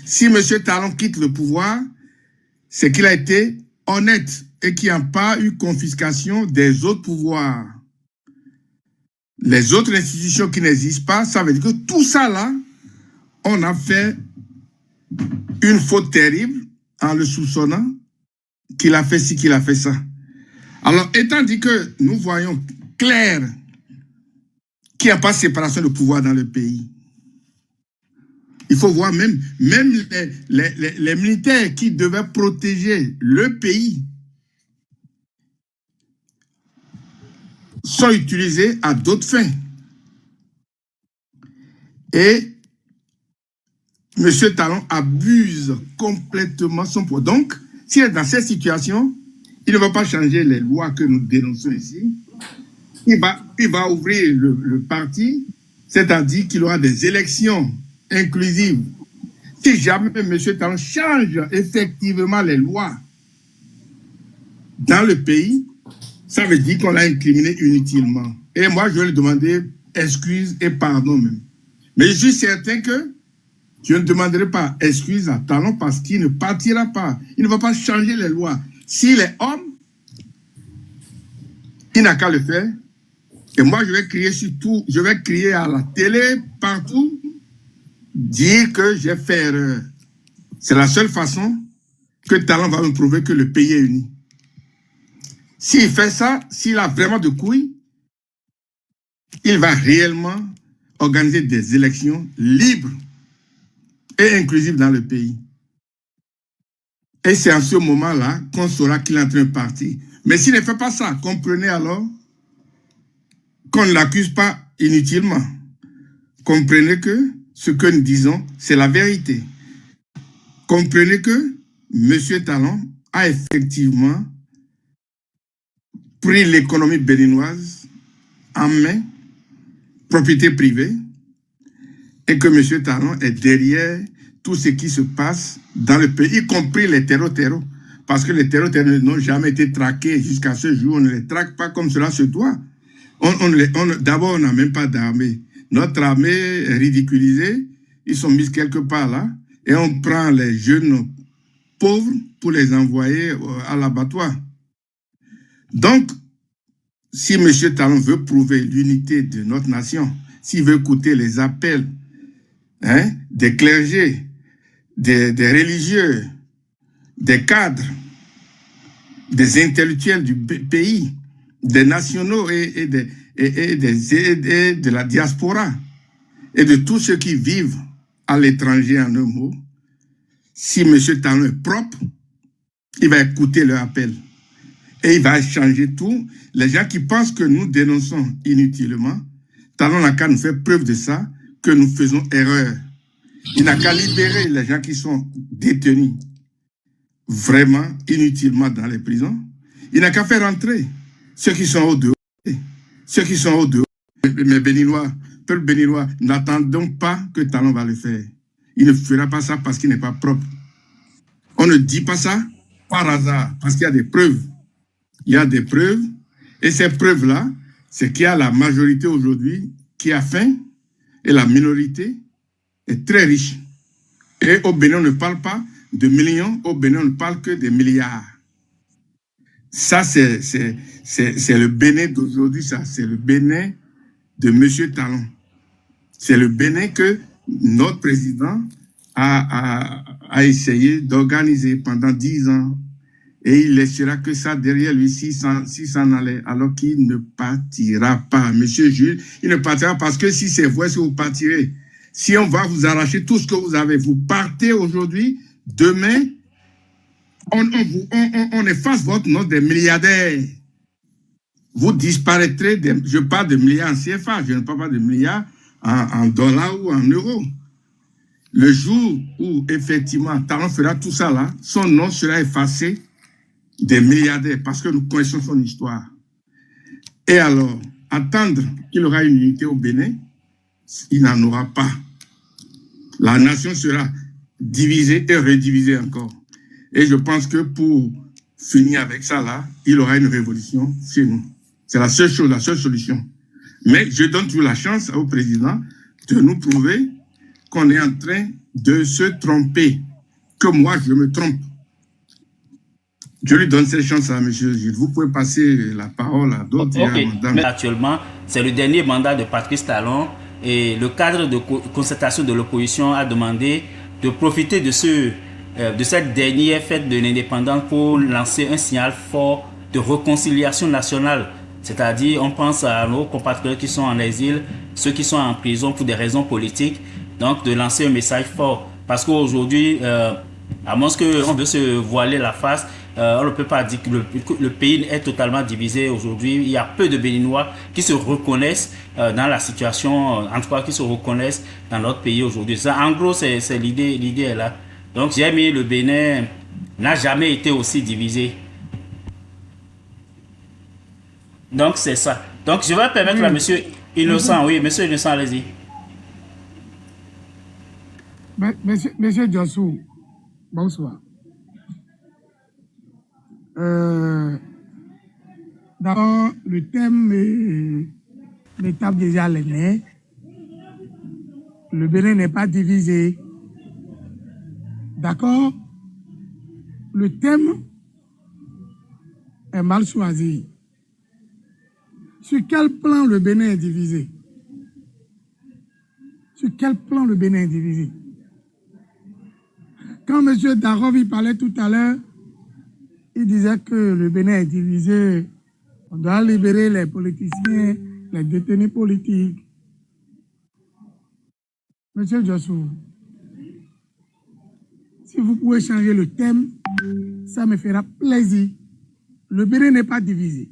Si M. Talon quitte le pouvoir, c'est qu'il a été honnête et qu'il n'y a pas eu confiscation des autres pouvoirs. Les autres institutions qui n'existent pas, ça veut dire que tout ça là, on a fait une faute terrible en le soupçonnant qu'il a fait ci, qu'il a fait ça. Alors, étant dit que nous voyons clair qu'il n'y a pas de séparation de pouvoir dans le pays, il faut voir même les militaires qui devaient protéger le pays sont utilisés à d'autres fins. Et M. Talon abuse complètement son pouvoir. Donc, s'il est dans cette situation, il ne va pas changer les lois que nous dénonçons ici. Il va ouvrir le parti, c'est-à-dire qu'il aura des élections inclusives. Si jamais M. Talon change effectivement les lois dans le pays, ça veut dire qu'on l'a incriminé inutilement. Et moi, je vais lui demander excuse et pardon même. Mais je suis certain que je ne demanderai pas excuse à Talon parce qu'il ne partira pas. Il ne va pas changer les lois. S'il est homme, Il n'a qu'à le faire. Et moi, je vais crier sur tout, je vais crier à la télé, partout, dire que j'ai fait erreur. C'est la seule façon que Talon va me prouver que le pays est uni. S'il fait ça, s'il a vraiment de couilles, il va réellement organiser des élections libres et inclusives dans le pays. Et c'est en ce moment-là qu'on saura qu'il est en train de partir. Mais s'il ne fait pas ça, comprenez alors qu'on ne l'accuse pas inutilement. Comprenez que ce que nous disons, c'est la vérité. Comprenez que M. Talon a effectivement pris l'économie béninoise en main, propriété privée, et que M. Talon est derrière tout ce qui se passe dans le pays, y compris les terreaux. Parce que les terreaux n'ont jamais été traqués jusqu'à ce jour. On ne les traque pas comme cela se doit. D'abord, on n'a même pas d'armée. Notre armée est ridiculisée. Ils sont mis quelque part là. Et on prend les jeunes pauvres pour les envoyer à l'abattoir. Donc, si M. Talon veut prouver l'unité de notre nation, s'il veut écouter les appels des clergés, des religieux, des cadres, des intellectuels du pays, des nationaux et de la diaspora, et de tous ceux qui vivent à l'étranger en un mot, si M. Talon est propre, il va écouter leur appel. Et il va changer tout. Les gens qui pensent que nous dénonçons inutilement, Talon n'a qu'à nous faire preuve de ça, que nous faisons erreur. Il n'a qu'à libérer les gens qui sont détenus vraiment inutilement dans les prisons. Il n'a qu'à faire rentrer ceux qui sont au dehors. Ceux qui sont au dehors, mes Béninois, peuple béninois, n'attendons pas que Talon va le faire. Il ne fera pas ça parce qu'il n'est pas propre. On ne dit pas ça par hasard, parce qu'il y a des preuves. Il y a des preuves, et ces preuves-là, c'est qu'il y a la majorité aujourd'hui qui a faim, et la minorité est très riche. Et au Bénin, on ne parle pas de millions, au Bénin, on ne parle que des milliards. Ça, c'est le Bénin d'aujourd'hui, ça. C'est le Bénin de M. Talon. C'est le Bénin que notre président a essayé d'organiser pendant 10 ans. Et il laissera que ça derrière lui s'il s'en allait, alors qu'il ne partira pas. Monsieur Jules, il ne partira pas parce que si c'est vous, est-ce que vous partirez? Si on va vous arracher tout ce que vous avez, vous partez aujourd'hui, demain, on efface votre nom des milliardaires. Vous disparaîtrez, je parle de milliards en CFA, je ne parle pas de milliards en dollars ou en euros. Le jour où, effectivement, Talon fera tout ça là, son nom sera effacé des milliardaires, parce que nous connaissons son histoire. Et alors, attendre qu'il aura une unité au Bénin, il n'en aura pas. La nation sera divisée et redivisée encore. Et je pense que pour finir avec ça là, il aura une révolution chez nous. C'est la seule chose, la seule solution. Mais je donne toujours la chance au président de nous prouver qu'on est en train de se tromper, que moi je me trompe. Je lui donne cette chance à M. Gilles. Vous pouvez passer la parole à d'autres. Mais actuellement, c'est le dernier mandat de Patrice Talon et le cadre de concertation de l'opposition a demandé de profiter de cette dernière fête de l'indépendance pour lancer un signal fort de réconciliation nationale. C'est-à-dire, on pense à nos compatriotes qui sont en exil, ceux qui sont en prison pour des raisons politiques, donc de lancer un message fort. Parce qu'aujourd'hui, à moins qu'on veut se voiler la face, on ne peut pas dire que le pays est totalement divisé aujourd'hui. Il y a peu de Béninois qui se reconnaissent dans la situation, en tout cas qui se reconnaissent dans notre pays aujourd'hui. En gros, c'est l'idée est là. Donc j'ai mis le Bénin n'a jamais été aussi divisé. Donc c'est ça. Donc je vais permettre à monsieur Innocent, oui, monsieur Innocent, allez-y. Monsieur Jossou, bonsoir. D'abord, le thème m'étape déjà les nez. Le Bénin n'est pas divisé. D'accord? Le thème est mal choisi. Sur quel plan le Bénin est divisé? Sur quel plan le Bénin est divisé? Quand M. Darov il parlait tout à l'heure, il disait que le Bénin est divisé, on doit libérer les politiciens, les détenus politiques. Monsieur Jossou, si vous pouvez changer le thème, ça me fera plaisir. Le Bénin n'est pas divisé.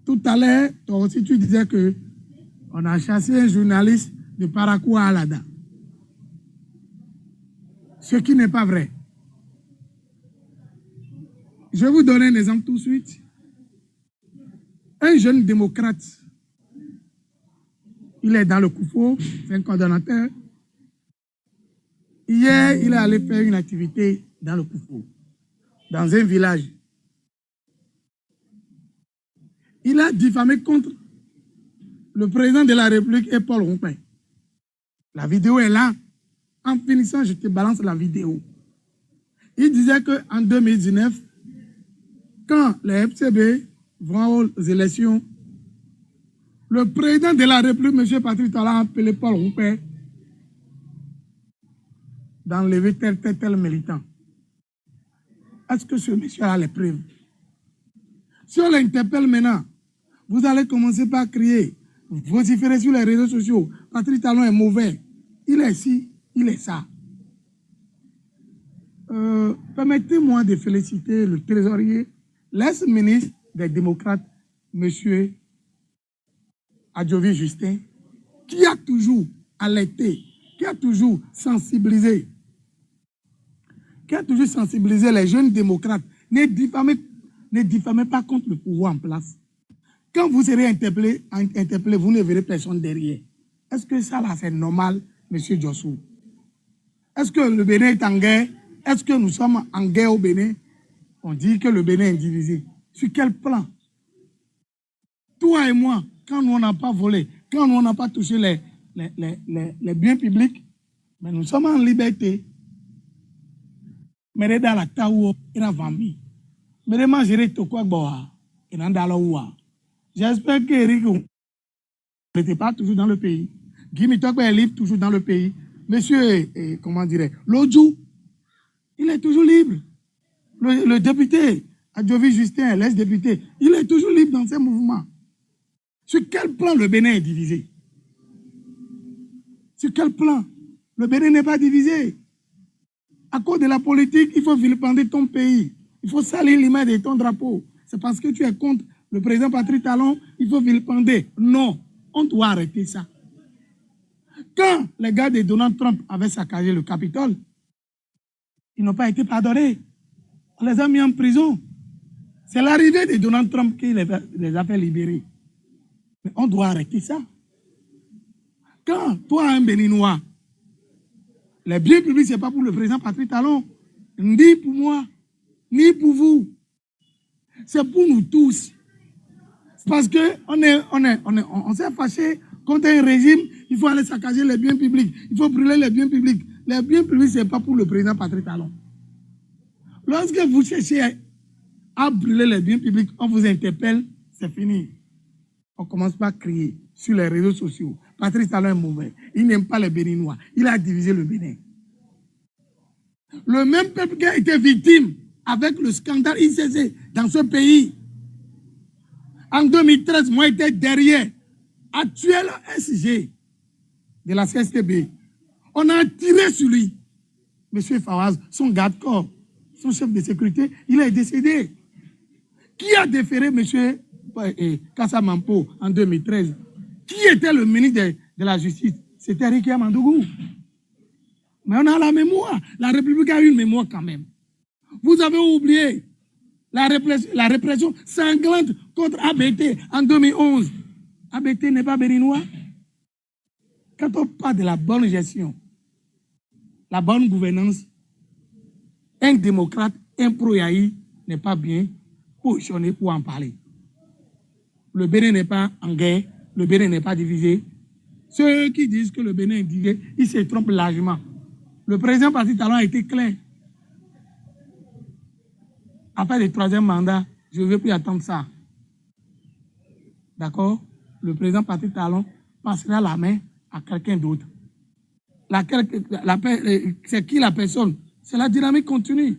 Tout à l'heure, toi aussi tu disais que on a chassé un journaliste de Parakou à Alada. Ce qui n'est pas vrai. Je vais vous donner un exemple tout de suite. Un jeune démocrate, il est dans le Koufo, c'est un coordonnateur. Hier, il est allé faire une activité dans le Koufo, dans un village. Il a diffamé contre le président de la République et Paul Rompin. La vidéo est là. En finissant, je te balance la vidéo. Il disait qu'en 2019, quand les FCB vont aux élections, le président de la République, M. Patrice Talon, a appelé Paul Rompin d'enlever tel militant. Est-ce que ce monsieur a les preuves? Si on l'interpelle maintenant, vous allez commencer par crier, vociférer sur les réseaux sociaux. Patrice Talon est mauvais. Il est ci, il est ça. Permettez-moi de féliciter le trésorier, l'ex-ministre des démocrates, M. Adjovi Justin, qui a toujours alerté, qui a toujours sensibilisé les jeunes démocrates. Ne diffamez pas contre le pouvoir en place. Quand vous serez interpellé, vous ne verrez personne derrière. Est-ce que ça là c'est normal, M. Jossou? Est-ce que le Bénin est en guerre? Est-ce que nous sommes en guerre au Bénin? On dit que le Bénin est divisé. Sur quel plan? Toi et moi, quand nous n'a pas volé, quand nous n'a pas touché les biens publics, mais nous sommes en liberté. Mais dans la taou, il a vendu. Mais manger tout quoi boire, il a dans la. J'espère que Eric n'était pas toujours dans le pays. Guy Mitokbe est libre toujours dans le pays. Monsieur, comment dirais, Lodjou, il est toujours libre. Le député, Adjovi Justin, l'ex-député, il est toujours libre dans ses mouvements. Sur quel plan le Bénin est divisé? Sur quel plan? Le Bénin n'est pas divisé. À cause de la politique, il faut vilipender ton pays. Il faut salir l'image de ton drapeau. C'est parce que tu es contre le président Patrice Talon, il faut vilipender. Non, on doit arrêter ça. Quand les gars de Donald Trump avaient saccagé le Capitole, ils n'ont pas été pardonnés. On les a mis en prison. C'est l'arrivée de Donald Trump qui les a fait libérer. Mais on doit arrêter ça. Quand toi, un Béninois, les biens publics, ce n'est pas pour le président Patrice Talon, ni pour moi, ni pour vous. C'est pour nous tous. C'est parce qu'on s'est fâché contre un régime, il faut aller saccager les biens publics, il faut brûler les biens publics. Les biens publics, ce n'est pas pour le président Patrice Talon. Lorsque vous cherchez à brûler les biens publics, on vous interpelle, c'est fini. On commence par crier sur les réseaux sociaux. Patrice Talon est mauvais. Il n'aime pas les Béninois. Il a divisé le Bénin. Le même peuple qui a été victime avec le scandale ICC dans ce pays. En 2013, moi j'étais derrière. Actuel SG de la CSTB. On a tiré sur lui. Monsieur Fawaz, son garde-corps, son chef de sécurité, il est décédé. Qui a déféré monsieur Kassa Mampo en 2013? Qui était le ministre de la Justice? C'était Ricky Amandougou. Mais on a la mémoire. La République a une mémoire quand même. Vous avez oublié la répression sanglante contre ABT en 2011. ABT n'est pas béninois. Quand on parle de la bonne gestion, la bonne gouvernance, un démocrate, un pro-Yahi n'est pas bien positionné pour en parler. Le Bénin n'est pas en guerre, le Bénin n'est pas divisé. Ceux qui disent que le Bénin est divisé, ils se trompent largement. Le président Patrice Talon a été clair. Après le troisième mandat, je ne veux plus attendre ça. d'accord, le président Patrice Talon passera la main à quelqu'un d'autre. C'est qui la personne? C'est la dynamique continue.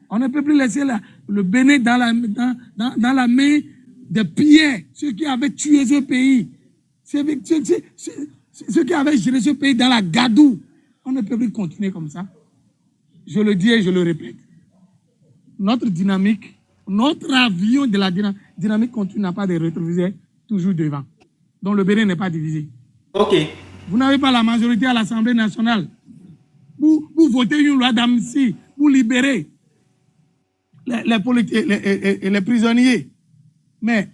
On ne peut plus laisser le Bénin dans la main des pilleurs, ceux qui avaient tué ce pays, ceux qui avaient géré ce pays dans la gadoue. On ne peut plus continuer comme ça. Je le dis et je le répète. Notre dynamique, notre avion de la dynamique continue n'a pas de rétroviseur toujours devant. Donc le Bénin n'est pas divisé. Ok. Vous n'avez pas la majorité à l'Assemblée nationale. Vous votez une loi d'amnistie pour libérer les prisonniers. Mais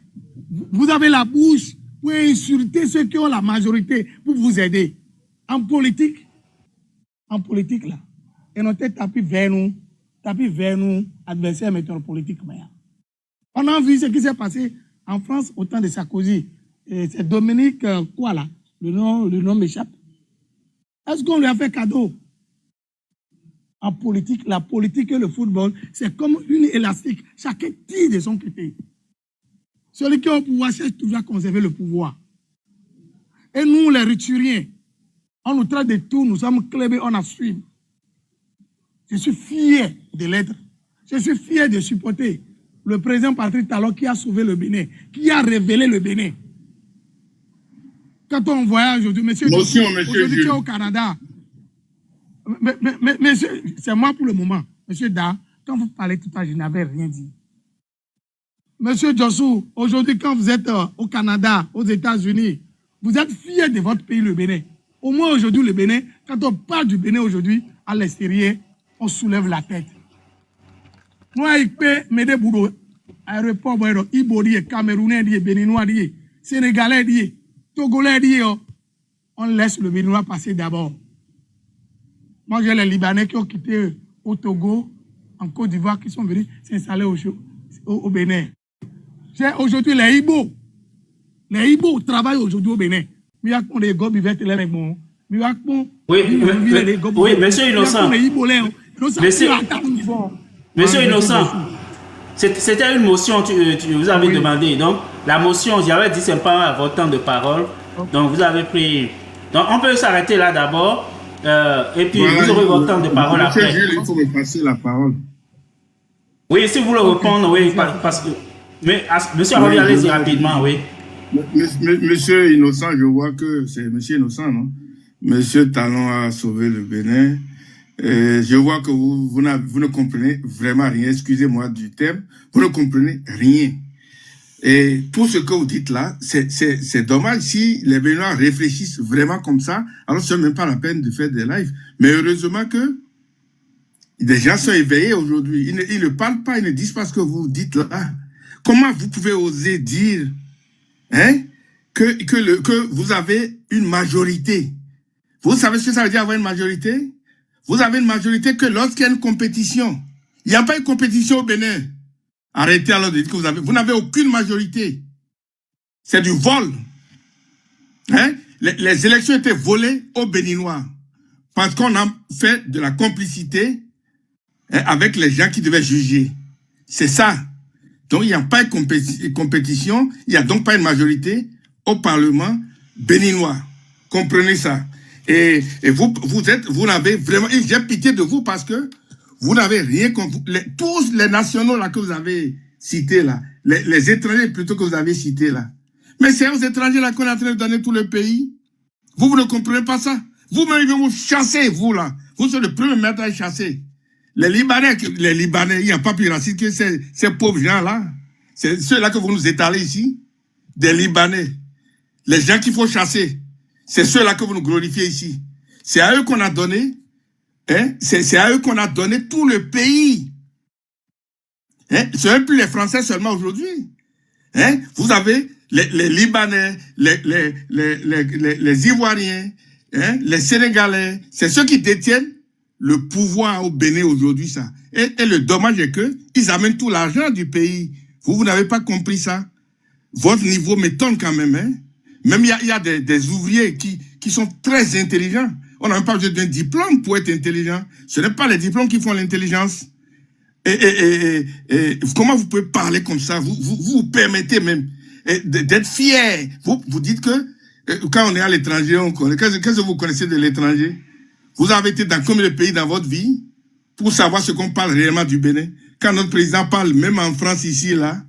vous avez la bouche pour insulter ceux qui ont la majorité pour vous aider. En politique là, et notre tapis vers nous, adversaires mettons politique. On a vu ce qui s'est passé en France au temps de Sarkozy. C'est Dominique, quoi là? Le nom m'échappe. Est-ce qu'on lui a fait cadeau? En politique, la politique et le football, c'est comme une élastique. Chacun tire de son côté. Celui qui a le pouvoir cherche toujours à conserver le pouvoir. Et nous, les Ruturiens, on nous traite de tout, nous sommes clébés, on assume. Je suis fier de l'être. Je suis fier de supporter le président Patrice Talon qui a sauvé le Bénin, qui a révélé le Bénin. Quand on voyage aujourd'hui, monsieur, aujourd'hui tu es au Canada. Monsieur, c'est moi pour le moment. Monsieur Da, quand vous parlez tout à l'heure, je n'avais rien dit. Monsieur Jossou, aujourd'hui, quand vous êtes au Canada, aux États-Unis, vous êtes fiers de votre pays, le Bénin. Au moins aujourd'hui, le Bénin, quand on parle du Bénin aujourd'hui, à l'extérieur, on soulève la tête. Moi, je peux m'aider pour l'aéroport, Ibori, Camerounais, Béninois, Sénégalais, Togolais, on laisse le Béninois passer d'abord. Moi, j'ai les Libanais qui ont quitté au Togo, en Côte d'Ivoire, qui sont venus s'installer au Bénin. J'ai aujourd'hui les Ibo. Les Ibo travaillent aujourd'hui au Bénin. Oui, monsieur Innocent. Monsieur Innocent, c'était une motion que vous avez demandé. Donc, la motion, j'avais dit, c'est pas à votre temps de parole. Donc, vous avez pris. Donc, on peut s'arrêter là d'abord. Et puis, voilà, vous aurez votre temps de parole après. Jules, il faut me passer la parole. Oui, si vous voulez répondre, oui, parce que. Mais, monsieur, oui, allez-y rapidement, oui. Monsieur Innocent, je vois que c'est monsieur Innocent, non? Monsieur Talon a sauvé le Bénin. Je vois que vous ne comprenez vraiment rien. Excusez-moi du terme. Vous ne comprenez rien. Et pour ce que vous dites là, c'est dommage si les Béninois réfléchissent vraiment comme ça. Alors, ce n'est même pas la peine de faire des lives. Mais heureusement que des gens sont éveillés aujourd'hui. Ils ne parlent pas, ils ne disent pas ce que vous dites là. Comment vous pouvez oser dire que vous avez une majorité? Vous savez ce que ça veut dire avoir une majorité? Vous avez une majorité que lorsqu'il y a une compétition. Il n'y a pas une compétition au Bénin. Arrêtez alors de dire que vous n'avez aucune majorité. C'est du vol. Les élections étaient volées aux Béninois. Parce qu'on a fait de la complicité avec les gens qui devaient juger. C'est ça. Donc, il n'y a pas de compétition, il n'y a donc pas une majorité au Parlement béninois. Comprenez ça. Et vous n'avez vraiment, et j'ai pitié de vous parce que vous n'avez rien contre tous les nationaux là que vous avez cités là, les étrangers plutôt que vous avez cités là. Mais c'est aux étrangers là qu'on est en train de donner tout le pays. Vous ne comprenez pas ça. Vous-même, vous chassez, vous là. Vous êtes le premier maître à chasser. Les Libanais, il n'y a pas plus raciste que ces pauvres gens-là. C'est ceux-là que vous nous étalez ici. Des Libanais. Les gens qu'il faut chasser. C'est ceux-là que vous nous glorifiez ici. C'est à eux qu'on a donné, c'est à eux qu'on a donné tout le pays. Ce n'est plus les Français seulement aujourd'hui. Vous avez les Libanais, les Ivoiriens, les Sénégalais. C'est ceux qui détiennent le pouvoir au Bénin aujourd'hui, ça. Et le dommage est que ils amènent tout l'argent du pays. Vous n'avez pas compris ça. Votre niveau m'étonne quand même, Même il y a des ouvriers qui sont très intelligents. On n'a même pas besoin d'un diplôme pour être intelligent. Ce n'est pas les diplômes qui font l'intelligence. Et comment vous pouvez parler comme ça? Vous permettez même. d'être fier. Vous dites que quand on est à l'étranger, on connaît. Qu'est-ce que vous connaissez de l'étranger? Vous avez été dans combien de pays dans votre vie pour savoir ce qu'on parle réellement du Bénin? Quand notre président parle, même en France, ici, là,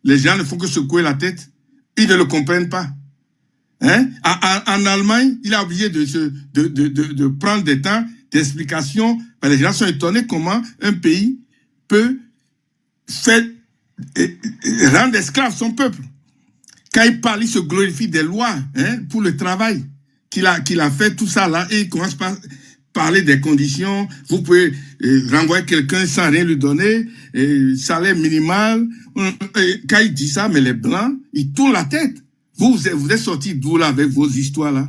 les gens ne font que secouer la tête. Ils ne le comprennent pas. Hein? En Allemagne, il est obligé de prendre des temps d'explication. Les gens sont étonnés comment un pays peut rendre esclave son peuple. Quand il parle, il se glorifie des lois pour le travail qu'il a fait, tout ça là, et il commence par parler des conditions. Vous pouvez renvoyer quelqu'un sans rien lui donner, salaire minimal. Quand il dit ça, mais les Blancs, ils tournent la tête. Vous êtes sortis d'où là avec vos histoires là?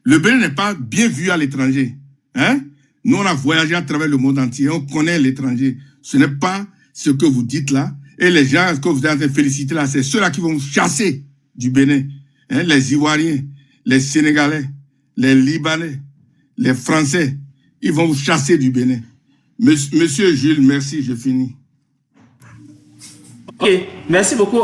Le Bénin n'est pas bien vu à l'étranger. Hein? Nous, on a voyagé à travers le monde entier, on connaît l'étranger. Ce n'est pas ce que vous dites là. Et les gens que vous avez félicité là, c'est ceux-là qui vont vous chasser du Bénin. Hein? Les Ivoiriens, les Sénégalais, les Libanais, les Français, ils vont vous chasser du Bénin. Monsieur Jules, merci, je finis. Ok, merci beaucoup.